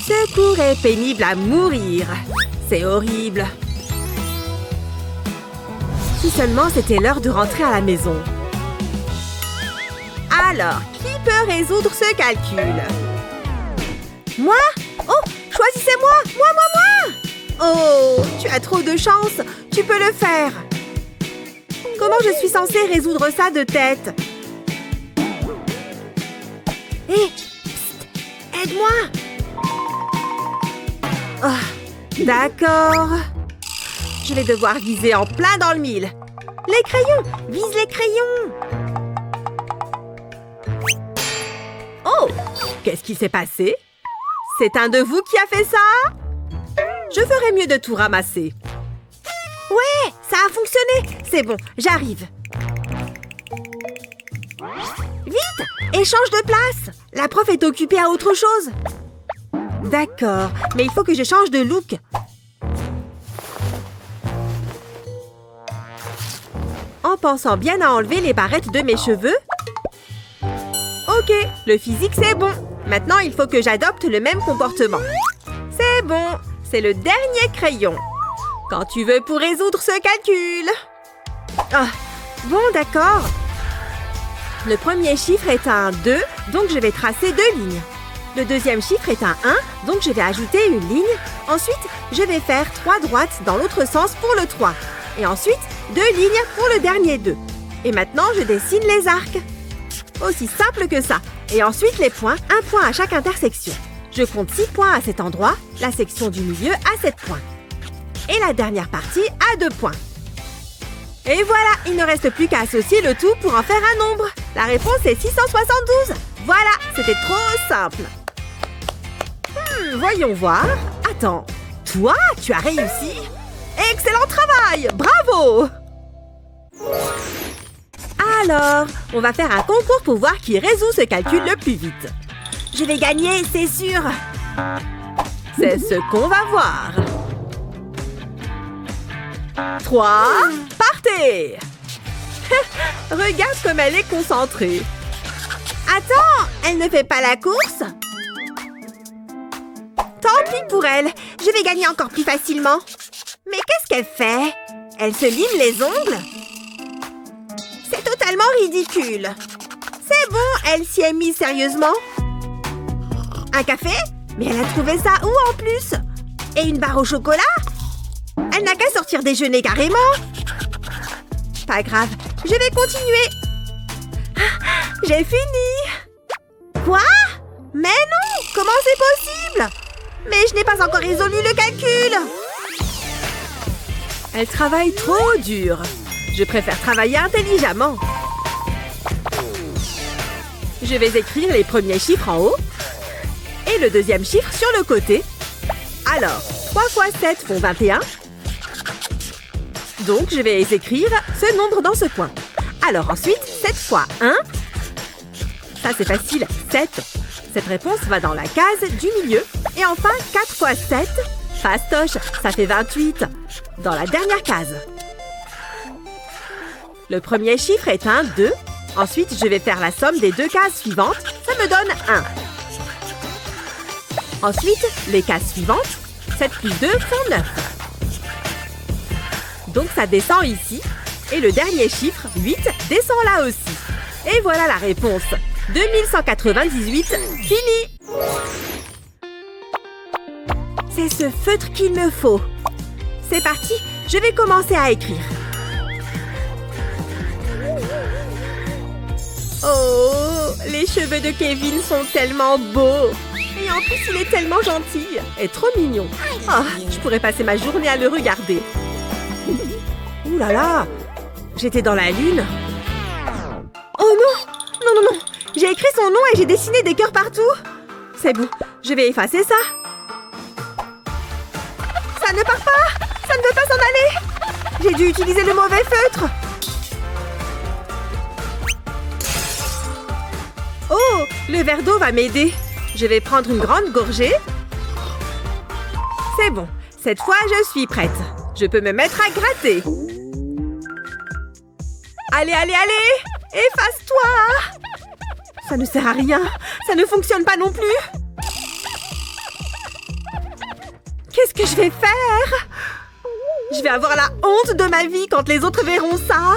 Ce cours est pénible à mourir. C'est horrible. Si seulement c'était l'heure de rentrer à la maison. Alors, qui peut résoudre ce calcul? Moi? Oh, choisissez-moi! Moi! Oh, tu as trop de chance. Tu peux le faire. Comment je suis censée résoudre ça de tête? Hé! Aide-moi! Oh, d'accord. Je vais devoir viser en plein dans le mille. Les crayons! Vise les crayons! Oh! Qu'est-ce qui s'est passé? C'est un de vous qui a fait ça? Je ferais mieux de tout ramasser. Ouais! Ça a fonctionné! C'est bon, j'arrive. Vite! Échange de place! La prof est occupée à autre chose. D'accord, mais il faut que je change de look. En pensant bien à enlever les barrettes de mes cheveux. Ok, le physique c'est bon. Maintenant, il faut que j'adopte le même comportement. C'est bon, c'est le dernier crayon. Quand tu veux pour résoudre ce calcul. Ah, bon, d'accord. Le premier chiffre est un 2, donc je vais tracer 2 lignes. Le deuxième chiffre est un 1, donc je vais ajouter une ligne. Ensuite, je vais faire 3 droites dans l'autre sens pour le 3. Et ensuite, 2 lignes pour le dernier 2. Et maintenant, je dessine les arcs. Aussi simple que ça. Et ensuite, les points, un point à chaque intersection. Je compte 6 points à cet endroit, la section du milieu à 7 points. Et la dernière partie à 2 points. Et voilà, il ne reste plus qu'à associer le tout pour en faire un nombre. La réponse est 672. Voilà, c'était trop simple. Voyons voir. Attends, toi, tu as réussi? Excellent travail! Bravo! Alors, on va faire un concours pour voir qui résout ce calcul le plus vite. Je vais gagner, c'est sûr. C'est ce qu'on va voir. 3, partez! Regarde comme elle est concentrée. Attends, elle ne fait pas la course? Tant pis pour elle, je vais gagner encore plus facilement. Mais qu'est-ce qu'elle fait? Elle se lime les ongles? C'est totalement ridicule. C'est bon, elle s'y est mise sérieusement. Un café? Mais elle a trouvé ça où en plus? Et une barre au chocolat? Elle n'a qu'à sortir déjeuner carrément. Pas grave, je vais continuer. J'ai fini. Quoi? Mais non! Comment c'est possible? Mais je n'ai pas encore résolu le calcul. Elle travaille trop dur. Je préfère travailler intelligemment. Je vais écrire les premiers chiffres en haut et le deuxième chiffre sur le côté. Alors, 3 fois 7 font 21. Donc, je vais écrire ce nombre dans ce coin. Alors ensuite, 7 fois 1. Ça, c'est facile, 7. Cette réponse va dans la case du milieu. Et enfin, 4 fois 7. Fastoche, ça fait 28. Dans la dernière case. Le premier chiffre est un 2. Ensuite, je vais faire la somme des 2 cases suivantes. Ça me donne 1. Ensuite, les cases suivantes. 7 plus 2 font 9. Donc, ça descend ici. Et le dernier chiffre, 8, descend là aussi. Et voilà la réponse. 2198, fini! C'est ce feutre qu'il me faut. C'est parti, je vais commencer à écrire. Oh, les cheveux de Kevin sont tellement beaux. Et en plus, il est tellement gentil et trop mignon. Oh, je pourrais passer ma journée à le regarder. Ouh là là, j'étais dans la lune. Oh non, non, non, non. J'ai écrit son nom et j'ai dessiné des cœurs partout. C'est bon, je vais effacer ça. Ça ne part pas. Ça ne veut pas s'en aller. J'ai dû utiliser le mauvais feutre. Oh, le verre d'eau va m'aider. Je vais prendre une grande gorgée. C'est bon, cette fois je suis prête. Je peux me mettre à gratter. Allez, allez, allez! Efface-toi! Ça ne sert à rien. Ça ne fonctionne pas non plus. Qu'est-ce que je vais faire? Je vais avoir la honte de ma vie quand les autres verront ça.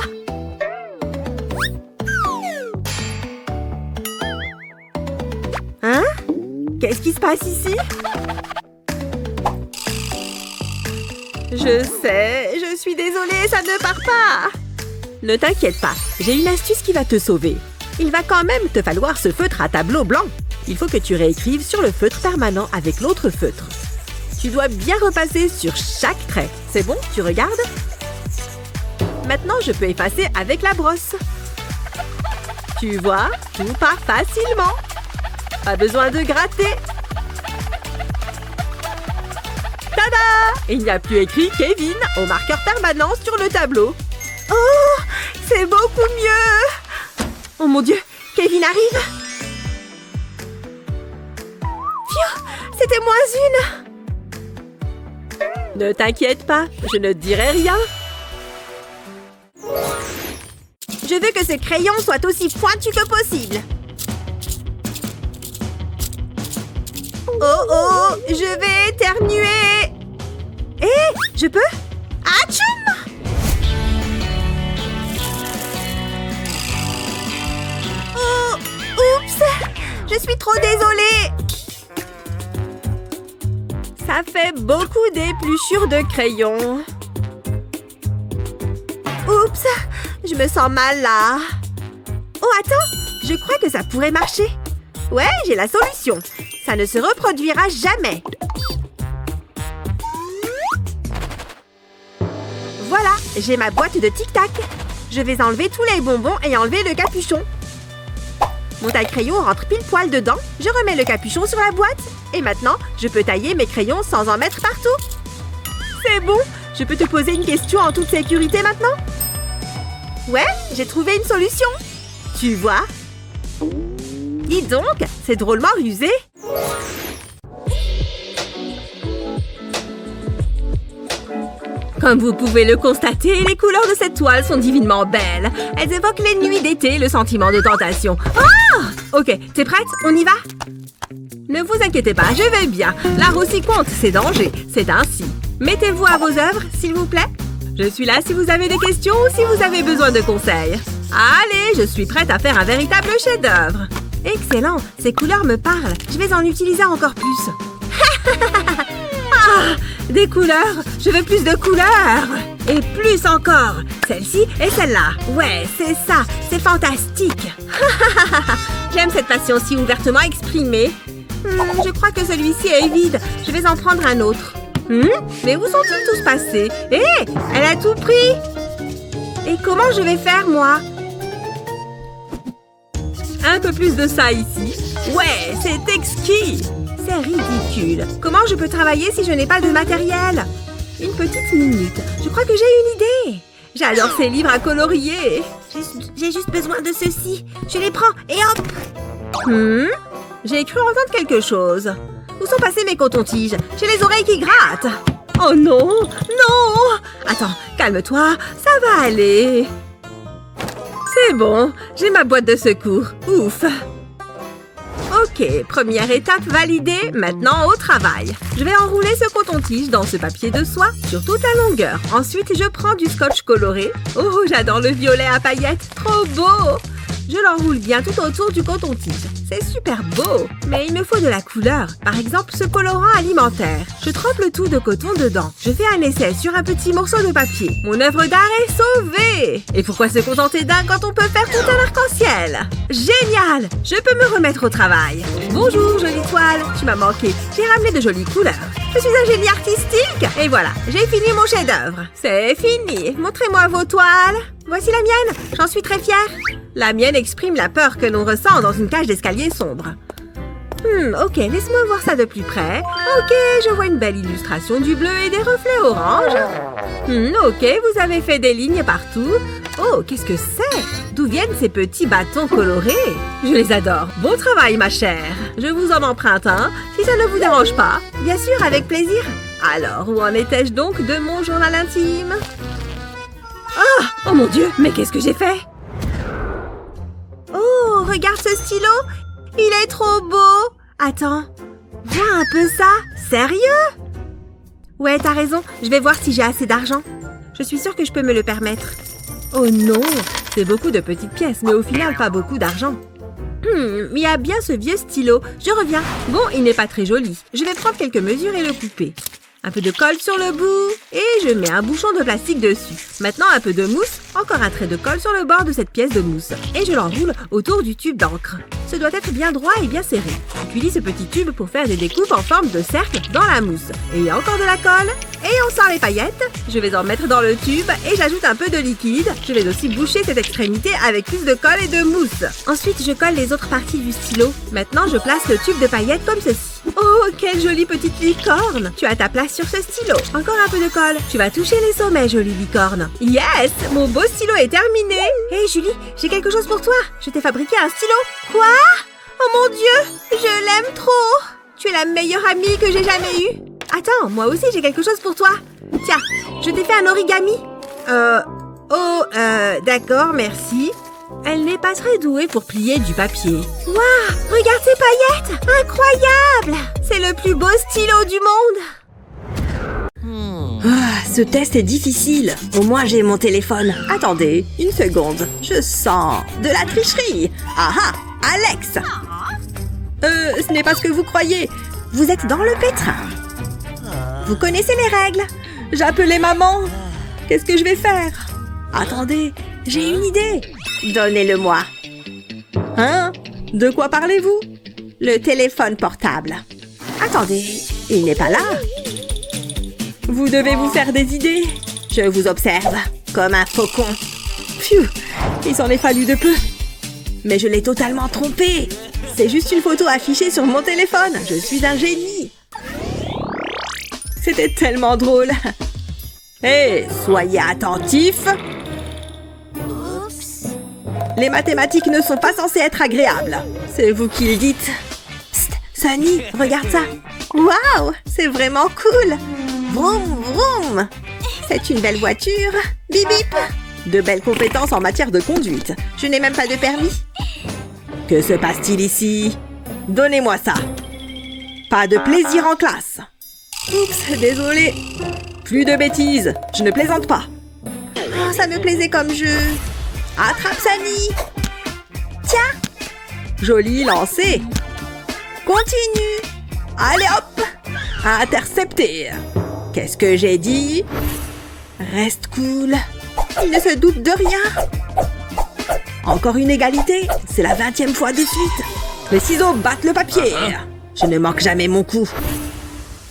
Hein? Qu'est-ce qui se passe ici? Je sais, je suis désolée, ça ne part pas. Ne t'inquiète pas, j'ai une astuce qui va te sauver. Il va quand même te falloir ce feutre à tableau blanc. Il faut que tu réécrives sur le feutre permanent avec l'autre feutre. Tu dois bien repasser sur chaque trait. C'est bon? Tu regardes? Maintenant, je peux effacer avec la brosse. Tu vois, tout part facilement. Pas besoin de gratter. Tada! Il n'y a plus écrit Kevin au marqueur permanent sur le tableau. Oh, c'est beaucoup mieux! Oh mon Dieu, Kevin arrive! Phew, c'était moins une! Ne t'inquiète pas, je ne dirai rien. Je veux que ce crayon soit aussi pointu que possible. Oh oh, je vais éternuer. Hé, je peux? Atchoum! Oh, oups! Je suis trop désolée. Ça fait beaucoup d'épluchures de crayon. Oups! Je me sens mal là. Oh, attends! Je crois que ça pourrait marcher. Ouais, j'ai la solution. Ça ne se reproduira jamais. Voilà, j'ai ma boîte de tic-tac. Je vais enlever tous les bonbons et enlever le capuchon. Mon taille-crayon rentre pile poil dedans. Je remets le capuchon sur la boîte. Et maintenant, je peux tailler mes crayons sans en mettre partout. C'est bon! Je peux te poser une question en toute sécurité maintenant? Ouais, j'ai trouvé une solution. Tu vois? Dis donc, c'est drôlement rusé. Comme vous pouvez le constater, les couleurs de cette toile sont divinement belles. Elles évoquent les nuits d'été, le sentiment de tentation. Ah! Ok, t'es prête? On y va? Ne vous inquiétez pas, je vais bien. L'art aussi compte, c'est danger. C'est ainsi. Mettez-vous à vos œuvres, s'il vous plaît. Je suis là si vous avez des questions ou si vous avez besoin de conseils. Allez, je suis prête à faire un véritable chef-d'œuvre. Excellent, ces couleurs me parlent. Je vais en utiliser encore plus. Ah, des couleurs. Je veux plus de couleurs. Et plus encore. Celle-ci et celle-là. Ouais, c'est ça. C'est fantastique. J'aime cette passion si ouvertement exprimée. Je crois que celui-ci est vide. Je vais en prendre un autre. Mais où sont-ils tous passés? Hé, elle a tout pris. Et comment je vais faire, moi? Un peu plus de ça ici. Ouais, c'est exquis. C'est ridicule. Comment je peux travailler si je n'ai pas de matériel? Une petite minute. Je crois que j'ai une idée. J'adore ces livres à colorier. J'ai juste besoin de ceci. Je les prends et hop. J'ai cru entendre quelque chose. Où sont passés mes cotons-tiges? J'ai les oreilles qui grattent. Oh non, non. Attends, calme-toi, ça va aller. C'est bon, j'ai ma boîte de secours. Ouf. Ok, première étape validée, maintenant au travail. Je vais enrouler ce coton-tige dans ce papier de soie sur toute la longueur. Ensuite, je prends du scotch coloré. Oh, j'adore le violet à paillettes, trop beau! Je l'enroule bien tout autour du coton-tige. C'est super beau! Mais il me faut de la couleur. Par exemple, ce colorant alimentaire. Je trempe le tout de coton dedans. Je fais un essai sur un petit morceau de papier. Mon œuvre d'art est sauvée! Et pourquoi se contenter d'un quand on peut faire tout un arc-en-ciel? Génial! Je peux me remettre au travail. Bonjour, jolie toile. Tu m'as manqué. J'ai ramené de jolies couleurs. Je suis un génie artistique. Et voilà, j'ai fini mon chef-d'œuvre. C'est fini. Montrez-moi vos toiles. Voici la mienne. J'en suis très fière. La mienne exprime la peur que l'on ressent dans une cage d'escalier sombre. Ok, laisse-moi voir ça de plus près. Ok, je vois une belle illustration du bleu et des reflets orange. Ok, vous avez fait des lignes partout. Oh, qu'est-ce que c'est? D'où viennent ces petits bâtons colorés? Je les adore. Bon travail, ma chère. Je vous en emprunte un, si ça ne vous dérange pas. Bien sûr, avec plaisir. Alors, où en étais-je donc de mon journal intime? Oh mon Dieu, mais qu'est-ce que j'ai fait? Oh, regarde ce stylo. Il est trop beau. Attends, vois un peu ça. Sérieux? Ouais, t'as raison. Je vais voir si j'ai assez d'argent. Je suis sûre que je peux me le permettre. Oh non, c'est beaucoup de petites pièces, mais au final, pas beaucoup d'argent. Il y a bien ce vieux stylo. Je reviens. Bon, il n'est pas très joli. Je vais prendre quelques mesures et le couper. Un peu de colle sur le bout et je mets un bouchon de plastique dessus. Maintenant, un peu de mousse, encore un trait de colle sur le bord de cette pièce de mousse. Et je l'enroule autour du tube d'encre. Ce doit être bien droit et bien serré. J'utilise ce petit tube pour faire des découpes en forme de cercle dans la mousse. Et encore de la colle. Et on sort les paillettes. Je vais en mettre dans le tube et j'ajoute un peu de liquide. Je vais aussi boucher cette extrémité avec plus de colle et de mousse. Ensuite, je colle les autres parties du stylo. Maintenant, je place le tube de paillettes comme ceci. Oh, quelle jolie petite licorne! Tu as ta place sur ce stylo. Encore un peu de colle. Tu vas toucher les sommets, jolie licorne. Yes! Mon beau stylo est terminé! Hey, Julie, j'ai quelque chose pour toi. Je t'ai fabriqué un stylo. Quoi? Oh mon Dieu! Je l'aime trop! Tu es la meilleure amie que j'ai jamais eue. Attends, moi aussi j'ai quelque chose pour toi. Tiens, je t'ai fait un origami. D'accord, merci. Elle n'est pas très douée pour plier du papier. Waouh, regarde ces paillettes! Incroyable! C'est le plus beau stylo du monde! Ce test est difficile. Au moins, j'ai mon téléphone. Attendez, une seconde. Je sens de la tricherie. Ah ah, Alex! Ce n'est pas ce que vous croyez. Vous êtes dans le pétrin. Vous connaissez les règles. J'appelais maman. Qu'est-ce que je vais faire? Attendez, j'ai une idée. Donnez-le-moi. Hein? De quoi parlez-vous? Le téléphone portable. Attendez, il n'est pas là. Vous devez vous faire des idées. Je vous observe, comme un faucon. Pfiou, il s'en est fallu de peu. Mais je l'ai totalement trompé. C'est juste une photo affichée sur mon téléphone. Je suis un génie. C'était tellement drôle. Hé, soyez attentifs. Les mathématiques ne sont pas censées être agréables. C'est vous qui le dites. Psst, Sunny, regarde ça. Waouh, c'est vraiment cool. Vroom, vroom. C'est une belle voiture. Bip, bip. De belles compétences en matière de conduite. Je n'ai même pas de permis. Que se passe-t-il ici? Donnez-moi ça. Pas de plaisir en classe. Oups, désolé. Plus de bêtises. Je ne plaisante pas. Oh, ça me plaisait comme jeu. Attrape Sunny. Tiens. Joli lancé. Continue. Allez hop. Intercepté. Qu'est-ce que j'ai dit? Reste cool. Il ne se doute de rien. Encore une égalité. C'est la 20e fois de suite. Les ciseaux battent le papier. Je ne manque jamais mon coup.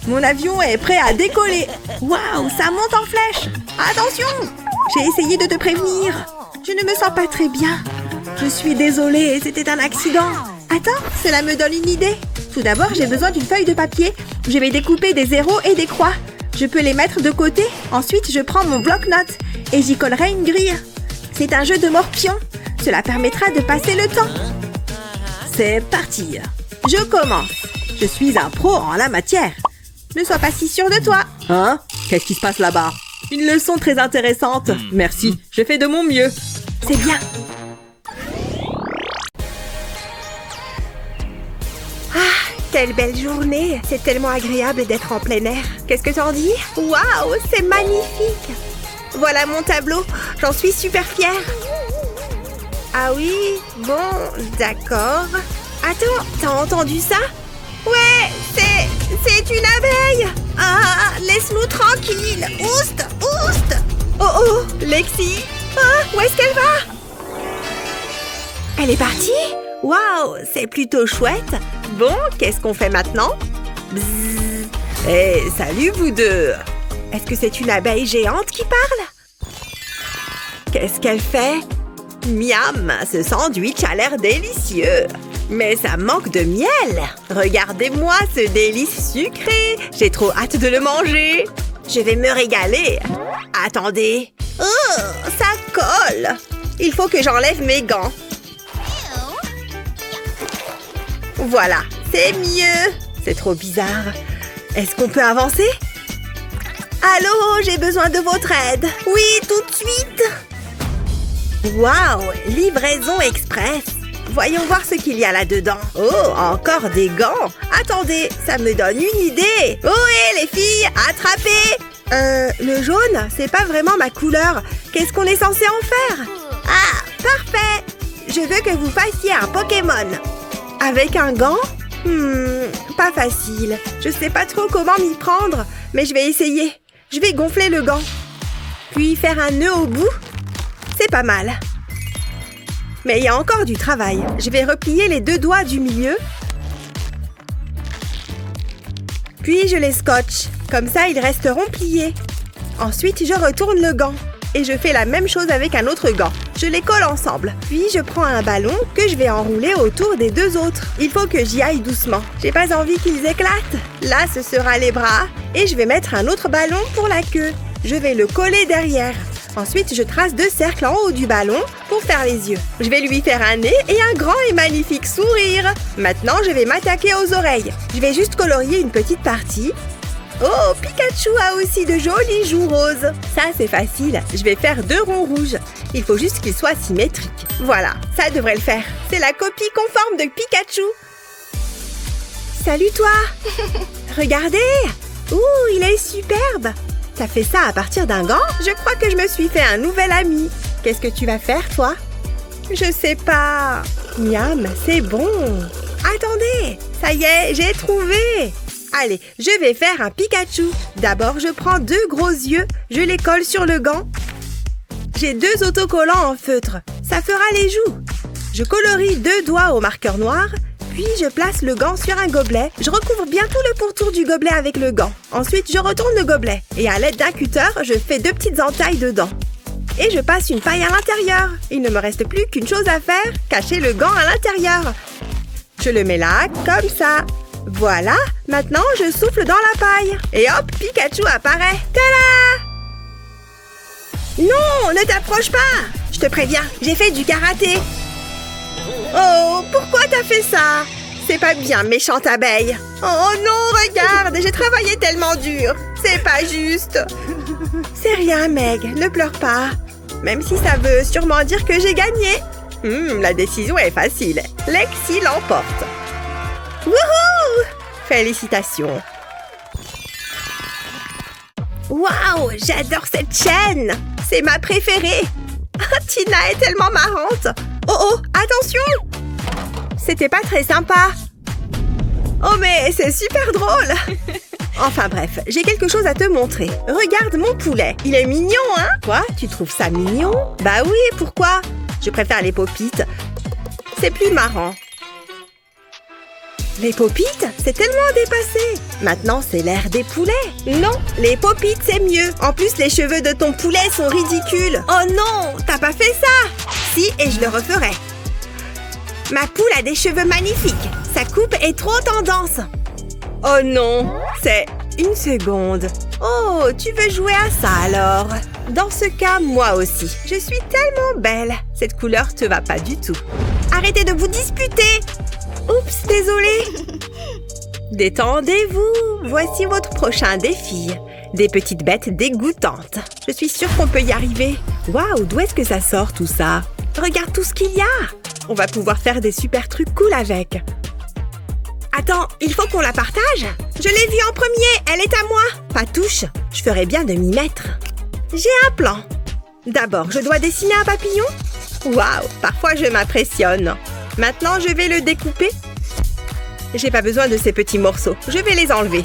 Mon avion est prêt à décoller. Waouh, ça monte en flèche. Attention. J'ai essayé de te prévenir. Je ne me sens pas très bien. Je suis désolée, c'était un accident. Attends, cela me donne une idée. Tout d'abord, j'ai besoin d'une feuille de papier. Je vais découper des zéros et des croix. Je peux les mettre de côté. Ensuite, je prends mon bloc-notes et j'y collerai une grille. C'est un jeu de morpion. Cela permettra de passer le temps. C'est parti. Je commence. Je suis un pro en la matière. Ne sois pas si sûr de toi. Hein? Qu'est-ce qui se passe là-bas? Une leçon très intéressante. Merci, je fais de mon mieux. C'est bien. Ah, quelle belle journée. C'est tellement agréable d'être en plein air. Qu'est-ce que t'en dis? Waouh, c'est magnifique. Voilà mon tableau. J'en suis super fière. Ah oui, bon, d'accord. Attends, t'as entendu ça? Ouais, c'est une abeille. Ah, laisse-nous tranquille. Oust, oust. Oh, oh, Lexi. Ah, où est-ce qu'elle va? Elle est partie? Waouh, c'est plutôt chouette. Bon, qu'est-ce qu'on fait maintenant? Bzzz. Hey, salut vous deux. Est-ce que c'est une abeille géante qui parle? Qu'est-ce qu'elle fait? Miam, ce sandwich a l'air délicieux. Mais ça manque de miel. Regardez-moi ce délice sucré. J'ai trop hâte de le manger. Je vais me régaler. Attendez. Oh, ça colle. Il faut que j'enlève mes gants. Voilà, c'est mieux. C'est trop bizarre. Est-ce qu'on peut avancer? Allô, j'ai besoin de votre aide. Oui, tout de suite. Waouh, livraison express. Voyons voir ce qu'il y a là-dedans. Oh, encore des gants. Attendez, ça me donne une idée. Ohé, les filles, attrapez. Le jaune, c'est pas vraiment ma couleur. Qu'est-ce qu'on est censé en faire? Ah, parfait. Je veux que vous fassiez un Pokémon. Avec un gant? Pas facile. Je sais pas trop comment m'y prendre, mais je vais essayer. Je vais gonfler le gant. Puis faire un nœud au bout. C'est pas mal. Mais il y a encore du travail. Je vais replier les 2 doigts du milieu. Puis je les scotche. Comme ça, ils resteront pliés. Ensuite, je retourne le gant. Et je fais la même chose avec un autre gant. Je les colle ensemble. Puis je prends un ballon que je vais enrouler autour des 2 autres. Il faut que j'y aille doucement. J'ai pas envie qu'ils éclatent. Là, ce sera les bras. Et je vais mettre un autre ballon pour la queue. Je vais le coller derrière. Ensuite, je trace 2 cercles en haut du ballon pour faire les yeux. Je vais lui faire un nez et un grand et magnifique sourire. Maintenant, je vais m'attaquer aux oreilles. Je vais juste colorier une petite partie. Oh, Pikachu a aussi de jolis joues roses. Ça, c'est facile. Je vais faire 2 ronds rouges. Il faut juste qu'ils soient symétriques. Voilà, ça devrait le faire. C'est la copie conforme de Pikachu. Salut, toi. Regardez. Ouh, il est superbe. T'as fait ça à partir d'un gant? Je crois que je me suis fait un nouvel ami. Qu'est-ce que tu vas faire, toi? Je sais pas. Miam, c'est bon. Attendez, ça y est, j'ai trouvé. Allez, je vais faire un Pikachu. D'abord, je prends 2 gros yeux, je les colle sur le gant. J'ai 2 autocollants en feutre. Ça fera les joues. Je colorie 2 doigts au marqueur noir. Puis, je place le gant sur un gobelet. Je recouvre bien tout le pourtour du gobelet avec le gant. Ensuite, je retourne le gobelet. Et à l'aide d'un cutter, je fais 2 petites entailles dedans. Et je passe une paille à l'intérieur. Il ne me reste plus qu'une chose à faire, cacher le gant à l'intérieur. Je le mets là, comme ça. Voilà, maintenant, je souffle dans la paille. Et hop, Pikachu apparaît. Tada! Non, ne t'approche pas! Je te préviens, j'ai fait du karaté. Oh, pourquoi t'as fait ça? C'est pas bien, méchante abeille. Oh non, regarde, j'ai travaillé tellement dur. C'est pas juste. C'est rien, Meg, ne pleure pas. Même si ça veut sûrement dire que j'ai gagné. La décision est facile. Lexi l'emporte. Wouhou! Félicitations. Waouh, j'adore cette chaîne. C'est ma préférée. Tina est tellement marrante. Oh, attention! C'était pas très sympa. Oh, mais c'est super drôle. Enfin bref, j'ai quelque chose à te montrer. Regarde mon poulet. Il est mignon, hein? Quoi? Tu trouves ça mignon? Bah oui, pourquoi? Je préfère les Pop-It. C'est plus marrant. Les Pop-It, c'est tellement dépassé. Maintenant, c'est l'ère des poulets. Non, les Pop-It, c'est mieux. En plus, les cheveux de ton poulet sont ridicules. Oh non, t'as pas fait ça? Si, et je le referai. Ma poule a des cheveux magnifiques. Sa coupe est trop tendance. Oh non, c'est une seconde. Oh, tu veux jouer à ça alors? Dans ce cas, moi aussi. Je suis tellement belle. Cette couleur te va pas du tout. Arrêtez de vous disputer. Oups, désolée. Détendez-vous. Voici votre prochain défi. Des petites bêtes dégoûtantes. Je suis sûre qu'on peut y arriver. Waouh, d'où est-ce que ça sort tout ça? Regarde tout ce qu'il y a. On va pouvoir faire des super trucs cool avec. Attends, il faut qu'on la partage? Je l'ai vue en premier, elle est à moi. Pas touche, je ferais bien de m'y mettre. J'ai un plan. D'abord, je dois dessiner un papillon. Waouh, parfois je m'impressionne. Maintenant, je vais le découper. J'ai pas besoin de ces petits morceaux, je vais les enlever.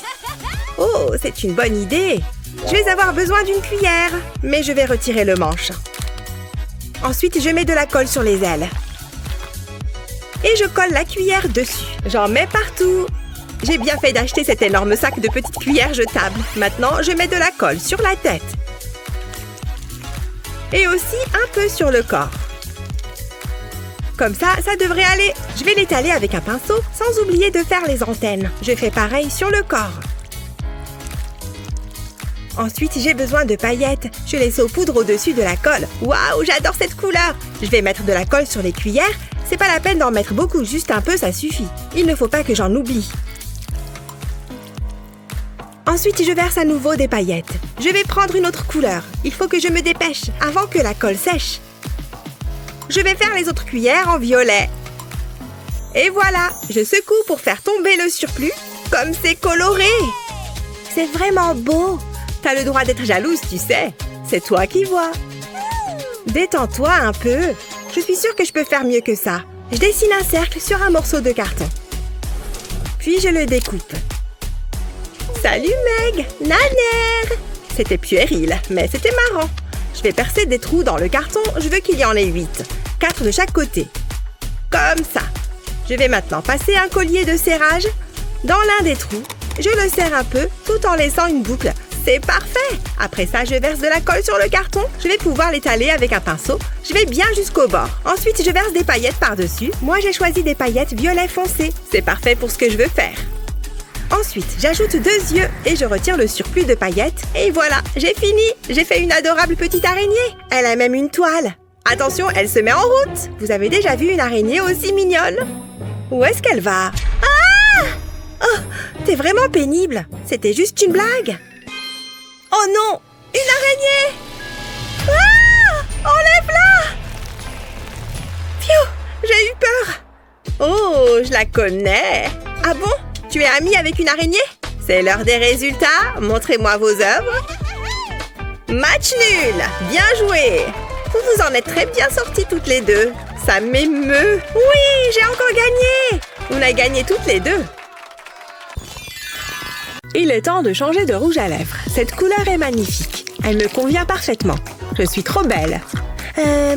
Oh, c'est une bonne idée. Je vais avoir besoin d'une cuillère, mais je vais retirer le manche. Ensuite, je mets de la colle sur les ailes. Et je colle la cuillère dessus. J'en mets partout. J'ai bien fait d'acheter cet énorme sac de petites cuillères jetables. Maintenant, je mets de la colle sur la tête. Et aussi un peu sur le corps. Comme ça, ça devrait aller. Je vais l'étaler avec un pinceau, sans oublier de faire les antennes. Je fais pareil sur le corps. Ensuite, j'ai besoin de paillettes. Je les saupoudre au-dessus de la colle. Waouh, j'adore cette couleur! Je vais mettre de la colle sur les cuillères. C'est pas la peine d'en mettre beaucoup, juste un peu, ça suffit. Il ne faut pas que j'en oublie. Ensuite, je verse à nouveau des paillettes. Je vais prendre une autre couleur. Il faut que je me dépêche avant que la colle sèche. Je vais faire les autres cuillères en violet. Et voilà, je secoue pour faire tomber le surplus. Comme c'est coloré! C'est vraiment beau! T'as le droit d'être jalouse, tu sais. C'est toi qui vois. Détends-toi un peu. Je suis sûre que je peux faire mieux que ça. Je dessine un cercle sur un morceau de carton. Puis je le découpe. Salut Meg! Naner! C'était puéril, mais c'était marrant. Je vais percer des trous dans le carton. Je veux qu'il y en ait 8. 4 de chaque côté. Comme ça. Je vais maintenant passer un collier de serrage dans l'un des trous. Je le serre un peu tout en laissant une boucle. C'est parfait! Après ça, je verse de la colle sur le carton. Je vais pouvoir l'étaler avec un pinceau. Je vais bien jusqu'au bord. Ensuite, je verse des paillettes par-dessus. Moi, j'ai choisi des paillettes violet foncé. C'est parfait pour ce que je veux faire. Ensuite, j'ajoute 2 yeux et je retire le surplus de paillettes. Et voilà, j'ai fini! J'ai fait une adorable petite araignée. Elle a même une toile. Attention, elle se met en route. Vous avez déjà vu une araignée aussi mignonne? Où est-ce qu'elle va? Ah! Oh, t'es vraiment pénible. C'était juste une blague. Oh non! Une araignée! Ah! Enlève-la! Pfiou! J'ai eu peur! Oh, je la connais! Ah bon? Tu es amie avec une araignée? C'est l'heure des résultats. Montrez-moi vos œuvres. Match nul! Bien joué! Vous vous en êtes très bien sorties toutes les deux. Ça m'émeut. Oui, j'ai encore gagné! On a gagné toutes les deux. Il est temps de changer de rouge à lèvres. Cette couleur est magnifique. Elle me convient parfaitement. Je suis trop belle.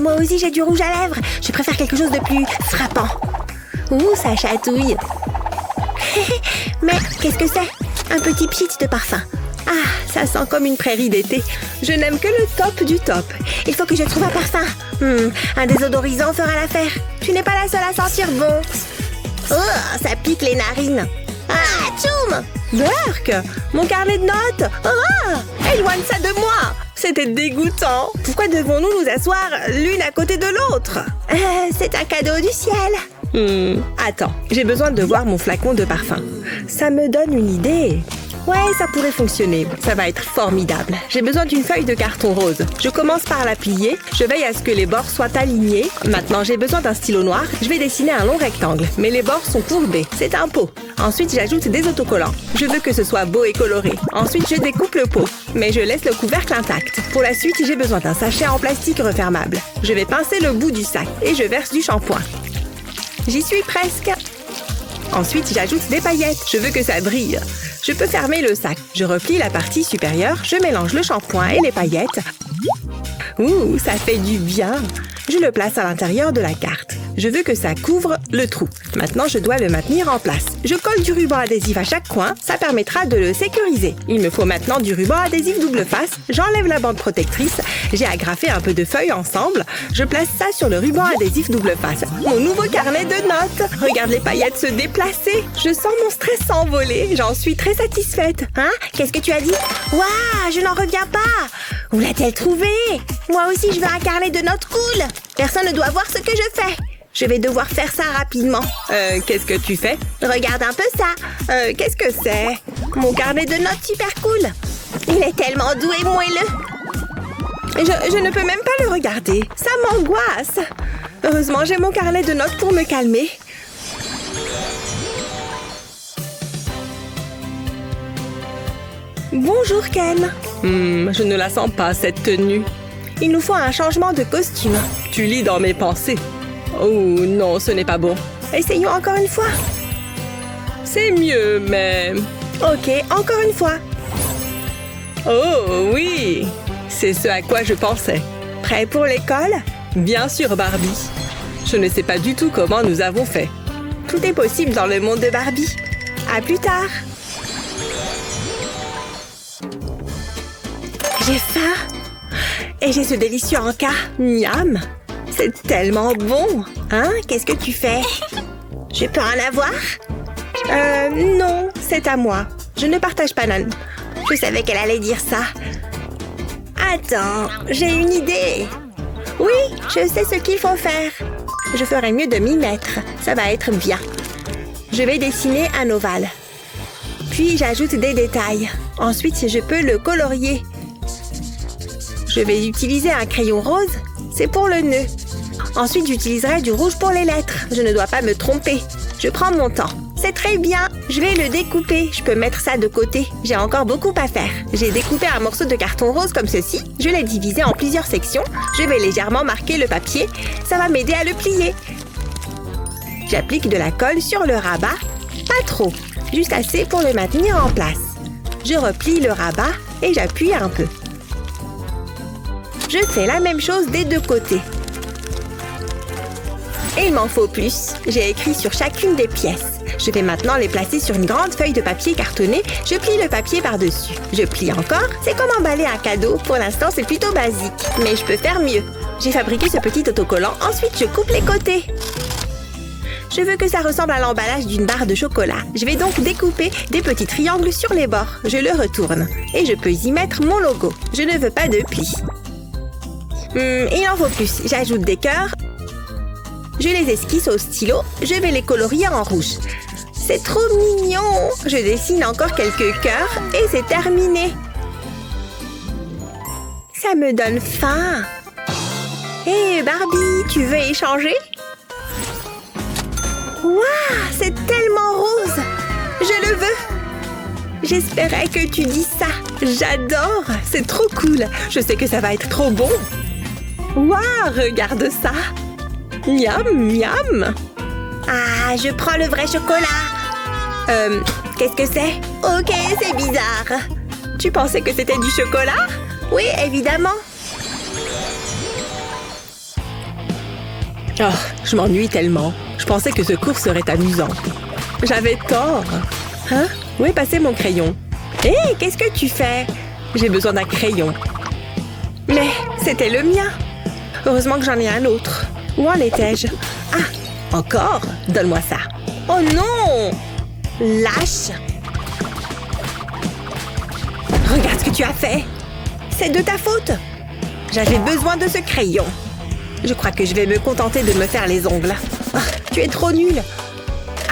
Moi aussi j'ai du rouge à lèvres. Je préfère quelque chose de plus frappant. Ouh, ça chatouille. Mais qu'est-ce que c'est? Un petit pchit de parfum. Ah, ça sent comme une prairie d'été. Je n'aime que le top du top. Il faut que je trouve un parfum. Un désodorisant fera l'affaire. Tu n'es pas la seule à sentir bon. Oh, ça pique les narines. Ah, tchoum! Burk! Mon carnet de notes! Ah! Éloigne ça de moi! C'était dégoûtant! Pourquoi devons-nous nous asseoir l'une à côté de l'autre? C'est un cadeau du ciel! Attends, j'ai besoin de voir mon flacon de parfum. Ça me donne une idée. Ouais, ça pourrait fonctionner. Ça va être formidable. J'ai besoin d'une feuille de carton rose. Je commence par la plier. Je veille à ce que les bords soient alignés. Maintenant, j'ai besoin d'un stylo noir. Je vais dessiner un long rectangle. Mais les bords sont courbés. C'est un pot. Ensuite, j'ajoute des autocollants. Je veux que ce soit beau et coloré. Ensuite, je découpe le pot. Mais je laisse le couvercle intact. Pour la suite, j'ai besoin d'un sachet en plastique refermable. Je vais pincer le bout du sac et je verse du shampoing. J'y suis presque. Ensuite, j'ajoute des paillettes. Je veux que ça brille. Je peux fermer le sac. Je replie la partie supérieure. Je mélange le shampoing et les paillettes. Ouh, ça fait du bien. Je le place à l'intérieur de la carte. Je veux que ça couvre le trou. Maintenant, je dois le maintenir en place. Je colle du ruban adhésif à chaque coin. Ça permettra de le sécuriser. Il me faut maintenant du ruban adhésif double face. J'enlève la bande protectrice. J'ai agrafé un peu de feuilles ensemble. Je place ça sur le ruban adhésif double face. Mon nouveau carnet de notes. Regarde les paillettes se déplacer. Je sens mon stress s'envoler. J'en suis très satisfaite. Hein? Qu'est-ce que tu as dit? Waouh, je n'en reviens pas. Où l'a-t-elle trouvé? Moi aussi, je veux un carnet de notes cool. Personne ne doit voir ce que je fais. Je vais devoir faire ça rapidement. Qu'est-ce que tu fais? Regarde un peu ça. Qu'est-ce que c'est? Mon carnet de notes super cool. Il est tellement doux et moelleux. Je ne peux même pas le regarder. Ça m'angoisse. Heureusement, j'ai mon carnet de notes pour me calmer. Bonjour, Ken. Je ne la sens pas, cette tenue. Il nous faut un changement de costume. Tu lis dans mes pensées. Oh non, ce n'est pas bon. Essayons encore une fois. C'est mieux, mais... Ok, encore une fois. Oh oui, c'est ce à quoi je pensais. Prêt pour l'école? Bien sûr, Barbie. Je ne sais pas du tout comment nous avons fait. Tout est possible dans le monde de Barbie. À plus tard. J'ai faim. Et j'ai ce délicieux encas. Miam. C'est tellement bon. Hein? Qu'est-ce que tu fais? Je peux en avoir? Non, c'est à moi. Je ne partage pas, non. Je savais qu'elle allait dire ça. Attends, j'ai une idée. Oui, je sais ce qu'il faut faire. Je ferais mieux de m'y mettre. Ça va être bien. Je vais dessiner un ovale. Puis j'ajoute des détails. Ensuite, je peux le colorier. Je vais utiliser un crayon rose. C'est pour le nœud. Ensuite, j'utiliserai du rouge pour les lettres. Je ne dois pas me tromper. Je prends mon temps. C'est très bien. Je vais le découper. Je peux mettre ça de côté. J'ai encore beaucoup à faire. J'ai découpé un morceau de carton rose comme ceci. Je l'ai divisé en plusieurs sections. Je vais légèrement marquer le papier. Ça va m'aider à le plier. J'applique de la colle sur le rabat. Pas trop. Juste assez pour le maintenir en place. Je replie le rabat et j'appuie un peu. Je fais la même chose des deux côtés. Et il m'en faut plus. J'ai écrit sur chacune des pièces. Je vais maintenant les placer sur une grande feuille de papier cartonné. Je plie le papier par-dessus. Je plie encore. C'est comme emballer un cadeau. Pour l'instant, c'est plutôt basique. Mais je peux faire mieux. J'ai fabriqué ce petit autocollant. Ensuite, je coupe les côtés. Je veux que ça ressemble à l'emballage d'une barre de chocolat. Je vais donc découper des petits triangles sur les bords. Je le retourne. Et je peux y mettre mon logo. Je ne veux pas de plis. Il en faut plus. J'ajoute des cœurs. Je les esquisse au stylo. Je vais les colorier en rouge. C'est trop mignon. Je dessine encore quelques cœurs et c'est terminé. Ça me donne faim. Hé, Barbie, tu veux échanger? Waouh, c'est tellement rose. Je le veux. J'espérais que tu dis ça. J'adore. C'est trop cool. Je sais que ça va être trop bon. Waouh, regarde ça. Miam, miam. Ah, je prends le vrai chocolat. Qu'est-ce que c'est? Ok, c'est bizarre. Tu pensais que c'était du chocolat? Oui, évidemment. Oh, je m'ennuie tellement. Je pensais que ce cours serait amusant. J'avais tort. Hein? Où est passé mon crayon? Hé, qu'est-ce que tu fais? J'ai besoin d'un crayon. Mais c'était le mien. Heureusement que j'en ai un autre. Où en étais-je? Ah, encore? Donne-moi ça. Oh non! Lâche! Regarde ce que tu as fait. C'est de ta faute. J'avais besoin de ce crayon. Je crois que je vais me contenter de me faire les ongles. Ah, tu es trop nulle.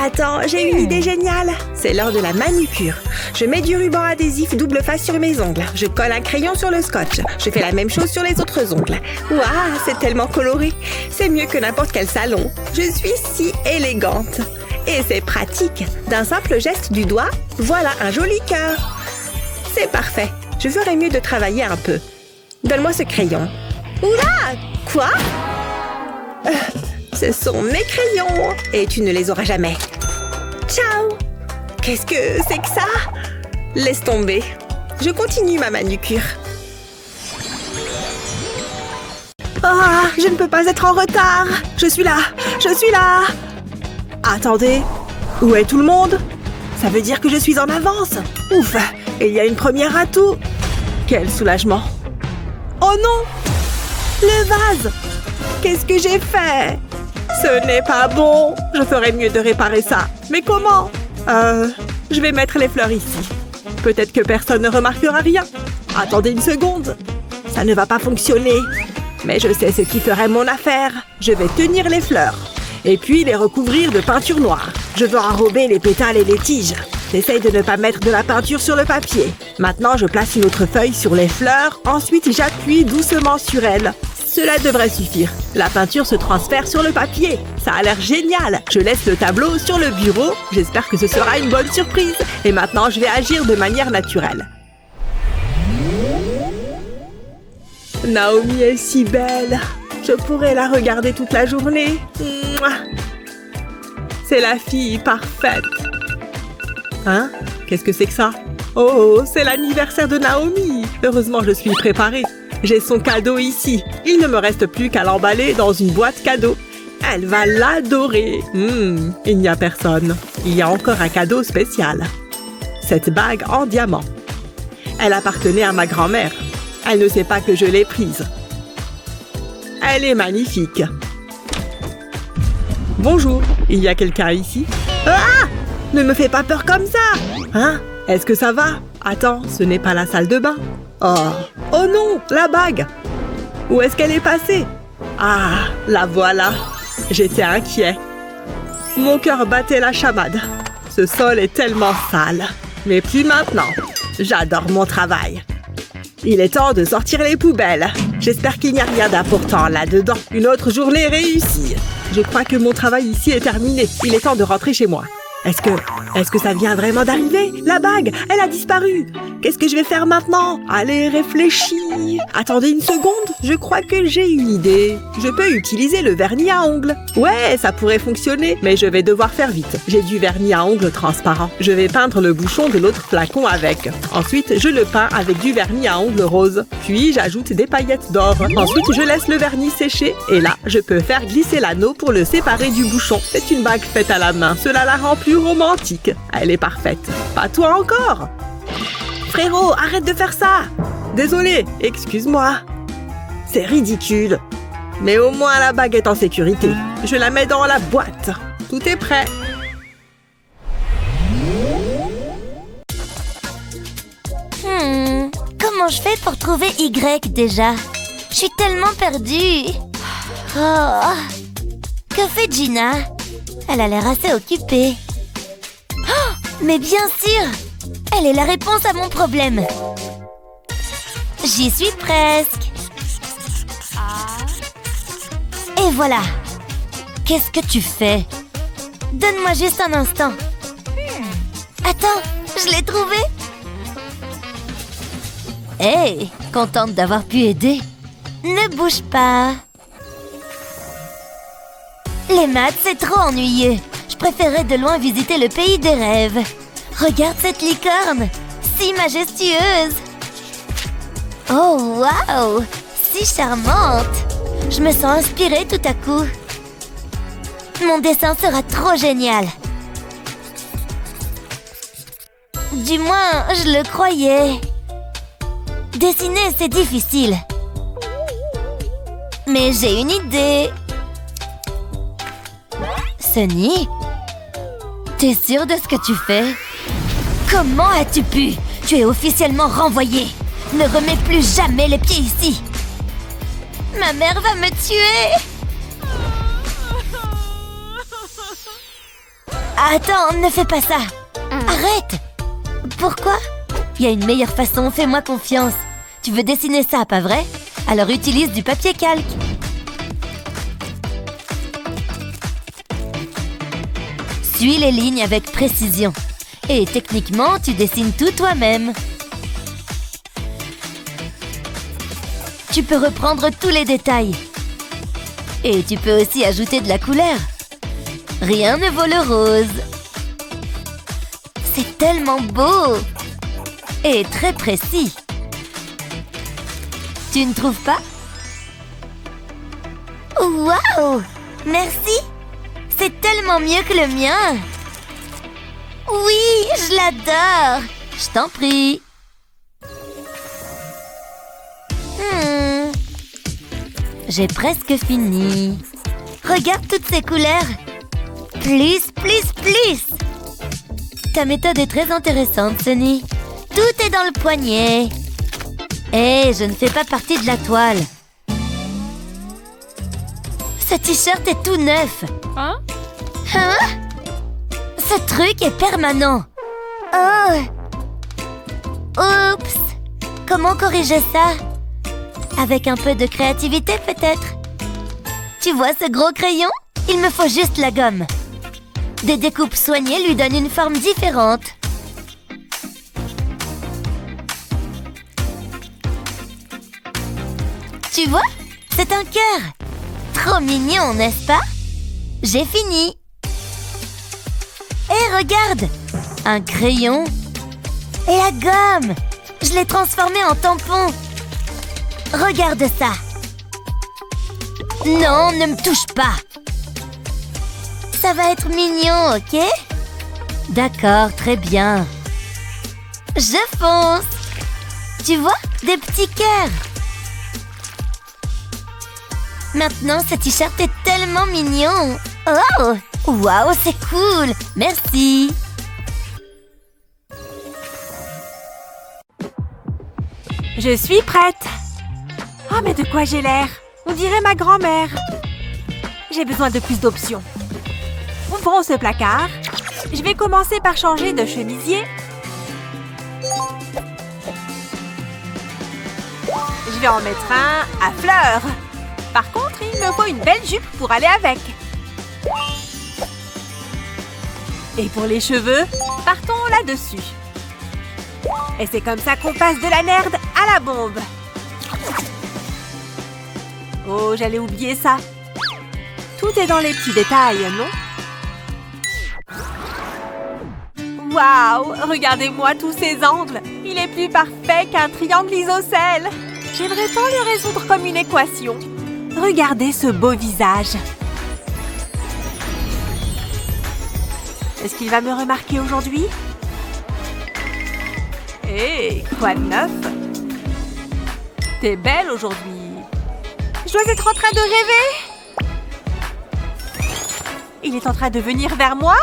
Attends, j'ai une idée géniale. C'est l'heure de la manucure. Je mets du ruban adhésif double face sur mes ongles. Je colle un crayon sur le scotch. Je fais la même chose sur les autres ongles. Waouh, c'est tellement coloré. C'est mieux que n'importe quel salon. Je suis si élégante. Et c'est pratique. D'un simple geste du doigt, voilà un joli cœur. C'est parfait. Je ferais mieux de travailler un peu. Donne-moi ce crayon. Oula! Quoi? Ce sont mes crayons. Et tu ne les auras jamais. Ciao! Qu'est-ce que c'est que ça? Laisse tomber. Je continue ma manucure. Ah, je ne peux pas être en retard. Je suis là. Je suis là. Attendez. Où est tout le monde? Ça veut dire que je suis en avance. Ouf, il y a une première atout. Quel soulagement. Oh non! Le vase! Qu'est-ce que j'ai fait? Ce n'est pas bon. Je ferais mieux de réparer ça. Mais comment? Je vais mettre les fleurs ici. Peut-être que personne ne remarquera rien. Attendez une seconde. Ça ne va pas fonctionner. Mais je sais ce qui ferait mon affaire. Je vais tenir les fleurs. Et puis les recouvrir de peinture noire. Je veux enrober les pétales et les tiges. J'essaye de ne pas mettre de la peinture sur le papier. Maintenant, je place une autre feuille sur les fleurs. Ensuite, j'appuie doucement sur elles. Cela devrait suffire. La peinture se transfère sur le papier. Ça a l'air génial. Je laisse le tableau sur le bureau. J'espère que ce sera une bonne surprise. Et maintenant, je vais agir de manière naturelle. Naomi est si belle. Je pourrais la regarder toute la journée. Mouah. C'est la fille parfaite. Hein? Qu'est-ce que c'est que ça? Oh, c'est l'anniversaire de Naomi. Heureusement, je suis préparée. J'ai son cadeau ici. Il ne me reste plus qu'à l'emballer dans une boîte cadeau. Elle va l'adorer. Il n'y a personne. Il y a encore un cadeau spécial. Cette bague en diamant. Elle appartenait à ma grand-mère. Elle ne sait pas que je l'ai prise. Elle est magnifique. Bonjour, il y a quelqu'un ici? Ah! Ne me fais pas peur comme ça! Hein? Est-ce que ça va? Attends, ce n'est pas la salle de bain. Oh! Oh non! La bague! Où est-ce qu'elle est passée? Ah! La voilà! J'étais inquiet. Mon cœur battait la chamade. Ce sol est tellement sale. Mais plus maintenant. J'adore mon travail. Il est temps de sortir les poubelles. J'espère qu'il n'y a rien d'important là-dedans. Une autre journée réussie. Je crois que mon travail ici est terminé. Il est temps de rentrer chez moi. Est-ce que ça vient vraiment d'arriver? La bague, elle a disparu. Qu'est-ce que je vais faire maintenant? Allez, réfléchis. Attendez une seconde, je crois que j'ai une idée. Je peux utiliser le vernis à ongles. Ouais, ça pourrait fonctionner, mais je vais devoir faire vite. J'ai du vernis à ongles transparent. Je vais peindre le bouchon de l'autre flacon avec. Ensuite, je le peins avec du vernis à ongles rose. Puis, j'ajoute des paillettes d'or. Ensuite, je laisse le vernis sécher. Et là, je peux faire glisser l'anneau pour le séparer du bouchon. C'est une bague faite à la main. Cela la rend plus romantique. Elle est parfaite. Pas toi encore. Frérot, arrête de faire ça. Désolé, excuse-moi. C'est ridicule. Mais au moins la bague est en sécurité. Je la mets dans la boîte. Tout est prêt. Comment je fais pour trouver Y déjà? Je suis tellement perdue. Oh. Que fait Gina? Elle a l'air assez occupée. Oh, mais bien sûr! Elle est la réponse à mon problème. J'y suis presque. Et voilà. Qu'est-ce que tu fais? Donne-moi juste un instant. Attends, je l'ai trouvé. Hey, contente d'avoir pu aider. Ne bouge pas. Les maths, c'est trop ennuyeux. Je préférais de loin visiter le pays des rêves. Regarde cette licorne, si majestueuse. Oh, waouh, si charmante. Je me sens inspirée tout à coup. Mon dessin sera trop génial. Du moins, je le croyais. Dessiner, c'est difficile. Mais j'ai une idée. Sunny, t'es sûre de ce que tu fais? Comment as-tu pu? Tu es officiellement renvoyée. Ne remets plus jamais les pieds ici. Ma mère va me tuer. Attends, ne fais pas ça. Arrête. Pourquoi? Il y a une meilleure façon, fais-moi confiance. Tu veux dessiner ça, pas vrai? Alors utilise du papier calque. Suis les lignes avec précision. Et techniquement, tu dessines tout toi-même. Tu peux reprendre tous les détails. Et tu peux aussi ajouter de la couleur. Rien ne vaut le rose. C'est tellement beau. Et très précis. Tu ne trouves pas? Waouh! Merci! C'est tellement mieux que le mien! Oui, je l'adore! Je t'en prie! J'ai presque fini. Regarde toutes ces couleurs! Plus, plus, plus! Ta méthode est très intéressante, Sunny. Tout est dans le poignet. Hé, je ne fais pas partie de la toile. Ce t-shirt est tout neuf. Hein? Ce truc est permanent. Oh! Oups! Comment corriger ça? Avec un peu de créativité, peut-être? Tu vois ce gros crayon? Il me faut juste la gomme. Des découpes soignées lui donnent une forme différente. Tu vois? C'est un cœur. Trop mignon, n'est-ce pas? J'ai fini. Hé, regarde! Un crayon. Et la gomme! Je l'ai transformé en tampon. Regarde ça. Non, ne me touche pas. Ça va être mignon, ok? D'accord, très bien. Je fonce. Tu vois? Des petits cœurs. Maintenant, ce t-shirt est tellement mignon. Oh! Waouh, c'est cool. Merci. Je suis prête. Oh, mais de quoi j'ai l'air? On dirait ma grand-mère. J'ai besoin de plus d'options. Ouvrons ce placard. Je vais commencer par changer de chemisier. Je vais en mettre un à fleurs. Par contre, il me faut une belle jupe pour aller avec. Et pour les cheveux, partons là-dessus. Et c'est comme ça qu'on passe de la merde à la bombe. Oh, j'allais oublier ça. Tout est dans les petits détails, non? Waouh! Regardez-moi tous ces angles! Il est plus parfait qu'un triangle isocèle! J'aimerais tant le résoudre comme une équation. Regardez ce beau visage. Est-ce qu'il va me remarquer aujourd'hui? Hé, quoi de neuf? T'es belle aujourd'hui. Je dois être en train de rêver. Il est en train de venir vers moi?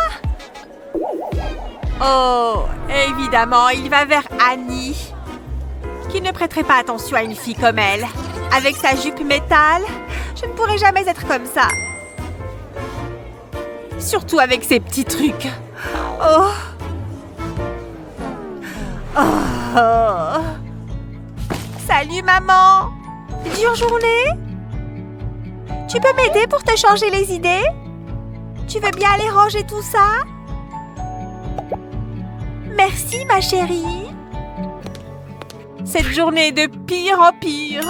Oh, évidemment, il va vers Annie. Qui ne prêterait pas attention à une fille comme elle? Avec sa jupe métal, je ne pourrais jamais être comme ça. Surtout avec ses petits trucs. Oh. Oh. Salut, maman. Dure journée? Tu peux m'aider pour te changer les idées? Tu veux bien aller ranger tout ça? Merci, ma chérie. Cette journée est de pire en pire.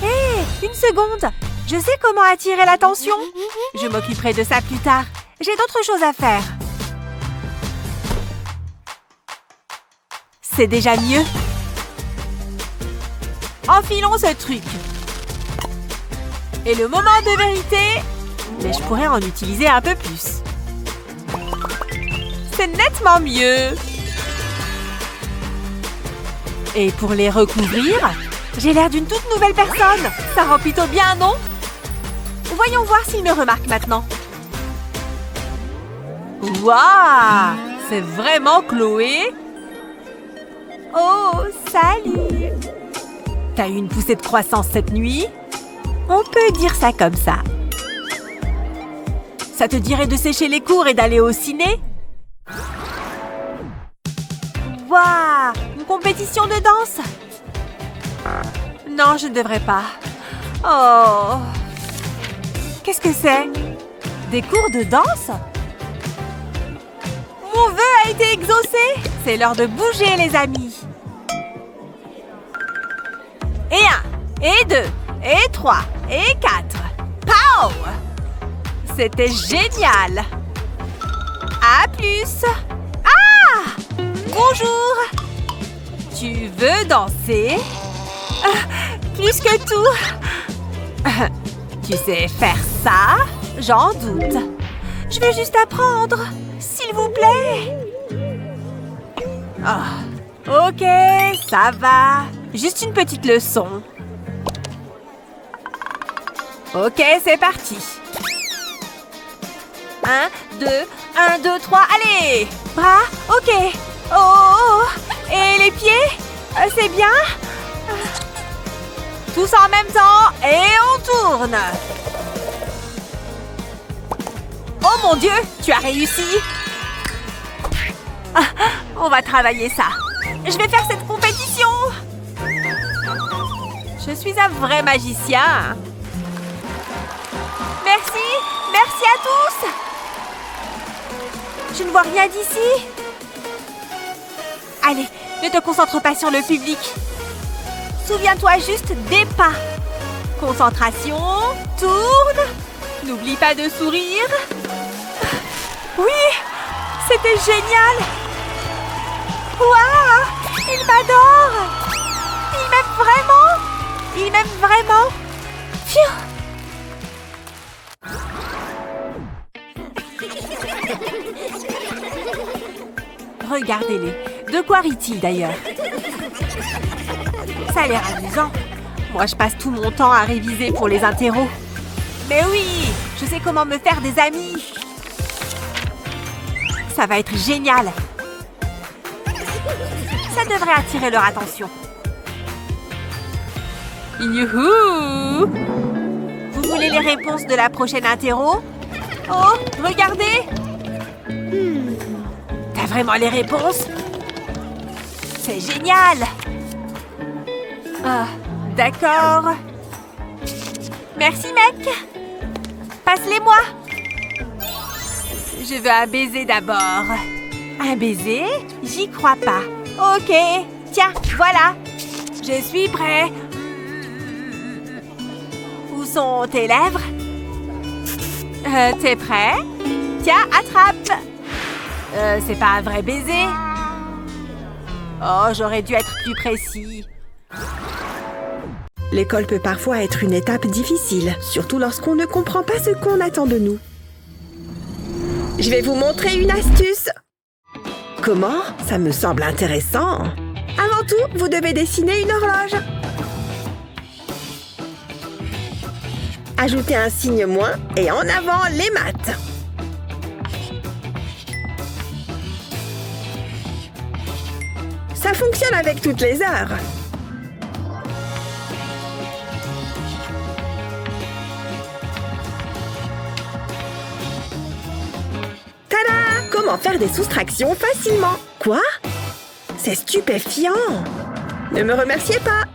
Hé, une seconde. Je sais comment attirer l'attention. Je m'occuperai de ça plus tard. J'ai d'autres choses à faire. C'est déjà mieux. Enfilons ce truc. Et le moment de vérité, mais je pourrais en utiliser un peu plus. C'est nettement mieux. Et pour les recouvrir, j'ai l'air d'une toute nouvelle personne. Ça rend plutôt bien, non? Voyons voir s'il me remarque maintenant. Waouh! C'est vraiment Chloé? Oh, salut! T'as eu une poussée de croissance cette nuit? On peut dire ça comme ça. Ça te dirait de sécher les cours et d'aller au ciné? Waouh! Une compétition de danse? Non, je ne devrais pas. Oh! Qu'est-ce que c'est? Des cours de danse? Mon vœu a été exaucé! C'est l'heure de bouger, les amis! Et 1, et 2, et 3, et 4. Pow! C'était génial! À plus! Ah! Bonjour! Tu veux danser? Plus que tout! Tu sais faire ça? J'en doute. Je vais juste apprendre. S'il vous plaît. Oh, ok, ça va. Juste une petite leçon. Ok, c'est parti. 1, 2, 1, 2, 3, allez! Bras, ok. Oh, oh, oh. Et les pieds? C'est bien? Tous en même temps et on tourne. Oh mon Dieu, tu as réussi. On va travailler ça. Je vais faire cette compétition. Je suis un vrai magicien. Merci, merci à tous. Je ne vois rien d'ici. Allez, ne te concentre pas sur le public. Souviens-toi juste des pas. Concentration, tourne. N'oublie pas de sourire. Oui, c'était génial. Waouh, il m'adore. Il m'aime vraiment. Il m'aime vraiment. Pfiou. Regardez-les. De quoi rit-il d'ailleurs? Ça a l'air amusant. Moi, je passe tout mon temps à réviser pour les interros. Mais oui, je sais comment me faire des amis. Ça va être génial. Ça devrait attirer leur attention. Youhou! Vous voulez les réponses de la prochaine interro? Oh, regardez! T'as vraiment les réponses? C'est génial! Ah, d'accord. Merci, mec. Passe-les-moi. Je veux un baiser d'abord. Un baiser? J'y crois pas. Ok, tiens, voilà. Je suis prêt. Où sont tes lèvres? T'es prêt? Tiens, attrape. C'est pas un vrai baiser. Oh, j'aurais dû être plus précis. L'école peut parfois être une étape difficile, surtout lorsqu'on ne comprend pas ce qu'on attend de nous. Je vais vous montrer une astuce. Comment? Ça me semble intéressant. Avant tout, vous devez dessiner une horloge. Ajoutez un signe moins et en avant les maths. Ça fonctionne avec toutes les heures. Tada! Comment faire des soustractions facilement? Quoi? C'est stupéfiant! Ne me remerciez pas!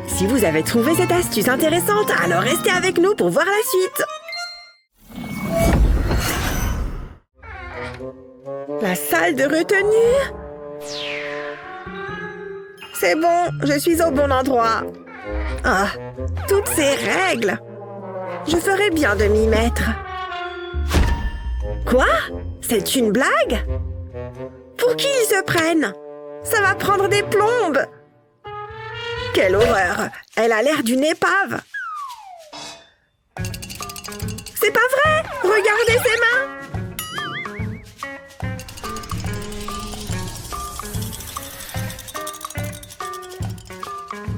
Si vous avez trouvé cette astuce intéressante, alors restez avec nous pour voir la suite. La salle de retenue. C'est bon, je suis au bon endroit. Ah, toutes ces règles. Je ferais bien de m'y mettre. Quoi? C'est une blague? Pour qui ils se prennent? Ça va prendre des plombes. Quelle horreur! Elle a l'air d'une épave! C'est pas vrai! Regardez ses mains!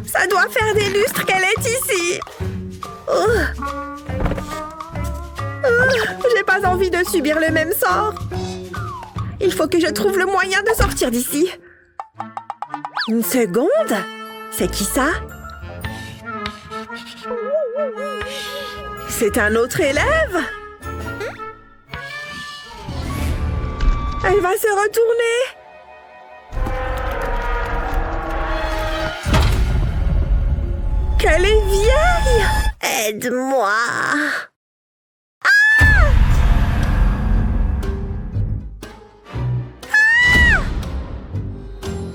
Ça doit faire des lustres qu'elle est ici! J'ai pas envie de subir le même sort! Il faut que je trouve le moyen de sortir d'ici! Une seconde? C'est qui ça? C'est un autre élève? Elle va se retourner. Qu'elle est vieille! Aide-moi!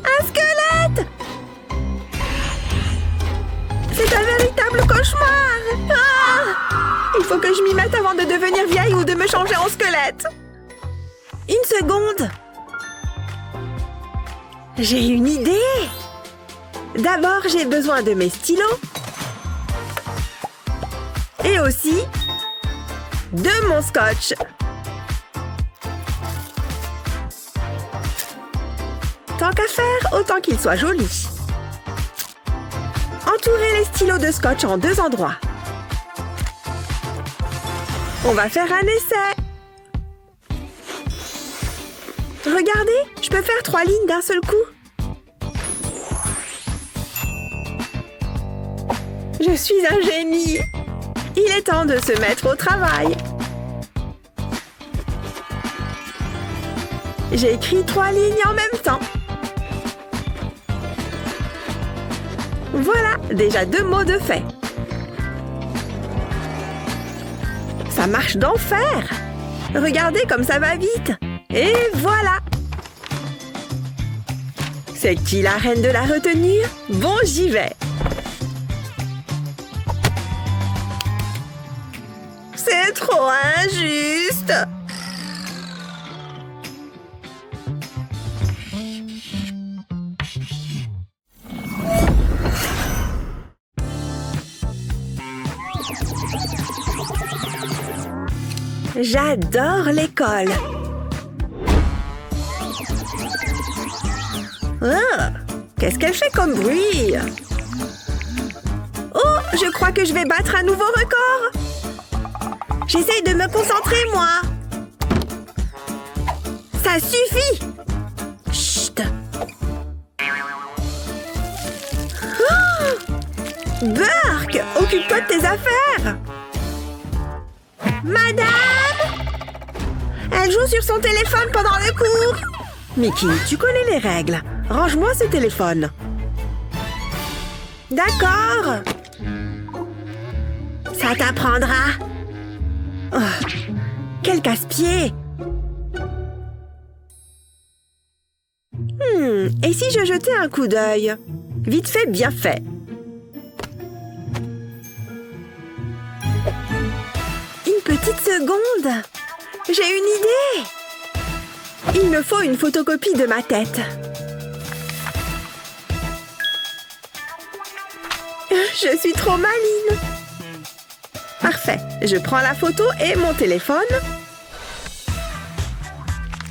Un squelette! C'est un véritable cauchemar! Ah! Il faut que je m'y mette avant de devenir vieille ou de me changer en squelette. Une seconde. J'ai une idée. D'abord, j'ai besoin de mes stylos. Et aussi de mon scotch. Tant qu'à faire, autant qu'il soit joli. Entourez les stylos de scotch en 2 endroits. On va faire un essai. Regardez, je peux faire 3 lignes d'un seul coup. Je suis un génie. Il est temps de se mettre au travail. J'ai écrit 3 lignes en même temps. Voilà, déjà 2 mots de fait. Ça marche d'enfer. Regardez comme ça va vite. Et voilà. C'est qui la reine de la retenue? Bon, j'y vais. C'est trop injuste. J'adore l'école. Ah, qu'est-ce qu'elle fait comme bruit? Oh, je crois que je vais battre un nouveau record. J'essaye de me concentrer, moi. Ça suffit. Chut. Oh, Burke, occupe-toi de tes affaires. Madame! Elle joue sur son téléphone pendant le cours. Mickey, tu connais les règles. Range-moi ce téléphone. D'accord. Ça t'apprendra. Oh, quel casse-pied. Et si je jetais un coup d'œil? Vite fait, bien fait. Une petite seconde. J'ai une idée. Il me faut une photocopie de ma tête. Je suis trop maline. Parfait. Je prends la photo et mon téléphone.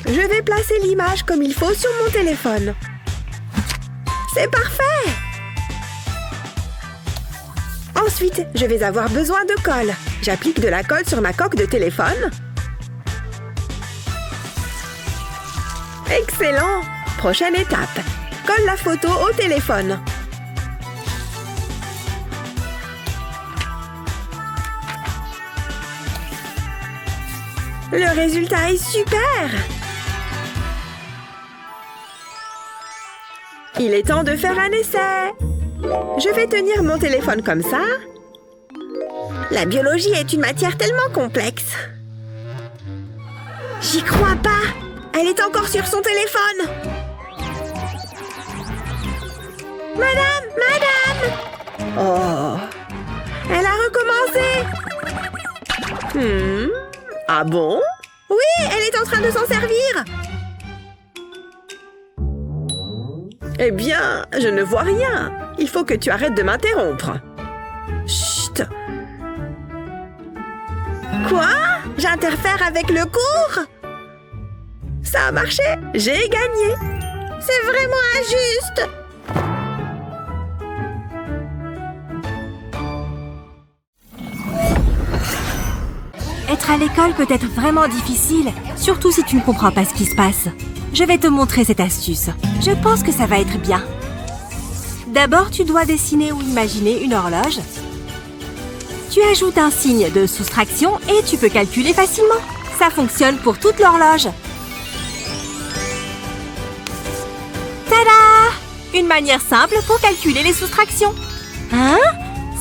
Je vais placer l'image comme il faut sur mon téléphone. C'est parfait! Ensuite, je vais avoir besoin de colle. J'applique de la colle sur ma coque de téléphone. Excellent! Prochaine étape. Colle la photo au téléphone. Le résultat est super! Il est temps de faire un essai. Je vais tenir mon téléphone comme ça. La biologie est une matière tellement complexe. J'y crois pas. Elle est encore sur son téléphone. Madame! Oh! Elle a recommencé. Ah bon? Oui, elle est en train de s'en servir. Eh bien, je ne vois rien. Il faut que tu arrêtes de m'interrompre. Chut! Quoi? J'interfère avec le cours? Ça a marché. J'ai gagné. C'est vraiment injuste. Être à l'école peut être vraiment difficile, surtout si tu ne comprends pas ce qui se passe. Je vais te montrer cette astuce. Je pense que ça va être bien. D'abord, tu dois dessiner ou imaginer une horloge. Tu ajoutes un signe de soustraction et tu peux calculer facilement. Ça fonctionne pour toute l'horloge. Tada! Une manière simple pour calculer les soustractions. Hein?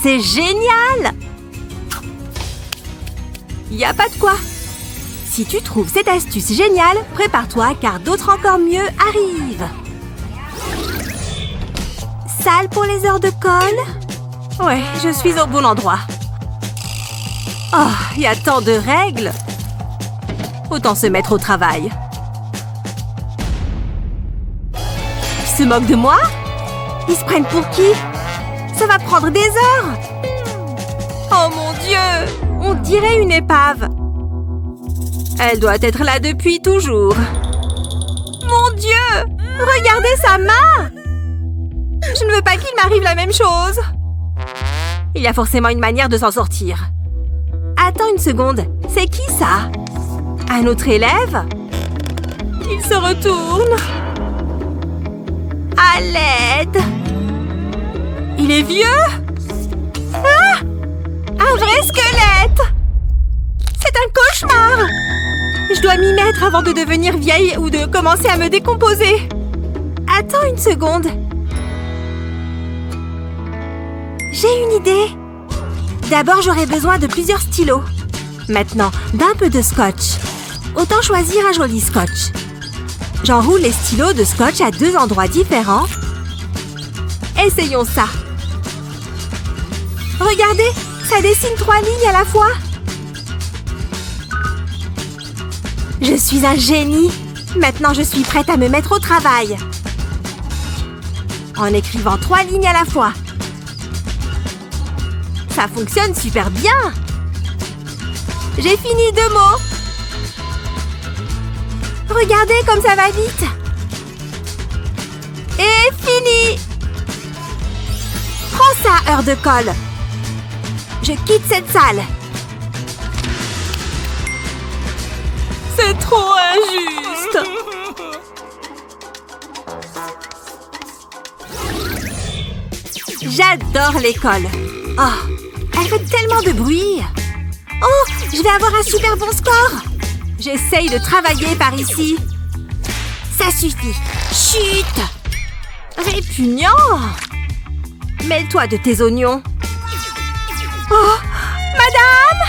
C'est génial! Y a pas de quoi. Si tu trouves cette astuce géniale, prépare-toi car d'autres encore mieux arrivent. Salle pour les heures de colle? Ouais, je suis au bon endroit. Oh, il y a tant de règles. Autant se mettre au travail. Ils se moquent de moi? Ils se prennent pour qui? Ça va prendre des heures. Oh mon Dieu! On dirait une épave. Elle doit être là depuis toujours. Mon Dieu! Regardez sa main! Je ne veux pas qu'il m'arrive la même chose. Il y a forcément une manière de s'en sortir. Attends une seconde. C'est qui ça? Un autre élève? Il se retourne. À l'aide! Il est vieux? Ah! Un vrai squelette! C'est un cauchemar! Je dois m'y mettre avant de devenir vieille ou de commencer à me décomposer. Attends une seconde. J'ai une idée. D'abord, j'aurai besoin de plusieurs stylos. Maintenant, d'un peu de scotch. Autant choisir un joli scotch. J'enroule les stylos de scotch à 2 endroits différents. Essayons ça. Regardez, ça dessine 3 lignes à la fois. Je suis un génie. Maintenant, je suis prête à me mettre au travail. En écrivant 3 lignes à la fois. Ça fonctionne super bien. J'ai fini 2 mots. Regardez comme ça va vite. Et fini. Prends ça, heure de colle. Je quitte cette salle. C'est trop injuste. J'adore l'école. Oh, elle fait tellement de bruit. Oh, je vais avoir un super bon score. J'essaye de travailler par ici. Ça suffit. Chut! Répugnant! Mêle-toi de tes oignons. Oh, madame!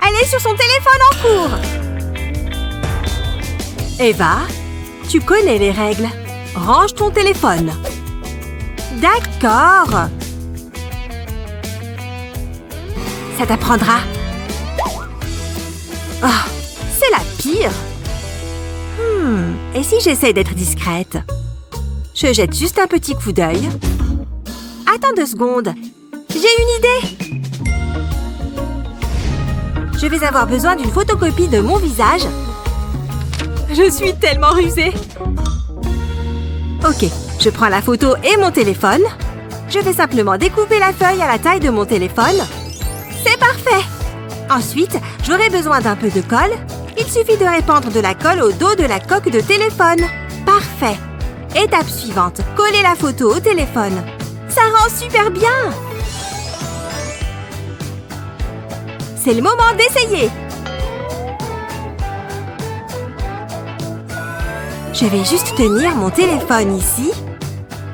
Elle est sur son téléphone en cours. Eva, tu connais les règles. Range ton téléphone. D'accord. Ça t'apprendra. Oh, c'est la pire. Et si j'essaie d'être discrète? Je jette juste un petit coup d'œil. Attends 2 secondes. J'ai une idée. Je vais avoir besoin d'une photocopie de mon visage. Je suis tellement rusée. Ok, je prends la photo et mon téléphone. Je vais simplement découper la feuille à la taille de mon téléphone. C'est parfait. Ensuite, j'aurai besoin d'un peu de colle. Il suffit de répandre de la colle au dos de la coque de téléphone. Parfait. Étape suivante, coller la photo au téléphone. Ça rend super bien. C'est le moment d'essayer. Je vais juste tenir mon téléphone ici.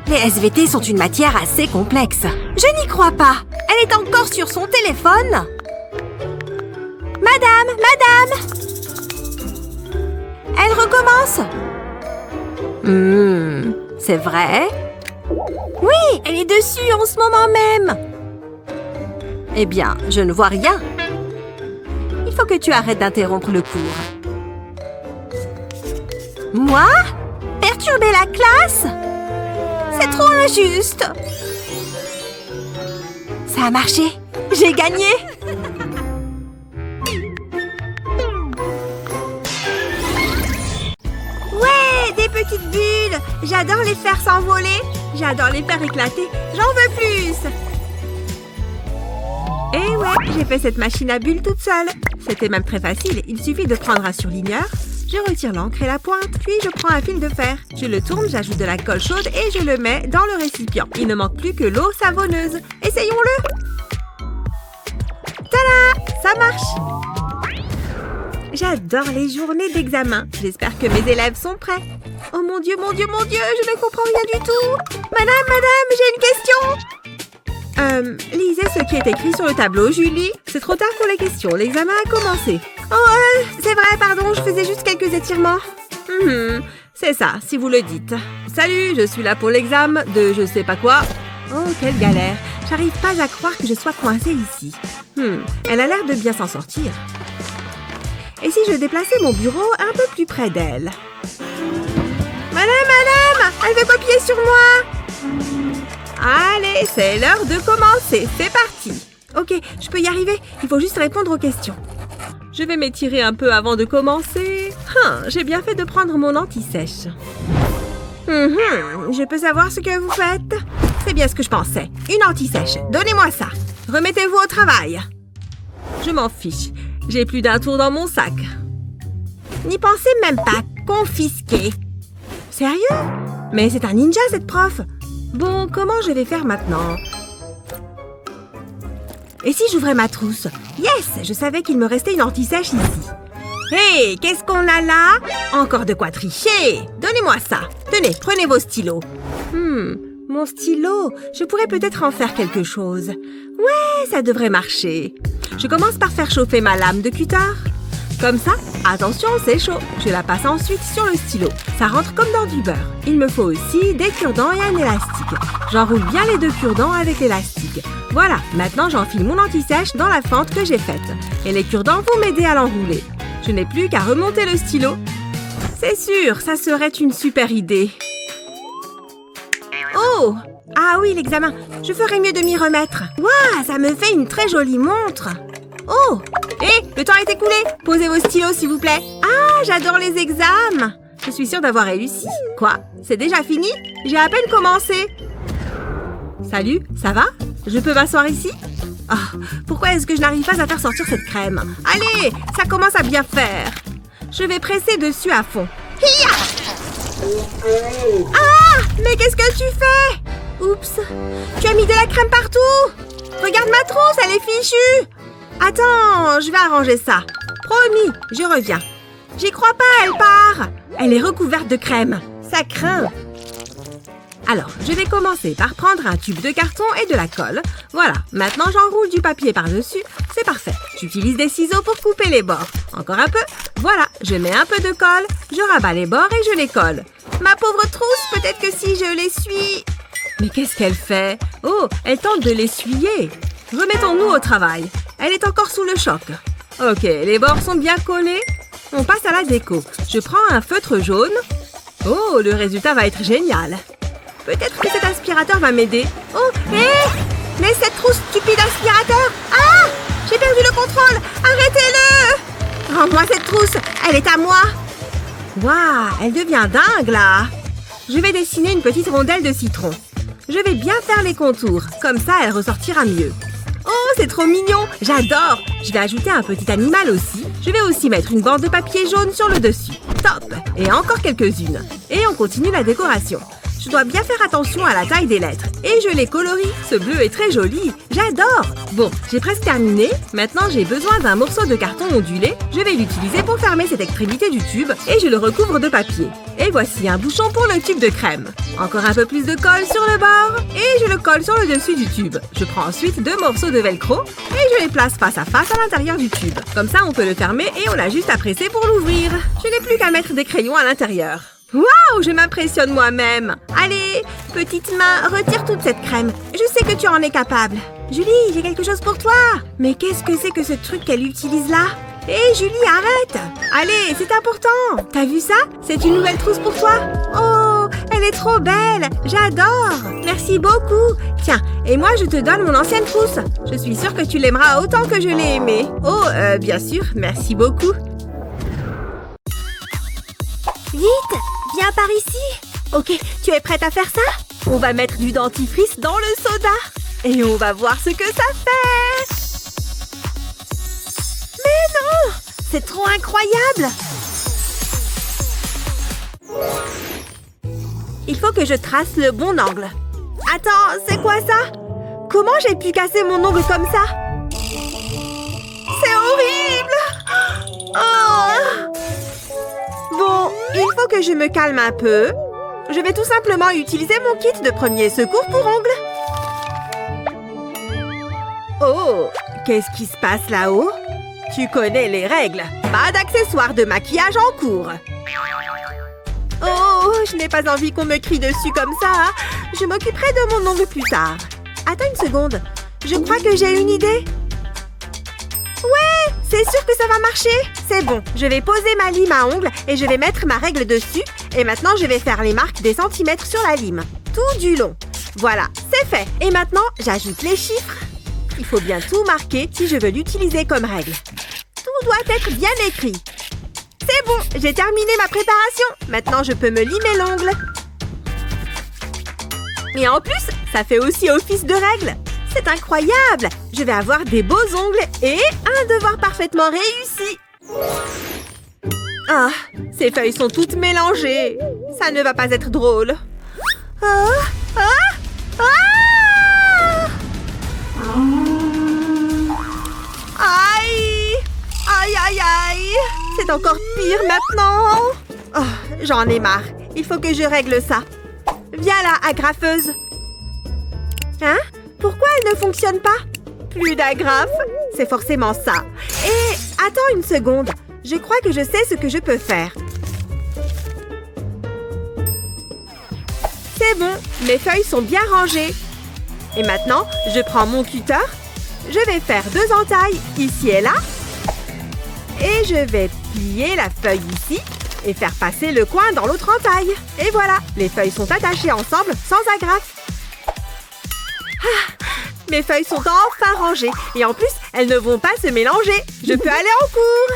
Les SVT sont une matière assez complexe. Je n'y crois pas. Elle est encore sur son téléphone. Madame, madame! Elle recommence. C'est vrai? Oui, elle est dessus en ce moment même. Eh bien, je ne vois rien. Il faut que tu arrêtes d'interrompre le cours. Moi? Perturber la classe? C'est trop injuste. Ça a marché. J'ai gagné. Ouais, des petites bulles. J'adore les faire s'envoler. J'adore les faire éclater. J'en veux plus. Et ouais, j'ai fait cette machine à bulles toute seule. C'était même très facile. Il suffit de prendre un surligneur. Je retire l'encre et la pointe, puis je prends un fil de fer. Je le tourne, j'ajoute de la colle chaude et je le mets dans le récipient. Il ne manque plus que l'eau savonneuse. Essayons-le! Tada! Ça marche! J'adore les journées d'examen. J'espère que mes élèves sont prêts. Oh mon Dieu, mon Dieu, mon Dieu, je ne comprends rien du tout! Madame, j'ai une question! Lisez ce qui est écrit sur le tableau, Julie. C'est trop tard pour les questions. L'examen a commencé. Oh, c'est vrai, pardon, je faisais juste quelques étirements. C'est ça, si vous le dites. Salut, je suis là pour l'examen de je sais pas quoi. Oh, quelle galère. J'arrive pas à croire que je sois coincée ici. Elle a l'air de bien s'en sortir. Et si je déplaçais mon bureau un peu plus près d'elle? Madame, elle veut copier sur moi. Allez, c'est l'heure de commencer. C'est parti. Ok, je peux y arriver. Il faut juste répondre aux questions. Je vais m'étirer un peu avant de commencer. J'ai bien fait de prendre mon anti-sèche. Je peux savoir ce que vous faites? C'est bien ce que je pensais. Une anti-sèche. Donnez-moi ça. Remettez-vous au travail. Je m'en fiche. J'ai plus d'1 tour dans mon sac. N'y pensez même pas. Confisqué. Sérieux? Mais c'est un ninja, cette prof. Bon, comment je vais faire maintenant? Et si j'ouvrais ma trousse? Yes! Je savais qu'il me restait une anti-sèche ici. Hé! Qu'est-ce qu'on a là? Encore de quoi tricher! Donnez-moi ça! Tenez, prenez vos stylos. Mon stylo! Je pourrais peut-être en faire quelque chose. Ouais, ça devrait marcher. Je commence par faire chauffer ma lame de cutter. Comme ça, attention, c'est chaud. Je la passe ensuite sur le stylo. Ça rentre comme dans du beurre. Il me faut aussi des cure-dents et un élastique. J'enroule bien les 2 cure-dents avec l'élastique. Voilà, maintenant j'enfile mon anti-sèche dans la fente que j'ai faite. Et les cure-dents vont m'aider à l'enrouler. Je n'ai plus qu'à remonter le stylo. C'est sûr, ça serait une super idée. Oh! Ah oui, l'examen. Je ferais mieux de m'y remettre. Waouh, ça me fait une très jolie montre. Oh! Hé, le temps est écoulé. Posez vos stylos, s'il vous plaît. Ah, j'adore les examens. Je suis sûre d'avoir réussi. Quoi? C'est déjà fini? J'ai à peine commencé. Salut, ça va? Je peux m'asseoir ici? Oh, pourquoi est-ce que je n'arrive pas à faire sortir cette crème? Allez, ça commence à bien faire. Je vais presser dessus à fond. Hi-ya! Ah! Mais qu'est-ce que tu fais? Oups, tu as mis de la crème partout. Regarde ma trousse, elle est fichue. Attends, je vais arranger ça. Promis, je reviens. J'y crois pas, elle part. Elle est recouverte de crème. Ça craint. Alors, je vais commencer par prendre un tube de carton et de la colle. Voilà, maintenant j'enroule du papier par-dessus. C'est parfait. J'utilise des ciseaux pour couper les bords. Encore un peu. Voilà, je mets un peu de colle, je rabats les bords et je les colle. Ma pauvre trousse, peut-être que si je l'essuie... Mais qu'est-ce qu'elle fait? Oh, elle tente de l'essuyer. Remettons-nous au travail. Elle est encore sous le choc. Ok, les bords sont bien collés. On passe à la déco. Je prends un feutre jaune. Oh, le résultat va être génial. Peut-être que cet aspirateur va m'aider. Oh, hé! Mais cette trousse stupide aspirateur! Ah! J'ai perdu le contrôle! Arrêtez-le! Rends-moi cette trousse! Elle est à moi! Waouh! Elle devient dingue, là! Je vais dessiner une petite rondelle de citron. Je vais bien faire les contours. Comme ça, elle ressortira mieux. Oh, c'est trop mignon! J'adore! Je vais ajouter un petit animal aussi. Je vais aussi mettre une bande de papier jaune sur le dessus. Top! Et encore quelques-unes. Et on continue la décoration. Je dois bien faire attention à la taille des lettres. Et je les colorie. Ce bleu est très joli. J'adore! Bon, j'ai presque terminé. Maintenant, j'ai besoin d'un morceau de carton ondulé. Je vais l'utiliser pour fermer cette extrémité du tube et je le recouvre de papier. Et voici un bouchon pour le tube de crème. Encore un peu plus de colle sur le bord et je le colle sur le dessus du tube. Je prends ensuite 2 morceaux de velcro et je les place face à face à l'intérieur du tube. Comme ça, on peut le fermer et on a juste à presser pour l'ouvrir. Je n'ai plus qu'à mettre des crayons à l'intérieur. Waouh, je m'impressionne moi-même. Allez, petite main, retire toute cette crème. Je sais que tu en es capable. Julie, j'ai quelque chose pour toi. Mais qu'est-ce que c'est que ce truc qu'elle utilise là? Hé, Julie, arrête. Allez, c'est important. T'as vu ça? C'est une nouvelle trousse pour toi. Oh, elle est trop belle. J'adore. Merci beaucoup. Tiens, et moi, je te donne mon ancienne trousse. Je suis sûre que tu l'aimeras autant que je l'ai aimée. Oh, bien sûr, merci beaucoup. Vite, viens par ici. Ok, tu es prête à faire ça? On va mettre du dentifrice dans le soda. Et on va voir ce que ça fait. Mais non! C'est trop incroyable! Il faut que je trace le bon angle. Attends, c'est quoi ça? Comment j'ai pu casser mon ongle comme ça? C'est horrible! Oh! Bon, il faut que je me calme un peu. Je vais tout simplement utiliser mon kit de premier secours pour ongles. Oh! Qu'est-ce qui se passe là-haut? Tu connais les règles. Pas d'accessoires de maquillage en cours. Oh, je n'ai pas envie qu'on me crie dessus comme ça. Je m'occuperai de mon ongle plus tard. Attends une seconde. Je crois que j'ai une idée. Ouais, c'est sûr que ça va marcher. C'est bon, je vais poser ma lime à ongles et je vais mettre ma règle dessus. Et maintenant, je vais faire les marques des centimètres sur la lime. Tout du long. Voilà, c'est fait. Et maintenant, j'ajoute les chiffres. Il faut bien tout marquer si je veux l'utiliser comme règle. Tout doit être bien écrit. C'est bon, j'ai terminé ma préparation. Maintenant, je peux me limer l'ongle. Et en plus, ça fait aussi office de règle. C'est incroyable. Je vais avoir des beaux ongles et un devoir parfaitement réussi. Ah, ces feuilles sont toutes mélangées. Ça ne va pas être drôle. Aïe! Aïe, aïe, aïe! C'est encore pire maintenant. Oh, j'en ai marre. Il faut que je règle ça. Viens là, agrafeuse. Hein? Pourquoi elle ne fonctionne pas? Plus d'agrafe? C'est forcément ça. Et attends une seconde. Je crois que je sais ce que je peux faire. C'est bon, mes feuilles sont bien rangées. Et maintenant, je prends mon cutter. Je vais faire 2 entailles ici et là. Et je vais plier la feuille ici et faire passer le coin dans l'autre entaille. Et voilà, les feuilles sont attachées ensemble sans agrafe. Ah, mes feuilles sont enfin rangées. Et en plus, elles ne vont pas se mélanger. Je peux aller en cours.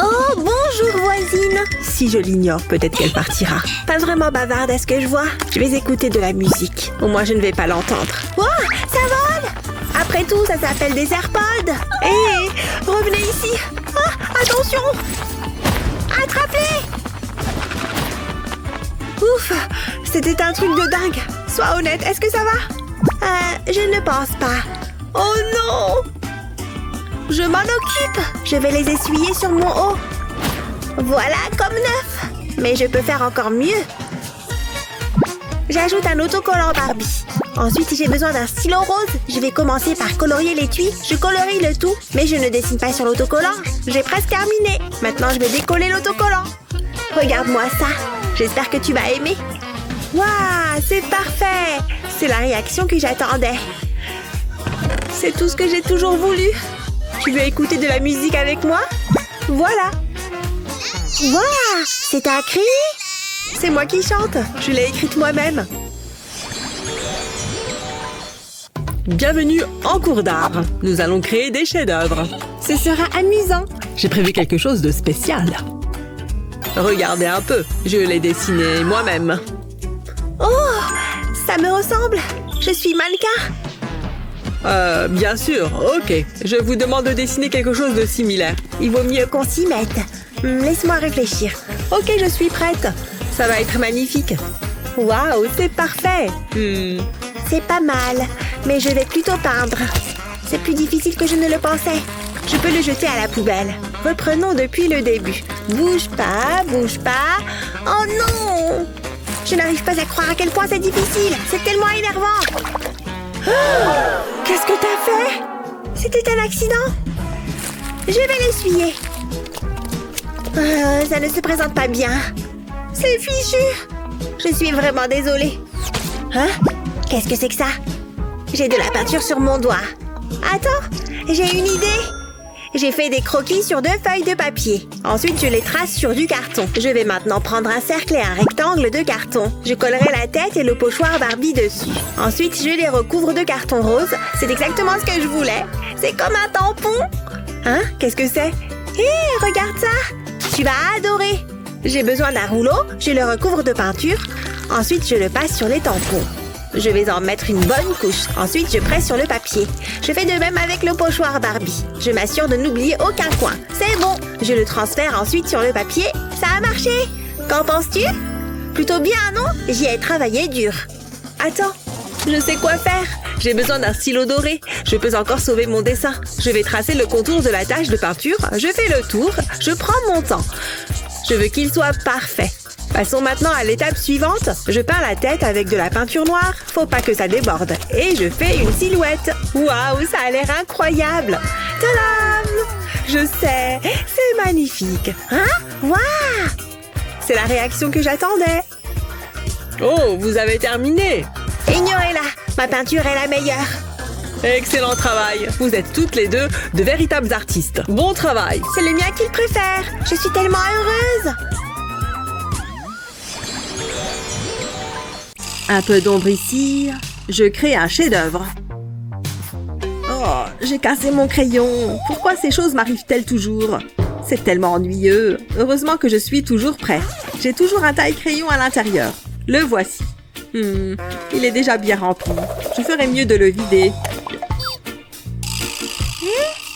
Oh, bonjour voisine. Si je l'ignore, peut-être qu'elle partira. Pas vraiment bavarde à ce que je vois. Je vais écouter de la musique. Au moins, je ne vais pas l'entendre. Oh, ça vole! Après tout, ça s'appelle des AirPods. Hé, revenez ici. Ah, attention! Attrapez! Ouf, c'était un truc de dingue. Sois honnête, est-ce que ça va? Je ne pense pas. Oh non! Je m'en occupe. Je vais les essuyer sur mon haut. Voilà, comme neuf. Mais je peux faire encore mieux. J'ajoute un autocollant Barbie. Ensuite, j'ai besoin d'un stylo rose. Je vais commencer par colorier l'étui. Je colorie le tout, mais je ne dessine pas sur l'autocollant. J'ai presque terminé. Maintenant, je vais décoller l'autocollant. Regarde-moi ça. J'espère que tu vas aimer. Waouh, c'est parfait. C'est la réaction que j'attendais. C'est tout ce que j'ai toujours voulu. Tu veux écouter de la musique avec moi? Voilà. Waouh, c'est un cri? C'est moi qui chante. Je l'ai écrite moi-même. Bienvenue en cours d'art. Nous allons créer des chefs-d'œuvre. Ce sera amusant. J'ai prévu quelque chose de spécial. Regardez un peu, je l'ai dessiné moi-même. Oh, ça me ressemble. Je suis mannequin. Bien sûr, ok. Je vous demande de dessiner quelque chose de similaire. Il vaut mieux qu'on s'y mette. Laisse-moi réfléchir. Ok, je suis prête. Ça va être magnifique. Waouh, c'est parfait. C'est pas mal, mais je vais plutôt peindre. C'est plus difficile que je ne le pensais. Je peux le jeter à la poubelle. Reprenons depuis le début. Bouge pas, bouge pas. Oh non! Je n'arrive pas à croire à quel point c'est difficile. C'est tellement énervant. Qu'est-ce que t'as fait? C'était un accident? Je vais l'essuyer. Ça ne se présente pas bien. C'est fichu. Je suis vraiment désolée. Hein? Qu'est-ce que c'est que ça? J'ai de la peinture sur mon doigt. Attends, j'ai une idée. J'ai fait des croquis sur 2 feuilles de papier. Ensuite, je les trace sur du carton. Je vais maintenant prendre un cercle et un rectangle de carton. Je collerai la tête et le pochoir Barbie dessus. Ensuite, je les recouvre de carton rose. C'est exactement ce que je voulais. C'est comme un tampon. Hein? Qu'est-ce que c'est? Hé, regarde ça! Tu vas adorer! J'ai besoin d'un rouleau, je le recouvre de peinture. Ensuite, je le passe sur les tampons. Je vais en mettre une bonne couche. Ensuite, je presse sur le papier. Je fais de même avec le pochoir Barbie. Je m'assure de n'oublier aucun coin. C'est bon. Je le transfère ensuite sur le papier. Ça a marché. Qu'en penses-tu? Plutôt bien, non? J'y ai travaillé dur. Attends, je sais quoi faire. J'ai besoin d'un stylo doré. Je peux encore sauver mon dessin. Je vais tracer le contour de la tache de peinture. Je fais le tour. Je prends mon temps. Je veux qu'il soit parfait. Passons maintenant à l'étape suivante. Je peins la tête avec de la peinture noire. Faut pas que ça déborde. Et je fais une silhouette. Waouh, ça a l'air incroyable. Tadam! Je sais, c'est magnifique. Hein? Waouh! C'est la réaction que j'attendais. Oh, vous avez terminé. Ignorez-la, ma peinture est la meilleure. Excellent travail. Vous êtes toutes les deux de véritables artistes. Bon travail. C'est le mien qu'il préfère. Je suis tellement heureuse. Un peu d'ombre ici. Je crée un chef-d'œuvre. Oh, j'ai cassé mon crayon. Pourquoi ces choses m'arrivent-elles toujours? C'est tellement ennuyeux. Heureusement que je suis toujours prêt. J'ai toujours un taille-crayon à l'intérieur. Le voici. Il est déjà bien rempli. Je ferais mieux de le vider.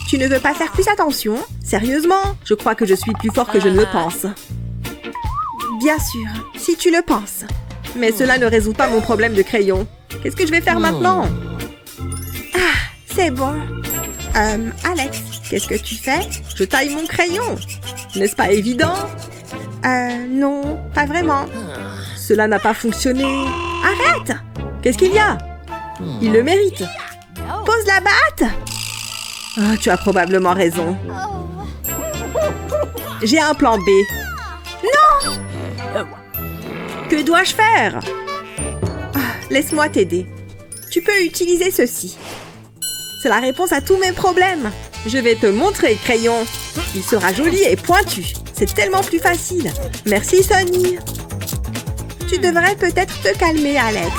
Tu ne veux pas faire plus attention? Sérieusement? Je crois que je suis plus fort que je ne le pense. Bien sûr, si tu le penses. Mais cela ne résout pas mon problème de crayon. Qu'est-ce que je vais faire maintenant? Ah, c'est bon. Alex, qu'est-ce que tu fais? Je taille mon crayon. N'est-ce pas évident? Non, pas vraiment. Cela n'a pas fonctionné. Arrête! Qu'est-ce qu'il y a? Il le mérite. Pose la batte! Ah, tu as probablement raison. J'ai un plan B. Non! Que dois-je faire? Laisse-moi t'aider. Tu peux utiliser ceci. C'est la réponse à tous mes problèmes. Je vais te montrer, crayon. Il sera joli et pointu. C'est tellement plus facile. Merci, Sonny. Tu devrais peut-être te calmer, Alex.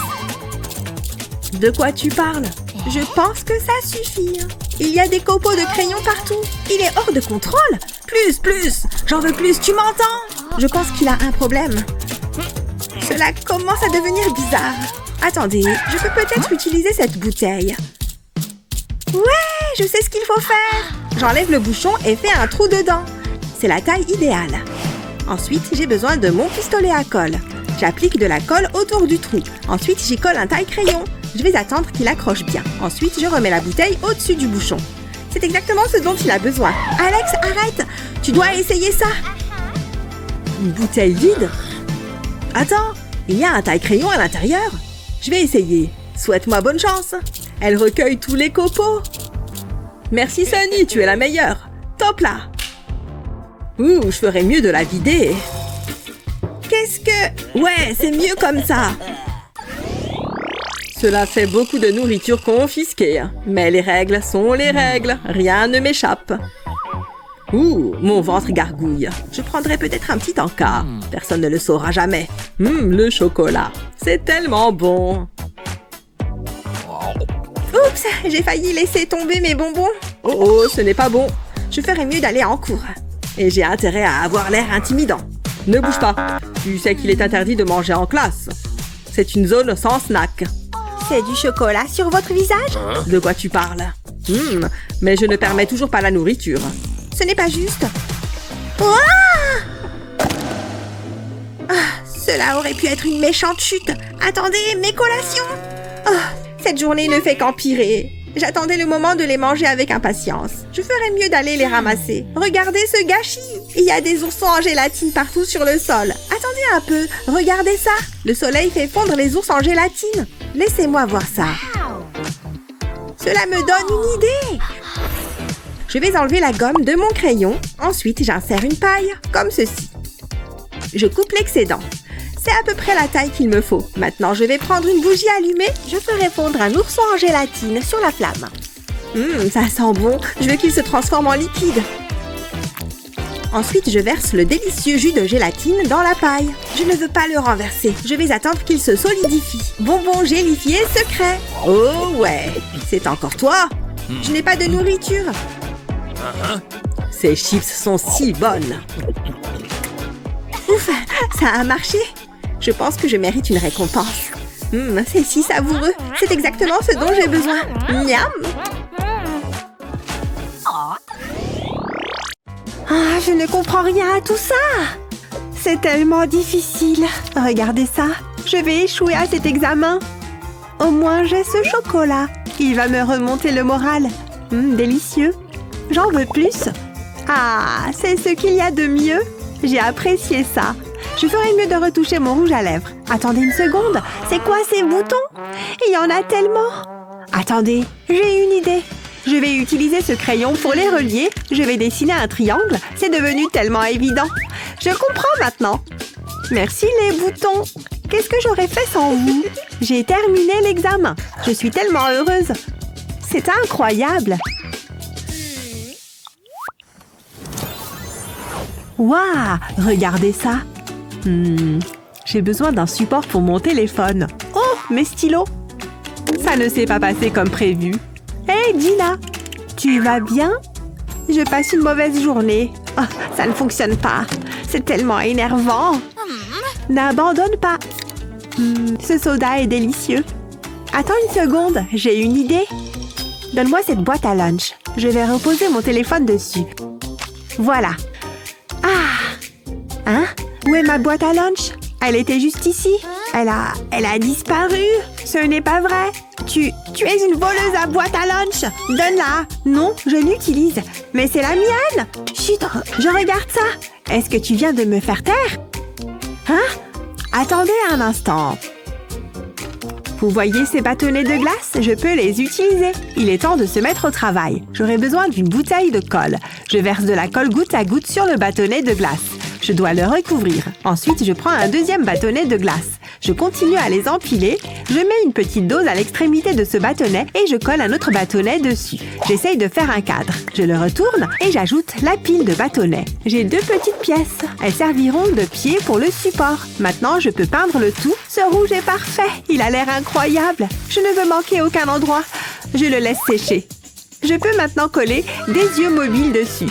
De quoi tu parles? Je pense que ça suffit. Il y a des copeaux de crayons partout. Il est hors de contrôle. Plus. J'en veux plus, tu m'entends? Je pense qu'il a un problème. Cela commence à devenir bizarre. Attendez, je peux peut-être utiliser cette bouteille. Ouais, je sais ce qu'il faut faire. J'enlève le bouchon et fais un trou dedans. C'est la taille idéale. Ensuite, j'ai besoin de mon pistolet à colle. J'applique de la colle autour du trou. Ensuite, j'y colle un taille-crayon. Je vais attendre qu'il accroche bien. Ensuite, je remets la bouteille au-dessus du bouchon. C'est exactement ce dont il a besoin. Alex, arrête! Tu dois essayer ça! Une bouteille vide? Attends, Il y a un taille-crayon à l'intérieur. Je vais essayer. Souhaite-moi bonne chance. Elle recueille tous les copeaux. Merci Sunny, tu es la meilleure. Top là. Ouh, je ferais mieux de la vider. Qu'est-ce que... Ouais, c'est mieux comme ça. Cela fait beaucoup de nourriture confisquée. Mais les règles sont les règles. Rien ne m'échappe. Ouh, mon ventre gargouille. Je prendrai peut-être un petit encas. Personne ne le saura jamais. Le chocolat. C'est tellement bon. Oups, j'ai failli laisser tomber mes bonbons. Oh, ce n'est pas bon. Je ferais mieux d'aller en cours. Et j'ai intérêt à avoir l'air intimidant. Ne bouge pas. Tu sais qu'il est interdit de manger en classe. C'est une zone sans snack. C'est du chocolat sur votre visage? De quoi tu parles? Mais je ne permets toujours pas la nourriture. Ce n'est pas juste. Cela aurait pu être une méchante chute. Attendez, mes collations. Cette journée ne fait qu'empirer. J'attendais le moment de les manger avec impatience. Je ferais mieux d'aller les ramasser. Regardez ce gâchis. Il y a des oursons en gélatine partout sur le sol. Attendez un peu. Regardez ça. Le soleil fait fondre les ours en gélatine. Laissez-moi voir ça. Cela me donne une idée. Je vais enlever la gomme de mon crayon. Ensuite, j'insère une paille, comme ceci. Je coupe l'excédent. C'est à peu près la taille qu'il me faut. Maintenant, je vais prendre une bougie allumée. Je ferai fondre un ourson en gélatine sur la flamme. Ça sent bon. Je veux qu'il se transforme en liquide. Ensuite, je verse le délicieux jus de gélatine dans la paille. Je ne veux pas le renverser. Je vais attendre qu'il se solidifie. Bonbon gélifié secret. Oh ouais, c'est encore toi. Je n'ai pas de nourriture. Ces chips sont si bonnes. Ouf, ça a marché. Je pense que je mérite une récompense. C'est si savoureux. C'est exactement ce dont j'ai besoin. Miam. Je ne comprends rien à tout ça. C'est tellement difficile. Regardez ça. Je vais échouer à cet examen. Au moins, j'ai ce chocolat. Il va me remonter le moral. Délicieux. J'en veux plus. C'est ce qu'il y a de mieux. J'ai apprécié ça. Je ferais mieux de retoucher mon rouge à lèvres. Attendez une seconde. C'est quoi ces boutons? Il y en a tellement. Attendez, j'ai une idée. Je vais utiliser ce crayon pour les relier. Je vais dessiner un triangle. C'est devenu tellement évident. Je comprends maintenant. Merci les boutons. Qu'est-ce que j'aurais fait sans vous? J'ai terminé l'examen. Je suis tellement heureuse. C'est incroyable. Waouh, regardez ça. J'ai besoin d'un support pour mon téléphone. Oh, mes stylos. Ça ne s'est pas passé comme prévu. Hey, Gina, tu vas bien? Je passe une mauvaise journée. Ça ne fonctionne pas. C'est tellement énervant. N'abandonne pas. Ce soda est délicieux. Attends une seconde, j'ai une idée. Donne-moi cette boîte à lunch. Je vais reposer mon téléphone dessus. Voilà. Où est ma boîte à lunch? Elle était juste ici. Elle a disparu. Ce n'est pas vrai. Tu es une voleuse à boîte à lunch. Donne-la. Non, je l'utilise. Mais c'est la mienne. Chut, je regarde ça. Est-ce que tu viens de me faire taire? Attendez un instant. Vous voyez ces bâtonnets de glace? Je peux les utiliser. Il est temps de se mettre au travail. J'aurai besoin d'une bouteille de colle. Je verse de la colle goutte à goutte sur le bâtonnet de glace. Je dois le recouvrir. Ensuite, je prends un deuxième bâtonnet de glace. Je continue à les empiler. Je mets une petite dose à l'extrémité de ce bâtonnet et je colle un autre bâtonnet dessus. J'essaye de faire un cadre. Je le retourne et j'ajoute la pile de bâtonnets. J'ai 2 petites pièces. Elles serviront de pied pour le support. Maintenant, je peux peindre le tout. Ce rouge est parfait. Il a l'air incroyable. Je ne veux manquer aucun endroit. Je le laisse sécher. Je peux maintenant coller des yeux mobiles dessus.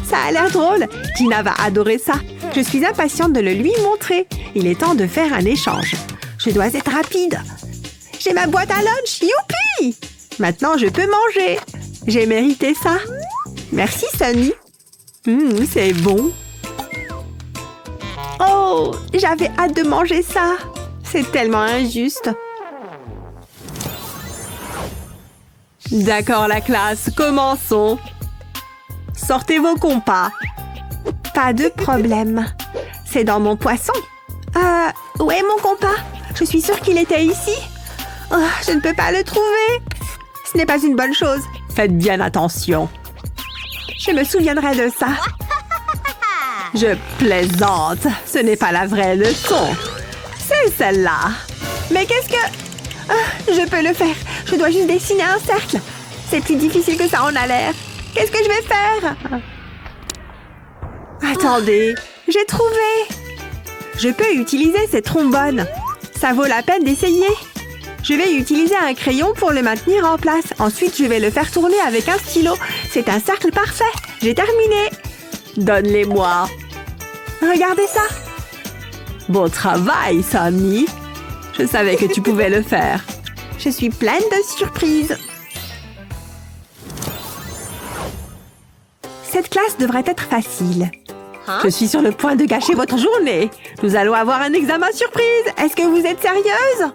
Ça a l'air drôle. Gina va adorer ça. Je suis impatiente de le lui montrer. Il est temps de faire un échange. Je dois être rapide. J'ai ma boîte à lunch. Youpi! Maintenant, je peux manger. J'ai mérité ça. Merci, Sunny. C'est bon. Oh, j'avais hâte de manger ça. C'est tellement injuste. D'accord, la classe, commençons. Sortez vos compas. Pas de problème. C'est dans mon poisson. Où est mon compas? Je suis sûre qu'il était ici. Oh, je ne peux pas le trouver. Ce n'est pas une bonne chose. Faites bien attention. Je me souviendrai de ça. Je plaisante. Ce n'est pas la vraie leçon. C'est celle-là. Mais qu'est-ce que... Ah, je peux le faire. Je dois juste dessiner un cercle. C'est plus difficile que ça en a l'air. Qu'est-ce que je vais faire? Attendez, j'ai trouvé. Je peux utiliser ces trombones. Ça vaut la peine d'essayer. Je vais utiliser un crayon pour le maintenir en place. Ensuite, je vais le faire tourner avec un stylo. C'est un cercle parfait. J'ai terminé. Donne-les-moi. Regardez ça. Bon travail, Sunny. Je savais que tu pouvais le faire. Je suis pleine de surprises. Cette classe devrait être facile. Je suis sur le point de gâcher votre journée. Nous allons avoir un examen surprise. Est-ce que vous êtes sérieuse?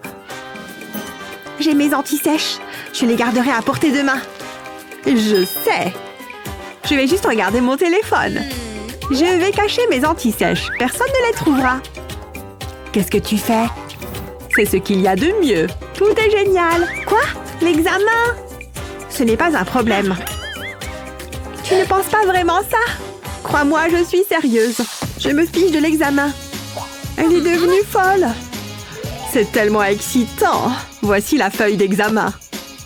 J'ai mes anti-sèches. Je les garderai à portée de main. Je sais. Je vais juste regarder mon téléphone. Je vais cacher mes anti-sèches. Personne ne les trouvera. Qu'est-ce que tu fais? C'est ce qu'il y a de mieux. Tout est génial. Quoi? L'examen? Ce n'est pas un problème. Tu ne penses pas vraiment ça? Crois-moi, je suis sérieuse. Je me fiche de l'examen. Elle est devenue folle. C'est tellement excitant. Voici la feuille d'examen.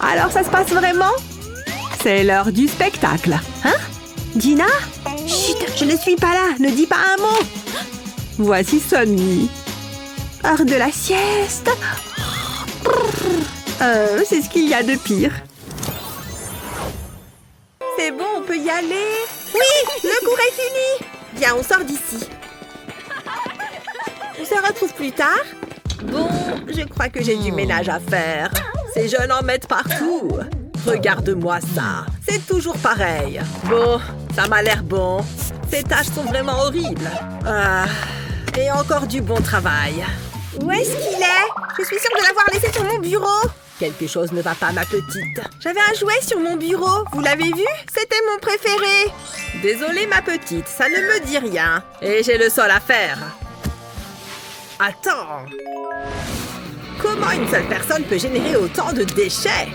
Alors, ça se passe vraiment? C'est l'heure du spectacle. Hein? Gina? Chut, je ne suis pas là. Ne dis pas un mot. Voici Sunny. Heure de la sieste. C'est ce qu'il y a de pire. C'est bon, on peut y aller. Oui, le cours est fini. Viens, on sort d'ici. On se retrouve plus tard. Bon, je crois que j'ai du ménage à faire. Ces jeunes en mettent partout. Regarde-moi ça. C'est toujours pareil. Bon, ça m'a l'air bon. Ces tâches sont vraiment horribles. Ah, et encore du bon travail. Où est-ce qu'il est? Je suis sûre de l'avoir laissé sur mon bureau. Quelque chose ne va pas, ma petite. J'avais un jouet sur mon bureau. Vous l'avez vu? C'était mon préféré. Désolée, ma petite, ça ne me dit rien. Et j'ai le sol à faire. Attends. Comment une seule personne peut générer autant de déchets?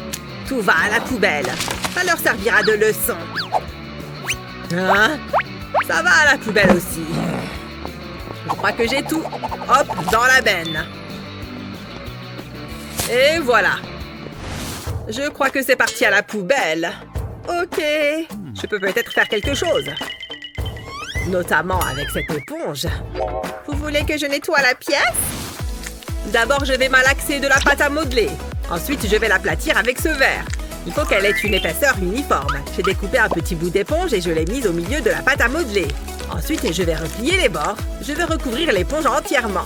Tout va à la poubelle. Ça leur servira de leçon. Hein? Ça va à la poubelle aussi. Je crois que j'ai tout. Hop, dans la benne. Et voilà. Je crois que c'est parti à la poubelle. Ok. Je peux peut-être faire quelque chose. Notamment avec cette éponge. Vous voulez que je nettoie la pièce? D'abord, je vais malaxer de la pâte à modeler. Ensuite, je vais l'aplatir avec ce verre. Il faut qu'elle ait une épaisseur uniforme. J'ai découpé un petit bout d'éponge et je l'ai mise au milieu de la pâte à modeler. Ensuite, je vais replier les bords. Je vais recouvrir l'éponge entièrement.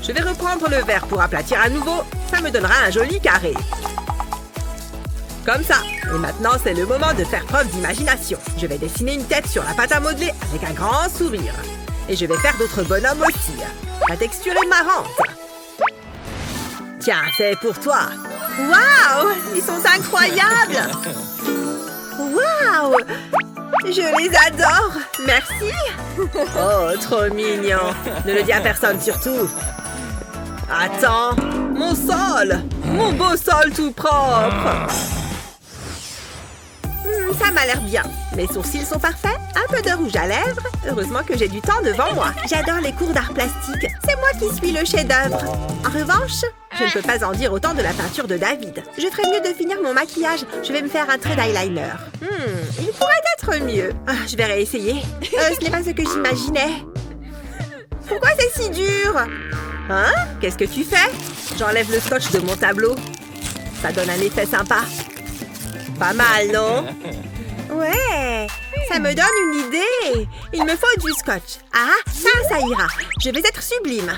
Je vais reprendre le verre pour aplatir à nouveau. Ça me donnera un joli carré. Comme ça. Et maintenant, c'est le moment de faire preuve d'imagination. Je vais dessiner une tête sur la pâte à modeler avec un grand sourire. Et je vais faire d'autres bonhommes aussi. La texture est marrante. Tiens, c'est pour toi. Waouh! Ils sont incroyables! Waouh! Je les adore! Merci! Oh, trop mignon! Ne le dis à personne surtout! Attends! Mon sol! Mon beau sol tout propre! Ça m'a l'air bien. Mes sourcils sont parfaits. Un peu de rouge à lèvres. Heureusement que j'ai du temps devant moi. J'adore les cours d'art plastique. C'est moi qui suis le chef-d'œuvre. En revanche, je ne peux pas en dire autant de la peinture de David. Je ferais mieux de finir mon maquillage. Je vais me faire un trait d'eyeliner. Il pourrait être mieux. Ah, je vais réessayer. Ce n'est pas ce que j'imaginais. Pourquoi c'est si dur? Hein? Qu'est-ce que tu fais? J'enlève le scotch de mon tableau. Ça donne un effet sympa. Pas mal, non? Ouais, ça me donne une idée. Il me faut du scotch. Ah, ça ira. Je vais être sublime.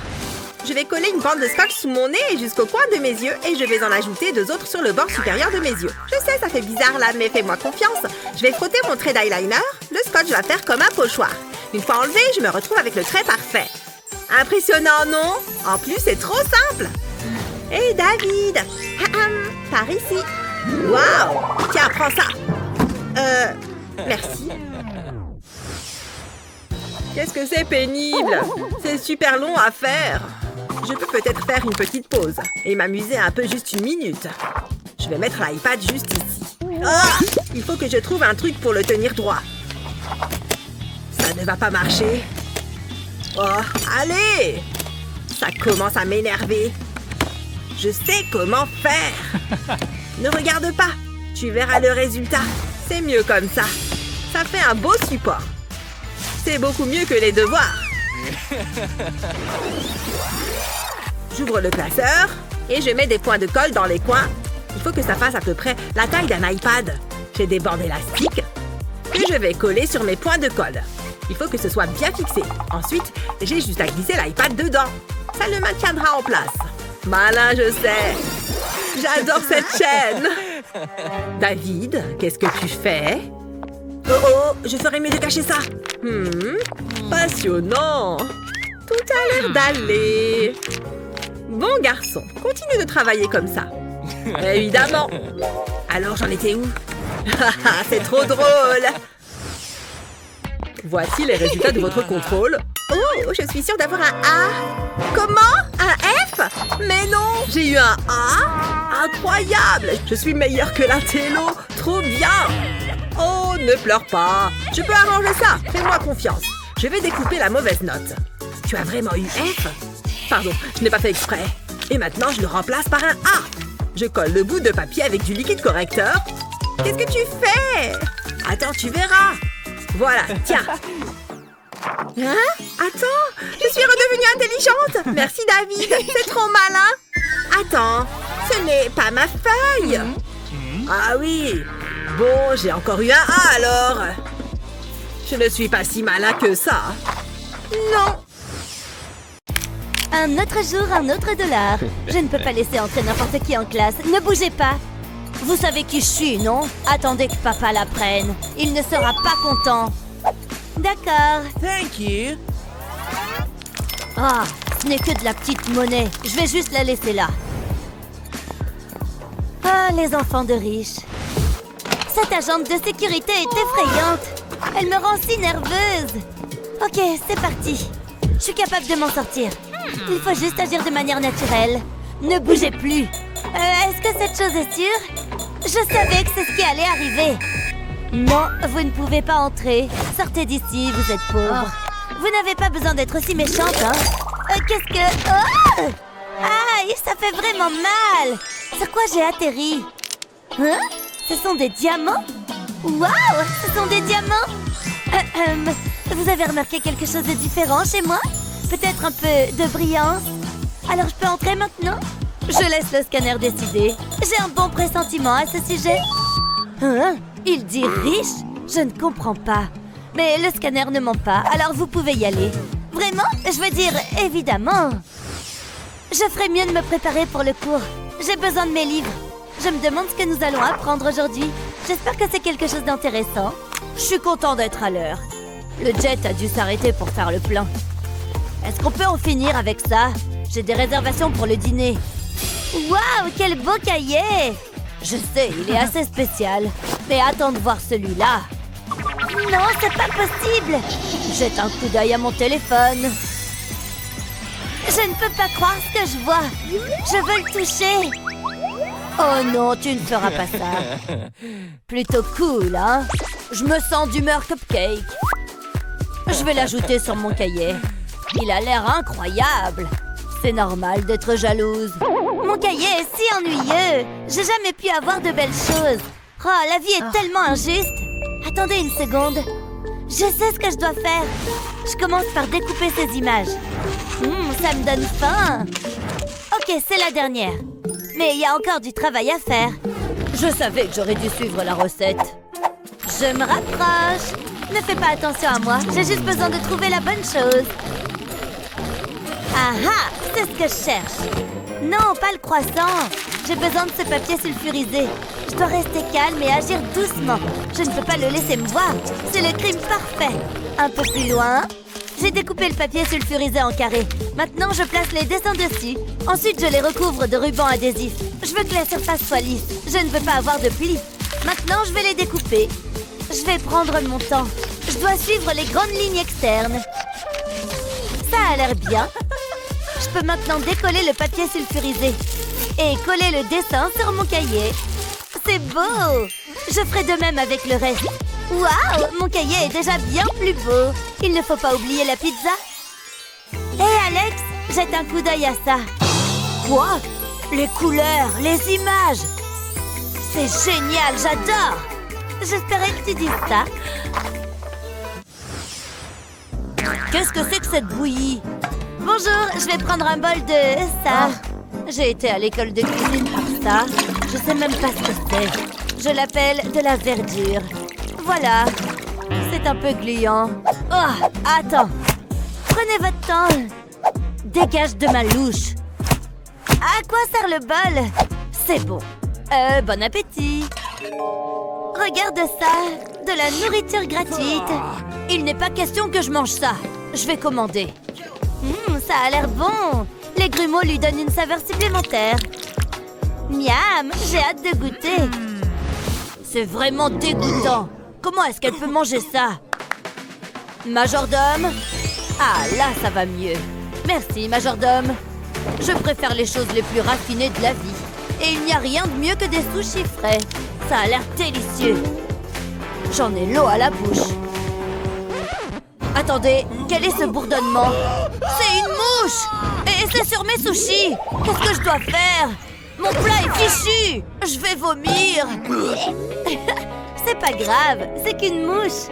Je vais coller une bande de scotch sous mon nez et jusqu'au coin de mes yeux et je vais en ajouter 2 autres sur le bord supérieur de mes yeux. Je sais, ça fait bizarre là, mais fais-moi confiance. Je vais frotter mon trait d'eyeliner. Le scotch va faire comme un pochoir. Une fois enlevé, je me retrouve avec le trait parfait. Impressionnant, non? En plus, c'est trop simple. Hé, David! Par ici. Waouh! Tiens, prends ça. Merci. Que Qu'est-ce que c'est pénible! C'est super long à faire. Je peux peut-être faire une petite pause et m'amuser un peu juste 1 minute. Je vais mettre l'iPad juste ici. Ah! Il faut que je trouve un truc pour le tenir droit. Ça ne va pas marcher. Oh, allez! Ça commence à m'énerver. Je sais comment faire. Ne regarde pas. Tu verras le résultat. C'est mieux comme ça. Ça fait un beau support. C'est beaucoup mieux que les devoirs. J'ouvre le classeur et je mets des points de colle dans les coins. Il faut que ça fasse à peu près la taille d'un iPad. J'ai des bandes élastiques que je vais coller sur mes points de colle. Il faut que ce soit bien fixé. Ensuite, j'ai juste à glisser l'iPad dedans. Ça le maintiendra en place. Malin, je sais. J'adore cette chaîne. David, qu'est-ce que tu fais? Oh, je ferais mieux de cacher ça. Passionnant. Tout a l'air d'aller. Bon garçon, continue de travailler comme ça. Évidemment. Alors, j'en étais où? C'est trop drôle. Voici les résultats de votre contrôle. Oh, je suis sûre d'avoir un A. Comment? Un F? Mais non, j'ai eu un A. Incroyable. Je suis meilleure que la télo. Trop bien. Oh, ne pleure pas. Je peux arranger ça. Fais-moi confiance. Je vais découper la mauvaise note. Tu as vraiment eu F? Pardon, je n'ai pas fait exprès. Et maintenant, je le remplace par un A. Je colle le bout de papier avec du liquide correcteur. Qu'est-ce que tu fais? Attends, tu verras. Voilà, tiens. Hein? Attends, je suis redevenue intelligente. Merci, David. C'est trop malin. Attends, ce n'est pas ma feuille. Ah oui. Bon, j'ai encore eu un A alors. Je ne suis pas si malin que ça. Non. Un autre jour, un autre dollar. Je ne peux pas laisser entrer n'importe qui en classe. Ne bougez pas. Vous savez qui je suis, non? Attendez que papa la prenne. Il ne sera pas content. D'accord. Thank you. Ah, ce n'est que de la petite monnaie. Je vais juste la laisser là. Ah, les enfants de riches. Cette agente de sécurité est effrayante. Elle me rend si nerveuse. Ok, c'est parti. Je suis capable de m'en sortir. Il faut juste agir de manière naturelle. Ne bougez plus. Est-ce que cette chose est sûre? Je savais que c'est ce qui allait arriver. Non, vous ne pouvez pas entrer. Sortez d'ici, vous êtes pauvre. Vous n'avez pas besoin d'être aussi méchante, hein? Qu'est-ce que... Oh! Aïe, ça fait vraiment mal. Sur quoi j'ai atterri? Hein? Ce sont des diamants? Waouh! Ce sont des diamants? Vous avez remarqué quelque chose de différent chez moi? Peut-être un peu de brillance? Alors je peux entrer maintenant? Je laisse le scanner décider. J'ai un bon pressentiment à ce sujet. Hein? Il dit riche? Je ne comprends pas. Mais le scanner ne ment pas, alors vous pouvez y aller. Vraiment? Je veux dire, évidemment. Je ferais mieux de me préparer pour le cours. J'ai besoin de mes livres. Je me demande ce que nous allons apprendre aujourd'hui. J'espère que c'est quelque chose d'intéressant. Je suis content d'être à l'heure. Le jet a dû s'arrêter pour faire le plein. Est-ce qu'on peut en finir avec ça? J'ai des réservations pour le dîner. Waouh, quel beau cahier! Je sais, il est assez spécial. Mais attends de voir celui-là. Non, c'est pas possible! Jette un coup d'œil à mon téléphone. Je ne peux pas croire ce que je vois. Je veux le toucher. Oh non, tu ne feras pas ça. Plutôt cool, hein? Je me sens d'humeur cupcake. Je vais l'ajouter sur mon cahier. Il a l'air incroyable. C'est normal d'être jalouse. Mon cahier est si ennuyeux. J'ai jamais pu avoir de belles choses. Oh, la vie est tellement injuste. Attendez une seconde. Je sais ce que je dois faire. Je commence par découper ces images. Ça me donne faim. Ok, c'est la dernière. Mais il y a encore du travail à faire. Je savais que j'aurais dû suivre la recette. Je me rapproche. Ne fais pas attention à moi. J'ai juste besoin de trouver la bonne chose. Ah ah, c'est ce que je cherche. Non, pas le croissant. J'ai besoin de ce papier sulfurisé. Je dois rester calme et agir doucement. Je ne peux pas le laisser me voir. C'est le crime parfait. Un peu plus loin. J'ai découpé le papier sulfurisé en carrés. Maintenant, je place les dessins dessus. Ensuite, je les recouvre de ruban adhésif. Je veux que la surface soit lisse. Je ne veux pas avoir de plis. Maintenant, je vais les découper. Je vais prendre mon temps. Je dois suivre les grandes lignes externes. Ça a l'air bien. Je peux maintenant décoller le papier sulfurisé et coller le dessin sur mon cahier. C'est beau! Je ferai de même avec le reste. Waouh! Mon cahier est déjà bien plus beau. Il ne faut pas oublier la pizza. Hé Alex, jette un coup d'œil à ça. Quoi? Les couleurs, les images. C'est génial, j'adore. J'espérais que tu dises ça. Qu'est-ce que c'est que cette bouillie? Bonjour, je vais prendre un bol de ça. J'ai été à l'école de cuisine pour ça. Je sais même pas ce que c'est. Je l'appelle de la verdure. Voilà. C'est un peu gluant. Oh, attends. Prenez votre temps. Dégage de ma louche. À quoi sert le bol? C'est bon. Bon appétit. Regarde ça. De la nourriture gratuite. Il n'est pas question que je mange ça. Je vais commander. Ça a l'air bon. Les grumeaux lui donnent une saveur supplémentaire. Miam, j'ai hâte de goûter. C'est vraiment dégoûtant. Comment est-ce qu'elle peut manger ça? Majordome? Ah, là, ça va mieux. Merci, majordome. Je préfère les choses les plus raffinées de la vie. Et il n'y a rien de mieux que des sushis frais. Ça a l'air délicieux. J'en ai l'eau à la bouche. Attendez, quel est ce bourdonnement? C'est une mouche! Et c'est sur mes sushis! Qu'est-ce que je dois faire? Mon plat est fichu! Je vais vomir! C'est pas grave, c'est qu'une mouche.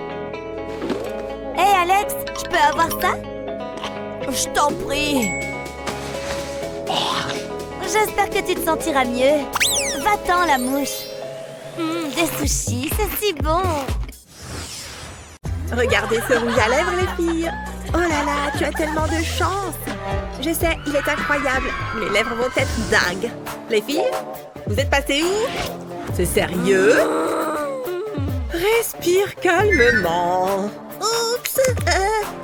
Hé Alex, je peux avoir ça? Je t'en prie. J'espère que tu te sentiras mieux. Va-t'en la mouche. Des sushis, c'est si bon. Regardez ce rouge à lèvres, les filles. Oh là là, tu as tellement de chance. Je sais, il est incroyable. Mes lèvres vont être dingues. Les filles, vous êtes passées où? C'est sérieux? Respire calmement. Oups,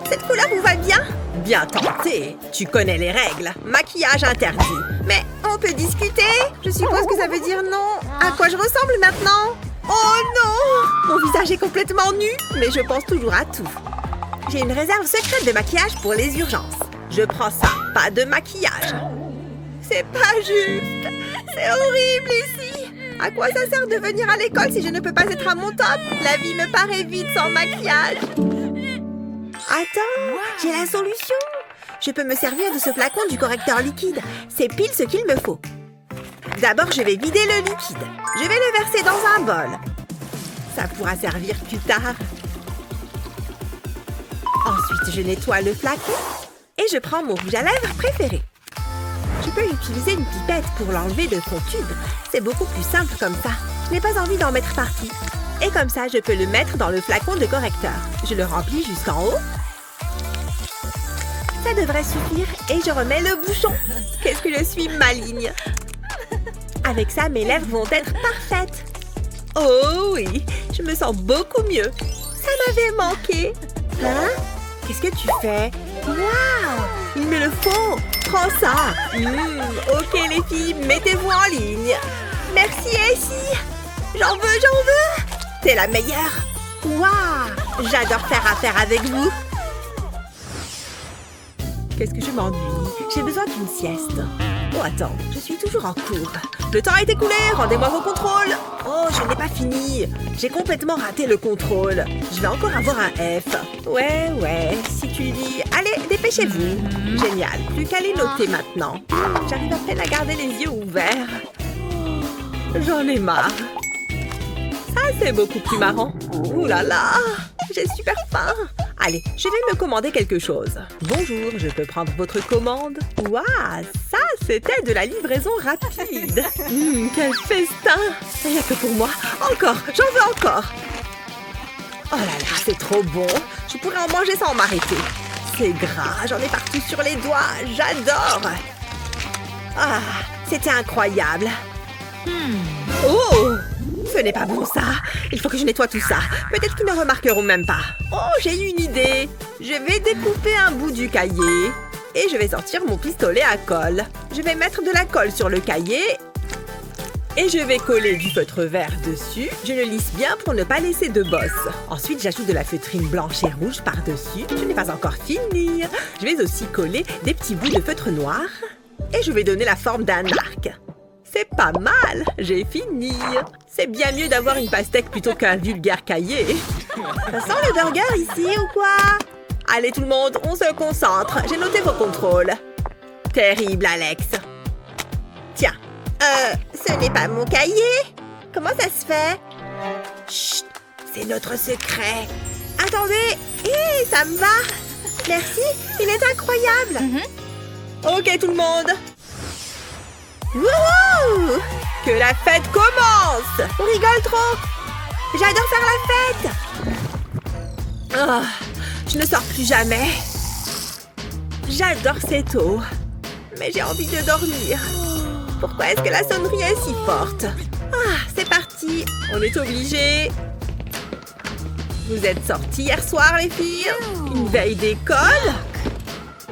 cette couleur vous va bien? Bien tenté. Tu connais les règles. Maquillage interdit. Mais on peut discuter? Je suppose que ça veut dire non. À quoi je ressemble maintenant? Oh non! Mon visage est complètement nu, mais je pense toujours à tout. J'ai une réserve secrète de maquillage pour les urgences. Je prends ça, pas de maquillage. C'est pas juste. C'est horrible ici. À quoi ça sert de venir à l'école si je ne peux pas être à mon top? La vie me paraît vide sans maquillage. Attends, j'ai la solution. Je peux me servir de ce flacon du correcteur liquide. C'est pile ce qu'il me faut. D'abord, je vais vider le liquide. Je vais le verser dans un bol. Ça pourra servir plus tard. Ensuite, je nettoie le flacon et je prends mon rouge à lèvres préféré. Je peux utiliser une pipette pour l'enlever de son tube. C'est beaucoup plus simple comme ça. Je n'ai pas envie d'en mettre partout. Et comme ça, je peux le mettre dans le flacon de correcteur. Je le remplis jusqu'en haut. Ça devrait suffire et je remets le bouchon. Qu'est-ce que je suis maligne! Avec ça, mes lèvres vont être parfaites. Oh oui, je me sens beaucoup mieux. Ça m'avait manqué. Hein? Qu'est-ce que tu fais? Waouh! Il me le faut. Prends ça. Ok les filles, mettez-vous en ligne. Merci Essie. J'en veux. T'es la meilleure. Waouh! J'adore faire affaire avec vous. Qu'est-ce que je m'ennuie? J'ai besoin d'une sieste. Oh, attends, je suis toujours en cours. Le temps est écoulé, rendez-moi vos contrôles. Oh, je n'ai pas fini. J'ai complètement raté le contrôle. Je vais encore avoir un F. Ouais, si tu dis... Allez, dépêchez-vous. Génial, plus qu'à les noter maintenant. J'arrive à peine à garder les yeux ouverts. J'en ai marre. Ça, c'est beaucoup plus marrant. Ouh là là, j'ai super faim. Allez, je vais me commander quelque chose. Bonjour, je peux prendre votre commande? Waouh, ça, c'était de la livraison rapide. Quel festin! Rien que pour moi. Encore, j'en veux encore. Oh là là, c'est trop bon. Je pourrais en manger sans m'arrêter. C'est gras, j'en ai partout sur les doigts. J'adore. Ah, c'était incroyable. Oh! Ce n'est pas bon ça. Il faut que je nettoie tout ça. Peut-être qu'ils ne remarqueront même pas. Oh, j'ai une idée. Je vais découper un bout du cahier et je vais sortir mon pistolet à colle. Je vais mettre de la colle sur le cahier Et je vais coller du feutre vert dessus. Je le lisse bien pour ne pas laisser de bosses. Ensuite, j'ajoute de la feutrine blanche et rouge par-dessus. Je n'ai pas encore fini. Je vais aussi coller des petits bouts de feutre noir. Et je vais donner la forme d'un arc. C'est pas mal, j'ai fini. C'est bien mieux d'avoir une pastèque plutôt qu'un vulgaire cahier. Ça sent le burger ici ou quoi? Allez tout le monde, on se concentre. J'ai noté vos contrôles. Terrible, Alex. Tiens. Ce n'est pas mon cahier. Comment ça se fait? Chut, c'est notre secret. Attendez, ça me va. Merci, il est incroyable. Ok tout le monde. Wouhou! Que la fête commence! On rigole trop. J'adore faire la fête. Ah, je ne sors plus jamais. J'adore cette eau. Mais j'ai envie de dormir. Pourquoi est-ce que la sonnerie est si forte? Ah, c'est parti. On est obligés. Vous êtes sortis hier soir, les filles? Une veille d'école?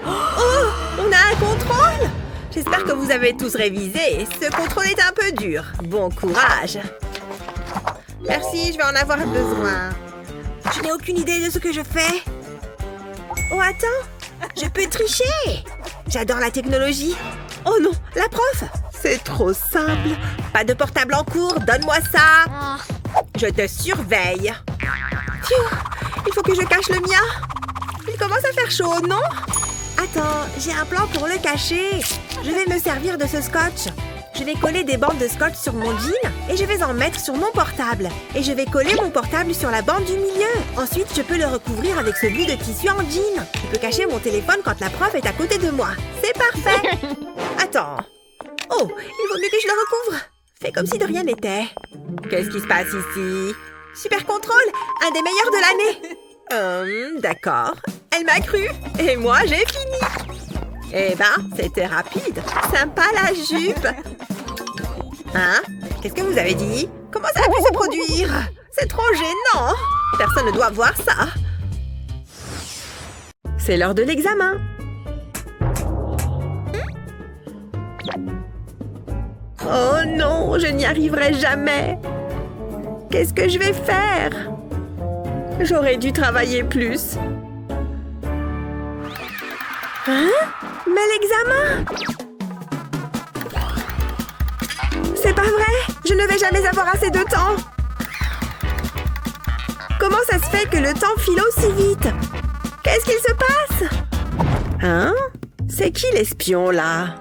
Oh, on a un contrôle? J'espère que vous avez tous révisé. Ce contrôle est un peu dur. Bon courage. Merci, je vais en avoir besoin. Je n'ai aucune idée de ce que je fais. Oh, attends. Je peux tricher. J'adore la technologie. Oh non, la prof. C'est trop simple. Pas de portable en cours, donne-moi ça. Je te surveille. Pfiou, il faut que je cache le mien. Il commence à faire chaud, non? Attends, j'ai un plan pour le cacher. Je vais me servir de ce scotch. Je vais coller des bandes de scotch sur mon jean et je vais en mettre sur mon portable. Et je vais coller mon portable sur la bande du milieu. Ensuite, je peux le recouvrir avec ce bout de tissu en jean. Je peux cacher mon téléphone quand la prof est à côté de moi. C'est parfait. Attends. Oh, il vaut mieux que je le recouvre. Fais comme si de rien n'était. Qu'est-ce qui se passe ici? Super contrôle, un des meilleurs de l'année. D'accord. Elle m'a cru. Et moi, j'ai fini. Eh ben, c'était rapide. Sympa la jupe. Hein? Qu'est-ce que vous avez dit? Comment ça a pu se produire? C'est trop gênant. Personne ne doit voir ça. C'est l'heure de l'examen. Oh non, je n'y arriverai jamais. Qu'est-ce que je vais faire? J'aurais dû travailler plus. Hein? Mais l'examen! C'est pas vrai! Je ne vais jamais avoir assez de temps! Comment ça se fait que le temps file aussi vite? Qu'est-ce qu'il se passe? Hein? C'est qui l'espion, là?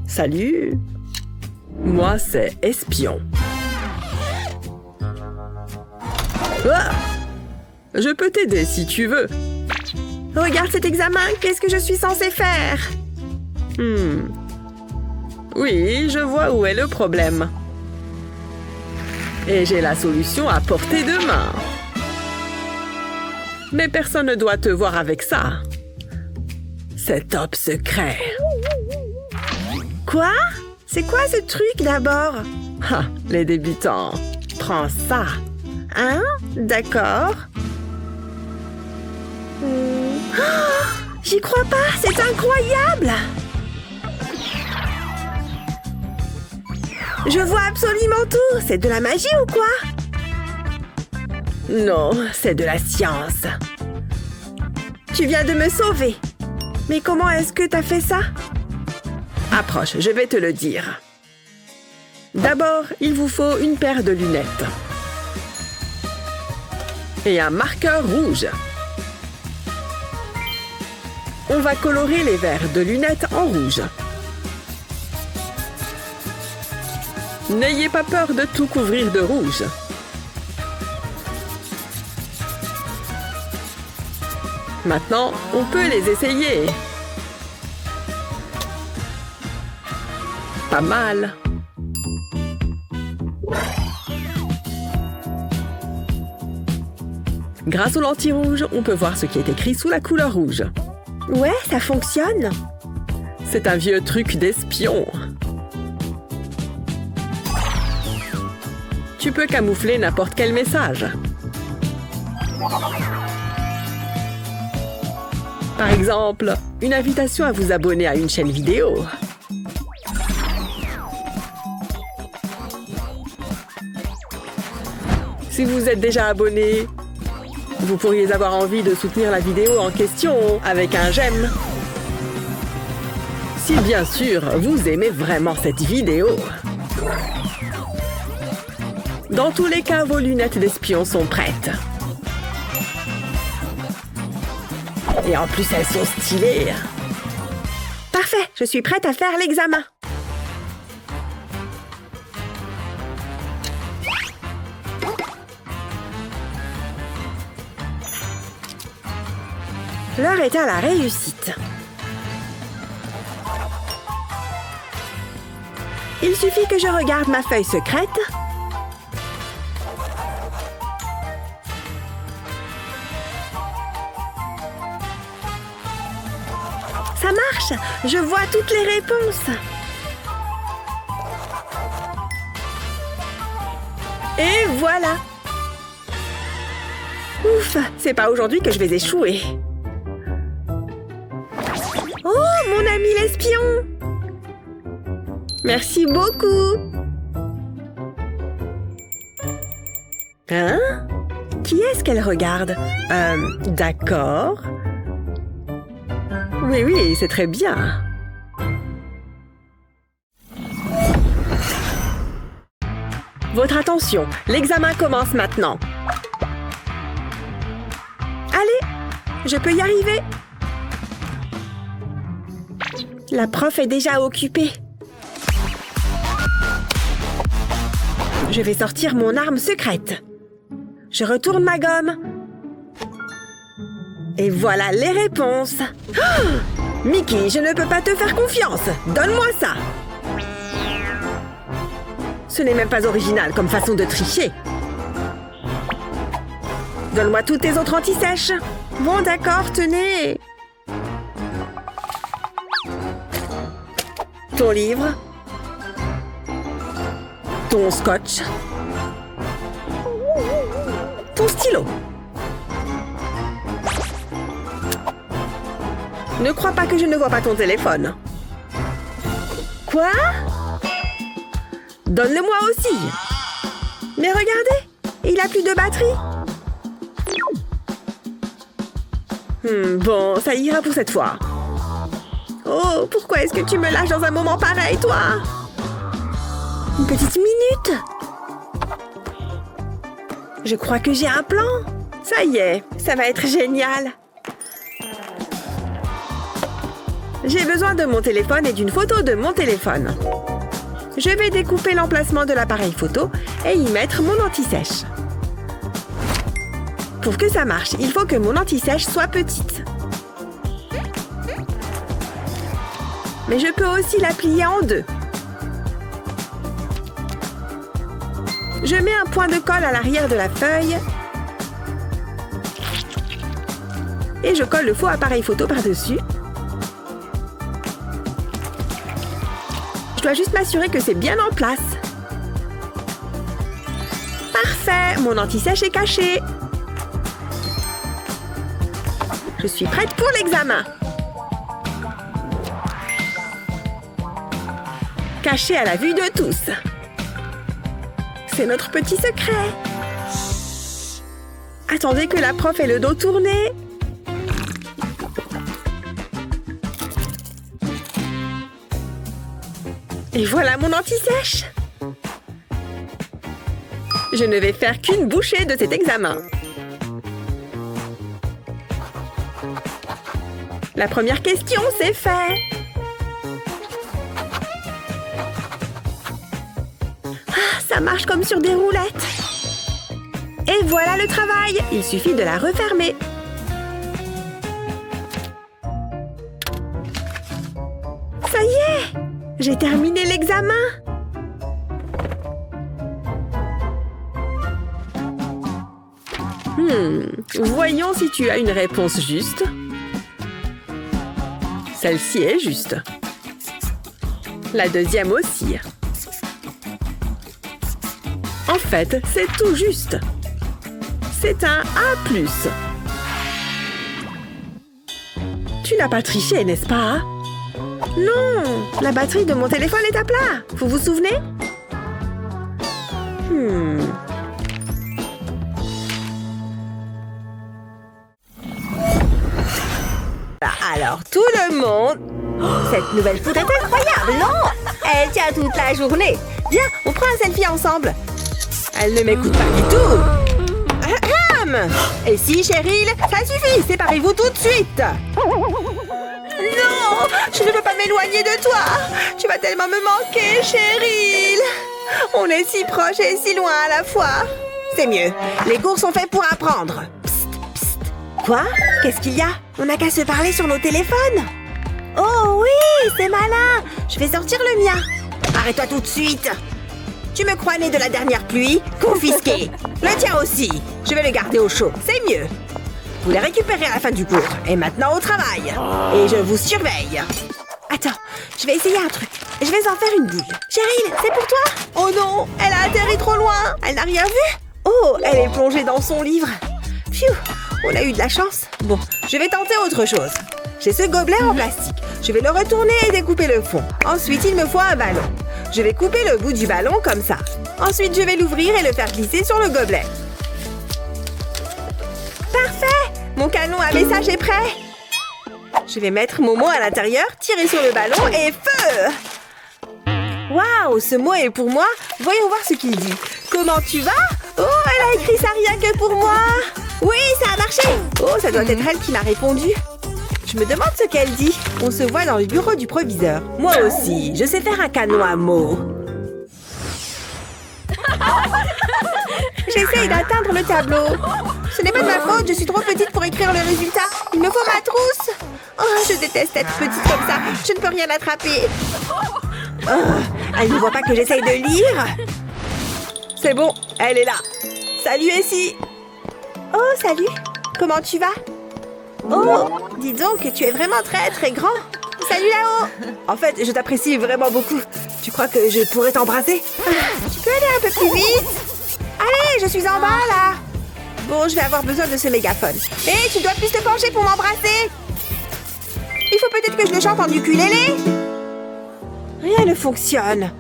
Salut! Moi, c'est Espion. Ah! Je peux t'aider si tu veux. Regarde cet examen, qu'est-ce que je suis censée faire? Oui, je vois où est le problème. Et j'ai la solution à portée de main. Mais personne ne doit te voir avec ça. C'est top secret. Quoi? C'est quoi ce truc d'abord? Ah, les débutants. Prends ça. Hein? D'accord. Oh, j'y crois pas, c'est incroyable! Je vois absolument tout. C'est de la magie ou quoi? Non, c'est de la science. Tu viens de me sauver. Mais comment est-ce que t'as fait ça? Approche, je vais te le dire. D'abord, il vous faut une paire de lunettes. Et un marqueur rouge. On va colorer les verres de lunettes en rouge. N'ayez pas peur de tout couvrir de rouge. Maintenant, on peut les essayer. Pas mal. Grâce aux lentilles rouges, on peut voir ce qui est écrit sous la couleur rouge. Ouais, ça fonctionne. C'est un vieux truc d'espion. Tu peux camoufler n'importe quel message. Par exemple, une invitation à vous abonner à une chaîne vidéo. Si vous êtes déjà abonné, vous pourriez avoir envie de soutenir la vidéo en question avec un j'aime. Si bien sûr, vous aimez vraiment cette vidéo. Dans tous les cas, vos lunettes d'espion sont prêtes. Et en plus, elles sont stylées. Parfait, je suis prête à faire l'examen. L'heure est à la réussite. Il suffit que je regarde ma feuille secrète. Ça marche! Je vois toutes les réponses. Et voilà! Ouf! C'est pas aujourd'hui que je vais échouer. Oh, mon ami l'espion! Merci beaucoup! Hein? Qui est-ce qu'elle regarde? D'accord. Oui, c'est très bien. Votre attention, l'examen commence maintenant. Allez, je peux y arriver. La prof est déjà occupée. Je vais sortir mon arme secrète. Je retourne ma gomme. Et voilà les réponses. Oh! Mickey, je ne peux pas te faire confiance. Donne-moi ça. Ce n'est même pas original comme façon de tricher. Donne-moi toutes tes autres anti-sèches. Bon, d'accord, tenez. Ton livre. Ton scotch. Ton stylo. Ne crois pas que je ne vois pas ton téléphone. Quoi? Donne-le-moi aussi. Mais regardez, il a plus de batterie. Bon, ça ira pour cette fois. Oh, pourquoi est-ce que tu me lâches dans un moment pareil, toi? Une petite minute. Je crois que j'ai un plan. Ça y est, ça va être génial. J'ai besoin de mon téléphone et d'une photo de mon téléphone. Je vais découper l'emplacement de l'appareil photo et y mettre mon anti-sèche. Pour que ça marche, il faut que mon anti-sèche soit petite. Mais je peux aussi la plier en deux. Je mets un point de colle à l'arrière de la feuille et je colle le faux appareil photo par-dessus. Je dois juste m'assurer que c'est bien en place. Parfait, mon anti-sèche est caché. Je suis prête pour l'examen. Caché à la vue de tous. C'est notre petit secret. Attendez que la prof ait le dos tourné. Et voilà mon anti-sèche. Je ne vais faire qu'une bouchée de cet examen. La première question, c'est fait. Ah, ça marche comme sur des roulettes. Et voilà le travail. Il suffit de la refermer. Ça y est! J'ai terminé l'examen. Voyons si tu as une réponse juste. Celle-ci est juste. La deuxième aussi. En fait, c'est tout juste. C'est un A+. Tu n'as pas triché, n'est-ce pas? Non, la batterie de mon téléphone est à plat. Vous vous souvenez? Alors, tout le monde... Oh, cette nouvelle poudre est incroyable, non? Elle tient toute la journée. Viens, on prend un selfie ensemble. Elle ne m'écoute pas du tout. Ahem. Et si, Cheryl, ça suffit, séparez-vous tout de suite. Non, je ne peux pas m'éloigner de toi. Tu vas tellement me manquer, Cheryl. On est si proches et si loin à la fois. C'est mieux, les cours sont faits pour apprendre. Psst, psst. Quoi? Qu'est-ce qu'il y a? On n'a qu'à se parler sur nos téléphones. Oh oui, c'est malin. Je vais sortir le mien. Arrête-toi tout de suite. Tu me crois né de la dernière pluie? Confisqué. Le tien aussi. Je vais le garder au chaud, c'est mieux. Vous les récupérez à la fin du cours. Et maintenant au travail. Et je vous surveille. Attends, je vais essayer un truc. Je vais en faire une boule. Cheryl, c'est pour toi? Oh non, elle a atterri trop loin. Elle n'a rien vu? Oh, elle est plongée dans son livre. Pfiou, on a eu de la chance. Bon, je vais tenter autre chose. J'ai ce gobelet en plastique. Je vais le retourner et découper le fond. Ensuite, il me faut un ballon. Je vais couper le bout du ballon comme ça. Ensuite, je vais l'ouvrir et le faire glisser sur le gobelet. Parfait! Mon canon à message est prêt. Je vais mettre mon mot à l'intérieur, tirer sur le ballon et feu! Waouh, ce mot est pour moi. Voyons voir ce qu'il dit. Comment tu vas? Oh, elle a écrit ça rien que pour moi. Oui, ça a marché. Oh, ça doit être elle qui m'a répondu. Je me demande ce qu'elle dit. On se voit dans le bureau du proviseur. Moi aussi, je sais faire un canon à mots. J'essaye d'atteindre le tableau. Ce n'est pas de ma faute, je suis trop petite pour écrire le résultat. Il me faut ma trousse. Oh, je déteste être petite comme ça. Je ne peux rien attraper. Oh, elle ne voit pas que j'essaye de lire. C'est bon, elle est là. Salut, Essie. Oh, salut. Comment tu vas? Oh, dis donc que tu es vraiment très très grand. Salut là-haut. En fait, je t'apprécie vraiment beaucoup. Tu crois que je pourrais t'embrasser? Tu peux aller un peu plus vite? Allez, je suis en bas là. Bon, je vais avoir besoin de ce mégaphone. Hé, tu dois plus te pencher pour m'embrasser. Il faut peut-être que je le chante en ukulélé. Rien ne fonctionne.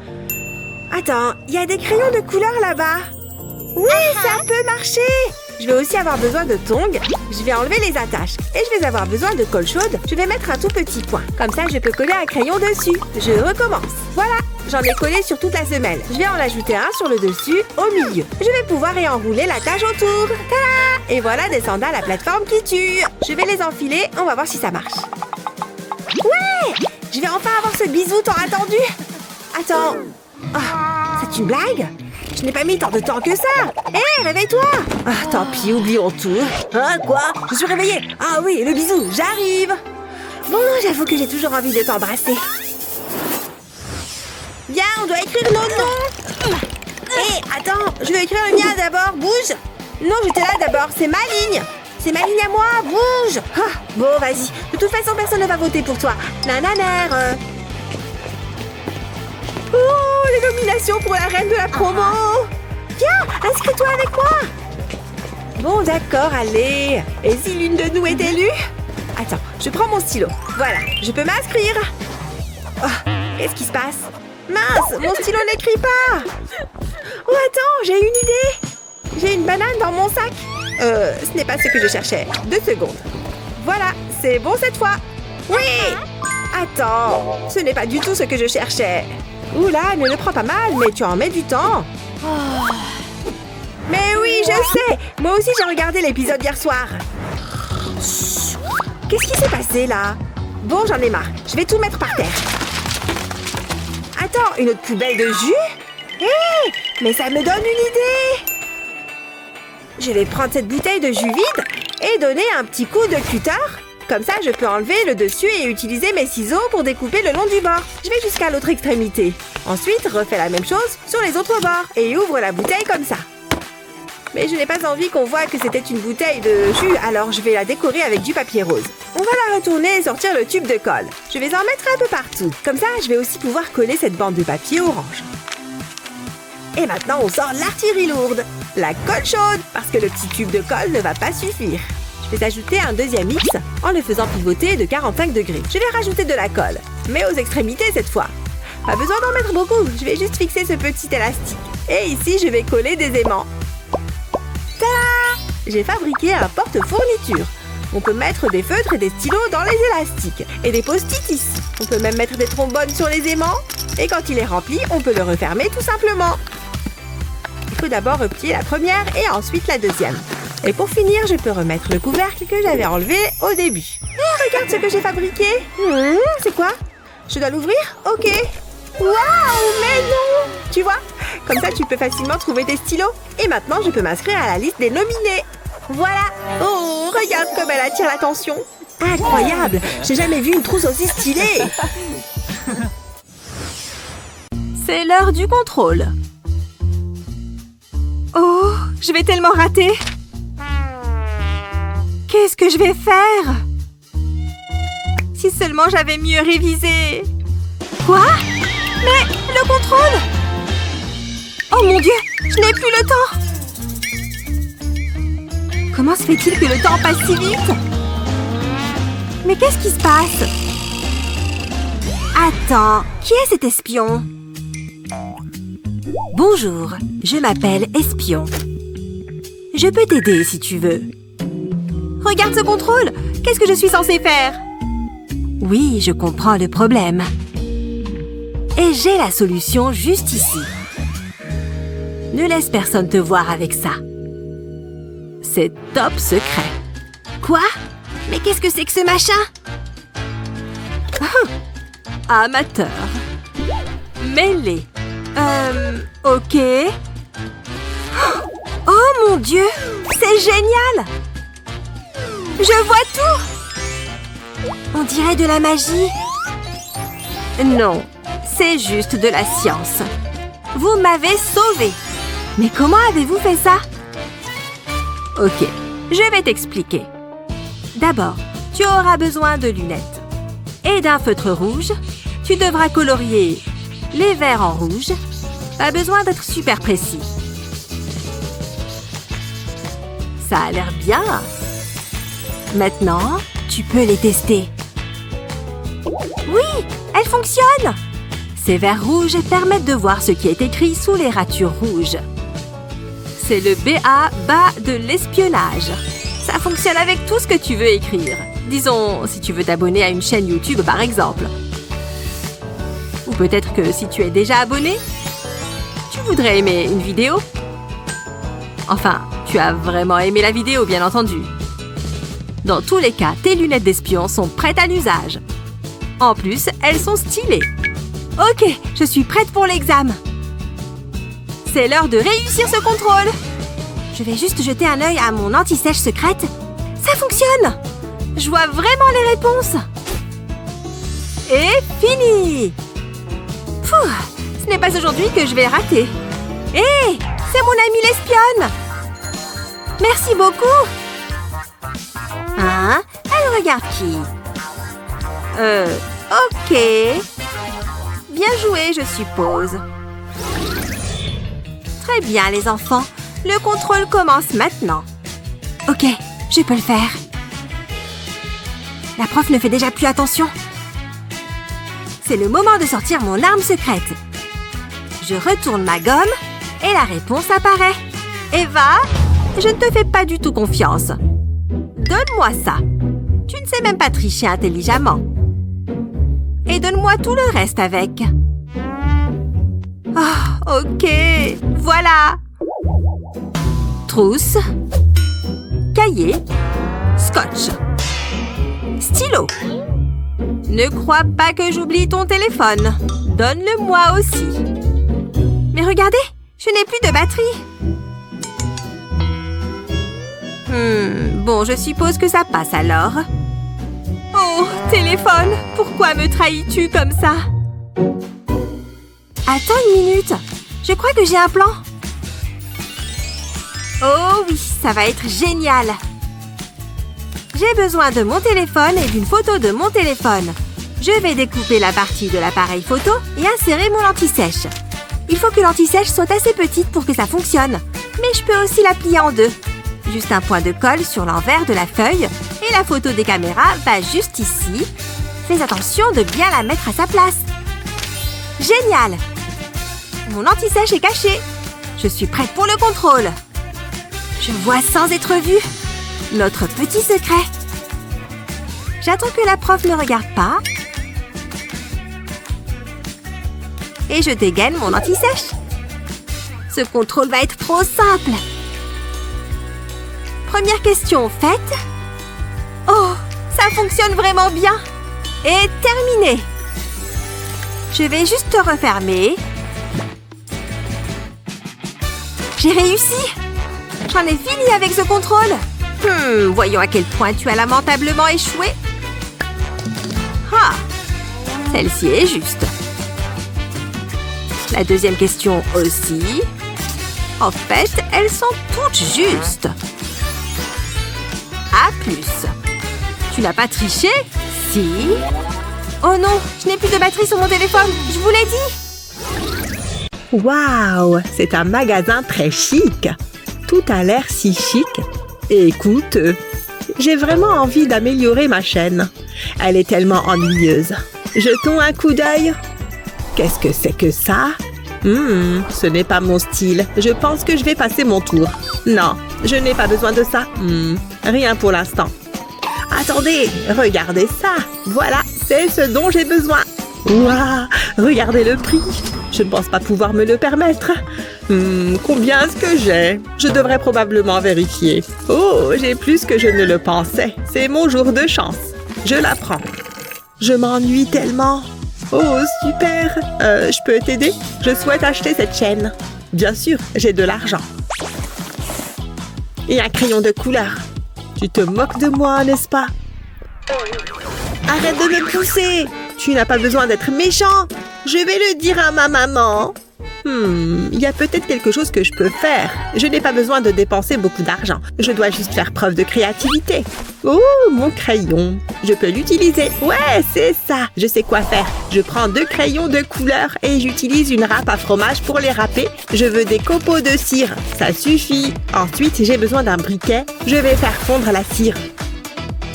Attends, il y a des crayons de couleur là-bas. Oui, ça peut marcher. Je vais aussi avoir besoin de tongs. Je vais enlever les attaches. Et je vais avoir besoin de colle chaude. Je vais mettre un tout petit point. Comme ça, je peux coller un crayon dessus. Je recommence. Voilà, j'en ai collé sur toute la semelle. Je vais en ajouter un sur le dessus, au milieu. Je vais pouvoir y enrouler l'attache autour. Tada! Et voilà des sandales à plateforme qui tuent. Je vais les enfiler. On va voir si ça marche. Ouais! Je vais enfin avoir ce bisou tant attendu. Attends. Oh, c'est une blague? Je n'ai pas mis tant de temps que ça. Hé, réveille-toi. Ah, tant pis, oublions tout. Hein, quoi? Je suis réveillée. Ah oui, le bisou, j'arrive. Bon, j'avoue que j'ai toujours envie de t'embrasser. Viens, on doit écrire nos noms. Hé, attends, je vais écrire le mien d'abord. Bouge. Non, j'étais là d'abord, c'est ma ligne. C'est ma ligne à moi, bouge. Ah, bon, vas-y. De toute façon, personne ne va voter pour toi. Nananère. Oh, les nominations pour la reine de la promo. Viens, inscris-toi avec moi. Bon, d'accord, allez. Et si l'une de nous est élue? Attends, je prends mon stylo. Voilà, je peux m'inscrire. Oh, qu'est-ce qui se passe? Mince, mon stylo n'écrit pas. Oh, attends, j'ai une idée. J'ai une banane dans mon sac. Ce n'est pas ce que je cherchais. 2 secondes. Voilà, c'est bon cette fois. Oui. Attends, ce n'est pas du tout ce que je cherchais. Oula, ne le prends pas mal, mais tu en mets du temps. Mais oui, je sais. Moi aussi, j'ai regardé l'épisode hier soir. Qu'est-ce qui s'est passé, là? Bon, j'en ai marre. Je vais tout mettre par terre. Attends, une autre poubelle de jus? Hé, mais ça me donne une idée. Je vais prendre cette bouteille de jus vide et donner un petit coup de cutter. Comme ça, je peux enlever le dessus et utiliser mes ciseaux pour découper le long du bord. Je vais jusqu'à l'autre extrémité. Ensuite, refais la même chose sur les autres bords et ouvre la bouteille comme ça. Mais je n'ai pas envie qu'on voie que c'était une bouteille de jus, alors je vais la décorer avec du papier rose. On va la retourner et sortir le tube de colle. Je vais en mettre un peu partout. Comme ça, je vais aussi pouvoir coller cette bande de papier orange. Et maintenant, on sort l'artillerie lourde. La colle chaude, parce que le petit tube de colle ne va pas suffire. Je vais ajouter un deuxième X en le faisant pivoter de 45 degrés. Je vais rajouter de la colle, mais aux extrémités cette fois. Pas besoin d'en mettre beaucoup, je vais juste fixer ce petit élastique. Et ici, je vais coller des aimants. Tada! J'ai fabriqué un porte-fourniture. On peut mettre des feutres et des stylos dans les élastiques. Et des post-it ici. On peut même mettre des trombones sur les aimants. Et quand il est rempli, on peut le refermer tout simplement. Il faut d'abord replier la première et ensuite la deuxième. Et pour finir, je peux remettre le couvercle que j'avais enlevé au début. Et regarde ce que j'ai fabriqué. C'est quoi? Je dois l'ouvrir? Ok. Waouh, mais non! Tu vois? Comme ça, tu peux facilement trouver tes stylos. Et maintenant, je peux m'inscrire à la liste des nominés. Voilà! Oh, regarde comme elle attire l'attention. Incroyable! J'ai jamais vu une trousse aussi stylée. C'est l'heure du contrôle. Oh, je vais tellement rater. Qu'est-ce que je vais faire? Si seulement j'avais mieux révisé. Quoi? Mais le contrôle! Oh mon Dieu, je n'ai plus le temps! Comment se fait-il que le temps passe si vite? Mais qu'est-ce qui se passe? Attends, qui est cet espion? Bonjour, je m'appelle Espion. Je peux t'aider si tu veux. Regarde ce contrôle! Qu'est-ce que je suis censée faire? Oui, je comprends le problème. Et j'ai la solution juste ici. Ne laisse personne te voir avec ça. C'est top secret. Quoi? Mais qu'est-ce que c'est que ce machin? Amateur. Mêlé. Ok. Oh mon Dieu! C'est génial! Je vois tout! On dirait de la magie. Non, c'est juste de la science. Vous m'avez sauvée. Mais comment avez-vous fait ça? Ok, je vais t'expliquer. D'abord, tu auras besoin de lunettes. Et d'un feutre rouge. Tu devras colorier les verres en rouge. Pas besoin d'être super précis. Ça a l'air bien. Maintenant, tu peux les tester. Oui, elles fonctionnent! Ces verres rouges permettent de voir ce qui est écrit sous les ratures rouges. C'est le BA de l'espionnage. Ça fonctionne avec tout ce que tu veux écrire. Disons, si tu veux t'abonner à une chaîne YouTube, par exemple. Ou peut-être que si tu es déjà abonné, tu voudrais aimer une vidéo. Enfin, tu as vraiment aimé la vidéo, bien entendu. Dans tous les cas, tes lunettes d'espion sont prêtes à l'usage. En plus, elles sont stylées. Ok, je suis prête pour l'examen. C'est l'heure de réussir ce contrôle. Je vais juste jeter un œil à mon anti-sèche secrète. Ça fonctionne! Je vois vraiment les réponses. Et fini! Pouh, ce n'est pas aujourd'hui que je vais rater. Hé, c'est mon amie l'espionne! Merci beaucoup! Hein? Elle regarde qui? Ok. Bien joué, je suppose. Très bien, les enfants. Le contrôle commence maintenant. Ok, je peux le faire. La prof ne fait déjà plus attention. C'est le moment de sortir mon arme secrète. Je retourne ma gomme et la réponse apparaît. Eva, je ne te fais pas du tout confiance. Donne-moi ça. Tu ne sais même pas tricher intelligemment. Et donne-moi tout le reste avec. Oh, ok. Voilà. Trousse. Cahier. Scotch. Stylo. Ne crois pas que j'oublie ton téléphone. Donne-le-moi aussi. Mais regardez, je n'ai plus de batterie. Bon, je suppose que ça passe alors. Oh, téléphone, pourquoi me trahis-tu comme ça? Attends une minute, je crois que j'ai un plan. Oh oui, ça va être génial. J'ai besoin de mon téléphone et d'une photo de mon téléphone. Je vais découper la partie de l'appareil photo et insérer mon anti-sèche. Il faut que l'anti-sèche soit assez petite pour que ça fonctionne. Mais je peux aussi la plier en deux. Juste un point de colle sur l'envers de la feuille et la photo des caméras va juste ici. Fais attention de bien la mettre à sa place. Génial! Mon anti-sèche est caché. Je suis prête pour le contrôle. Je vois sans être vue. Notre petit secret. J'attends que la prof ne regarde pas. Et je dégaine mon anti-sèche. Ce contrôle va être trop simple. Première question faite. Oh, ça fonctionne vraiment bien. Et terminé. Je vais juste refermer. J'ai réussi. J'en ai fini avec ce contrôle. Voyons à quel point tu as lamentablement échoué. Ah, celle-ci est juste. La deuxième question aussi. En fait, elles sont toutes justes. A+. Tu n'as pas triché? Si. Oh non, je n'ai plus de batterie sur mon téléphone. Je vous l'ai dit. Waouh, c'est un magasin très chic. Tout a l'air si chic. Et écoute, j'ai vraiment envie d'améliorer ma chaîne. Elle est tellement ennuyeuse. Jetons un coup d'œil. Qu'est-ce que c'est que ça? Ce n'est pas mon style. Je pense que je vais passer mon tour. Non, je n'ai pas besoin de ça. Rien pour l'instant. Attendez, regardez ça. Voilà, c'est ce dont j'ai besoin. Waouh, regardez le prix. Je ne pense pas pouvoir me le permettre. Combien est-ce que j'ai? Je devrais probablement vérifier. Oh, j'ai plus que je ne le pensais. C'est mon jour de chance. Je la prends. Je m'ennuie tellement. Oh, super. Je peux t'aider? Je souhaite acheter cette chaîne. Bien sûr, j'ai de l'argent. Et un crayon de couleur. Tu te moques de moi, n'est-ce pas? Arrête de me pousser. Tu n'as pas besoin d'être méchant. Je vais le dire à ma maman. Il y a peut-être quelque chose que je peux faire. Je n'ai pas besoin de dépenser beaucoup d'argent. Je dois juste faire preuve de créativité. Oh, mon crayon. Je peux l'utiliser. Ouais, c'est ça. Je sais quoi faire. Je prends 2 crayons de couleur et j'utilise une râpe à fromage pour les râper. Je veux des copeaux de cire. Ça suffit. Ensuite, j'ai besoin d'un briquet. Je vais faire fondre la cire.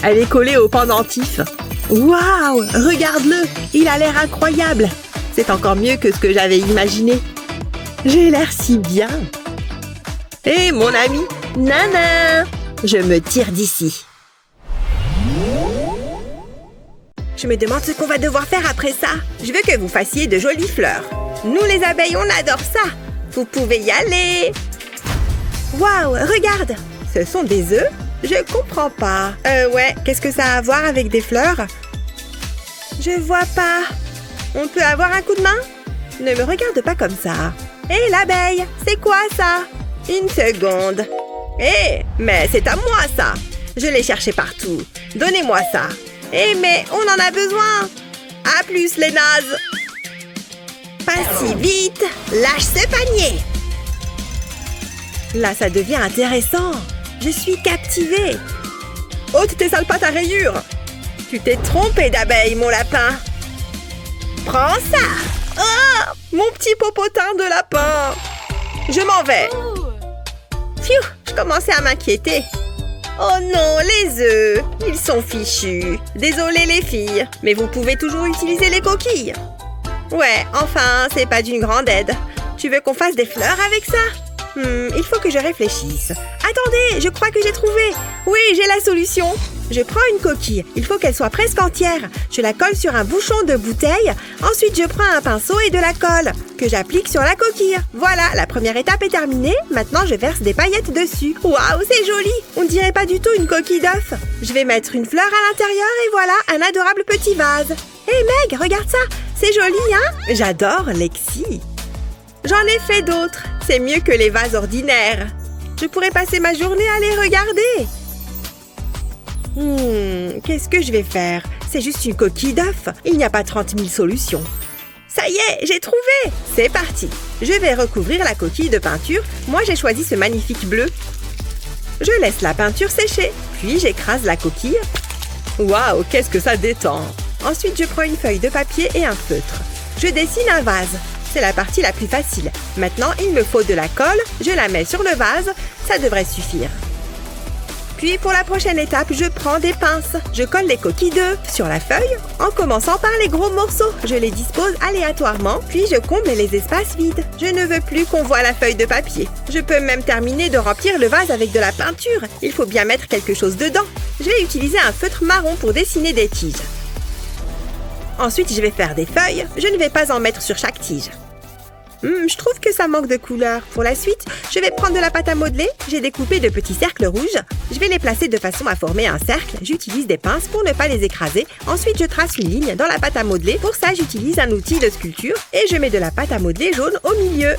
Elle est collée au pendentif. Waouh, regarde-le. Il a l'air incroyable. C'est encore mieux que ce que j'avais imaginé. J'ai l'air si bien. Hé, mon ami, Nana, je me tire d'ici. Je me demande ce qu'on va devoir faire après ça. Je veux que vous fassiez de jolies fleurs. Nous, les abeilles, on adore ça. Vous pouvez y aller. Waouh, regarde. Ce sont des œufs? Je comprends pas. Ouais, qu'est-ce que ça a à voir avec des fleurs? Je vois pas. On peut avoir un coup de main? Ne me regarde pas comme ça. Hé, l'abeille, c'est quoi ça? Une seconde. Hé, mais c'est à moi ça. Je l'ai cherché partout. Donnez-moi ça. Hé, mais on en a besoin. À plus, les nazes. Pas si vite. Lâche ce panier. Là, ça devient intéressant. Je suis captivée. Ôte tes sales pattes à rayures. Tu t'es trompé d'abeille, mon lapin. Prends ça. Oh, mon petit popotin de lapin. Je m'en vais. Pfiou, je commençais à m'inquiéter. Oh non, les œufs. Ils sont fichus. Désolée les filles, mais vous pouvez toujours utiliser les coquilles. Ouais, enfin, c'est pas d'une grande aide. Tu veux qu'on fasse des fleurs avec ça? Il faut que je réfléchisse. Attendez, je crois que j'ai trouvé. Oui, j'ai la solution. Je prends une coquille. Il faut qu'elle soit presque entière. Je la colle sur un bouchon de bouteille. Ensuite, je prends un pinceau et de la colle que j'applique sur la coquille. Voilà, la première étape est terminée. Maintenant, je verse des paillettes dessus. Waouh, c'est joli. On dirait pas du tout une coquille d'œuf. Je vais mettre une fleur à l'intérieur et voilà, un adorable petit vase. Hé Meg, regarde ça. C'est joli, hein? J'adore Lexi. J'en ai fait d'autres. C'est mieux que les vases ordinaires. Je pourrais passer ma journée à les regarder. Qu'est-ce que je vais faire? C'est juste une coquille d'œuf. Il n'y a pas 30 000 solutions. Ça y est, j'ai trouvé. C'est parti. Je vais recouvrir la coquille de peinture. Moi, j'ai choisi ce magnifique bleu. Je laisse la peinture sécher. Puis, j'écrase la coquille. Waouh, qu'est-ce que ça détend. Ensuite, je prends une feuille de papier et un feutre. Je dessine un vase. C'est la partie la plus facile. Maintenant, il me faut de la colle. Je la mets sur le vase. Ça devrait suffire. Puis pour la prochaine étape, je prends des pinces. Je colle les coquilles d'œufs sur la feuille en commençant par les gros morceaux. Je les dispose aléatoirement, puis je comble les espaces vides. Je ne veux plus qu'on voit la feuille de papier. Je peux même terminer de remplir le vase avec de la peinture. Il faut bien mettre quelque chose dedans. Je vais utiliser un feutre marron pour dessiner des tiges. Ensuite, je vais faire des feuilles. Je ne vais pas en mettre sur chaque tige. Je trouve que ça manque de couleur. Pour la suite, je vais prendre de la pâte à modeler. J'ai découpé de petits cercles rouges. Je vais les placer de façon à former un cercle. J'utilise des pinces pour ne pas les écraser. Ensuite, je trace une ligne dans la pâte à modeler. Pour ça, j'utilise un outil de sculpture et je mets de la pâte à modeler jaune au milieu.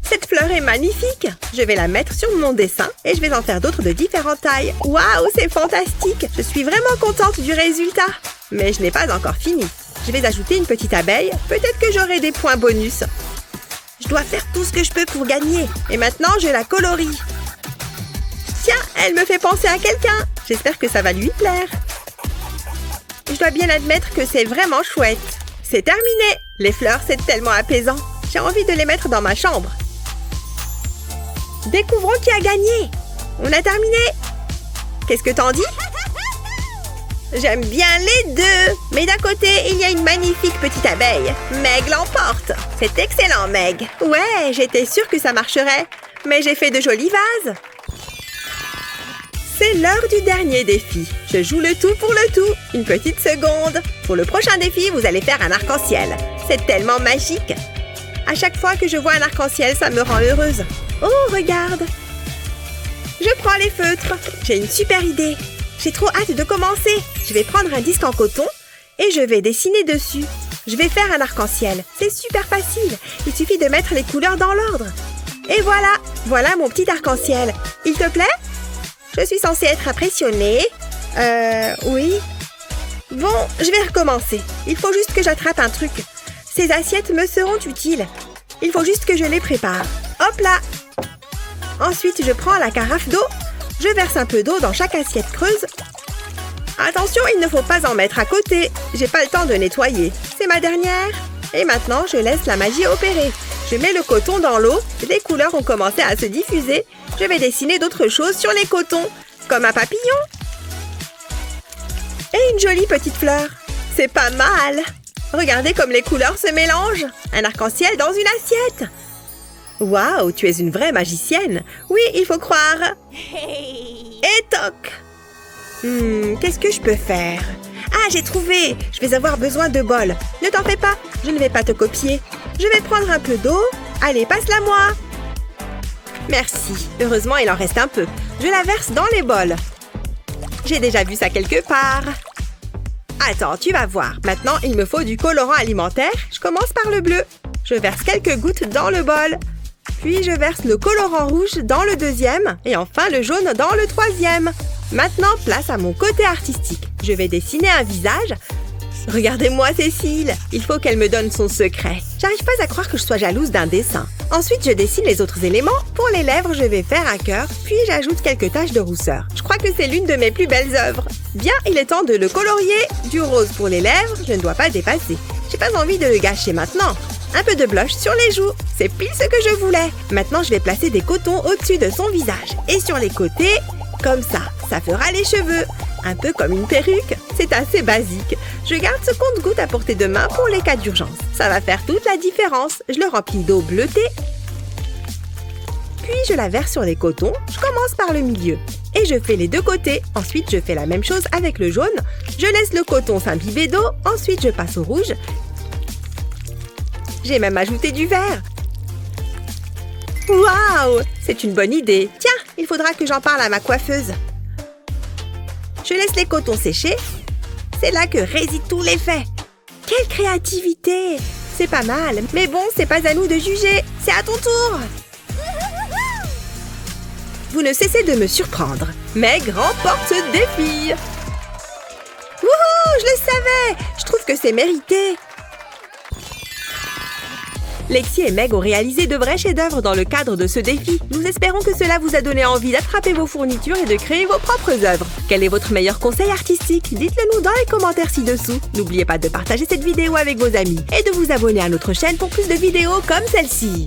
Cette fleur est magnifique. Je vais la mettre sur mon dessin et je vais en faire d'autres de différentes tailles. Waouh, c'est fantastique. Je suis vraiment contente du résultat. Mais je n'ai pas encore fini. Je vais ajouter une petite abeille. Peut-être que j'aurai des points bonus. Je dois faire tout ce que je peux pour gagner. Et maintenant, je la colorie. Tiens, elle me fait penser à quelqu'un. J'espère que ça va lui plaire. Je dois bien admettre que c'est vraiment chouette. C'est terminé. Les fleurs, c'est tellement apaisant. J'ai envie de les mettre dans ma chambre. Découvrons qui a gagné. On a terminé. Qu'est-ce que t'en dis? J'aime bien les deux. Mais d'un côté, il y a une magnifique petite abeille. Meg l'emporte. C'est excellent, Meg. Ouais, j'étais sûre que ça marcherait. Mais j'ai fait de jolis vases. C'est l'heure du dernier défi. Je joue le tout pour le tout. Une petite seconde. Pour le prochain défi, vous allez faire un arc-en-ciel. C'est tellement magique. À chaque fois que je vois un arc-en-ciel, ça me rend heureuse. Oh, regarde. Je prends les feutres. J'ai une super idée. J'ai trop hâte de commencer. Je vais prendre un disque en coton et je vais dessiner dessus. Je vais faire un arc-en-ciel. C'est super facile. Il suffit de mettre les couleurs dans l'ordre. Et voilà. Voilà mon petit arc-en-ciel. Il te plaît? Je suis censée être impressionnée. Oui. Bon, je vais recommencer. Il faut juste que j'attrape un truc. Ces assiettes me seront utiles. Il faut juste que je les prépare. Hop là. Ensuite, je prends la carafe d'eau. Je verse un peu d'eau dans chaque assiette creuse. Attention, il ne faut pas en mettre à côté. J'ai pas le temps de nettoyer. C'est ma dernière. Et maintenant, je laisse la magie opérer. Je mets le coton dans l'eau. Les couleurs ont commencé à se diffuser. Je vais dessiner d'autres choses sur les cotons, comme un papillon. Et une jolie petite fleur. C'est pas mal. Regardez comme les couleurs se mélangent. Un arc-en-ciel dans une assiette. Waouh, tu es une vraie magicienne. Oui, il faut croire. Et toc. Qu'est-ce que je peux faire? Ah, j'ai trouvé. Je vais avoir besoin de bols. Ne t'en fais pas, je ne vais pas te copier. Je vais prendre un peu d'eau. Allez, passe-la moi. Merci. Heureusement, il en reste un peu. Je la verse dans les bols. J'ai déjà vu ça quelque part. Attends, tu vas voir. Maintenant, il me faut du colorant alimentaire. Je commence par le bleu. Je verse quelques gouttes dans le bol. Puis, je verse le colorant rouge dans le deuxième. Et enfin, le jaune dans le troisième. Maintenant, place à mon côté artistique. Je vais dessiner un visage. Regardez-moi, Cécile. Il faut qu'elle me donne son secret. J'arrive pas à croire que je sois jalouse d'un dessin. Ensuite, je dessine les autres éléments. Pour les lèvres, je vais faire un cœur. Puis, j'ajoute quelques taches de rousseur. Je crois que c'est l'une de mes plus belles œuvres. Bien, il est temps de le colorier. Du rose pour les lèvres, je ne dois pas dépasser. J'ai pas envie de le gâcher maintenant. Un peu de blush sur les joues. C'est pile ce que je voulais. Maintenant, je vais placer des cotons au-dessus de son visage. Et sur les côtés, comme ça. Ça fera les cheveux. Un peu comme une perruque. C'est assez basique. Je garde ce compte-gouttes à portée de main pour les cas d'urgence. Ça va faire toute la différence. Je le remplis d'eau bleutée. Puis, je la verse sur les cotons. Je commence par le milieu. Et je fais les deux côtés. Ensuite, je fais la même chose avec le jaune. Je laisse le coton s'imbiber d'eau. Ensuite, je passe au rouge. J'ai même ajouté du vert. Waouh! C'est une bonne idée. Tiens, il faudra que j'en parle à ma coiffeuse. Je laisse les cotons sécher. C'est là que réside tout l'effet. Quelle créativité! C'est pas mal. Mais bon, c'est pas à nous de juger. C'est à ton tour. Vous ne cessez de me surprendre. Meg remporte ce défi. Wouhou! Je le savais! Je trouve que c'est mérité. Lexi et Meg ont réalisé de vrais chefs-d'œuvre dans le cadre de ce défi. Nous espérons que cela vous a donné envie d'attraper vos fournitures et de créer vos propres œuvres. Quel est votre meilleur conseil artistique? Dites-le nous dans les commentaires ci-dessous. N'oubliez pas de partager cette vidéo avec vos amis et de vous abonner à notre chaîne pour plus de vidéos comme celle-ci.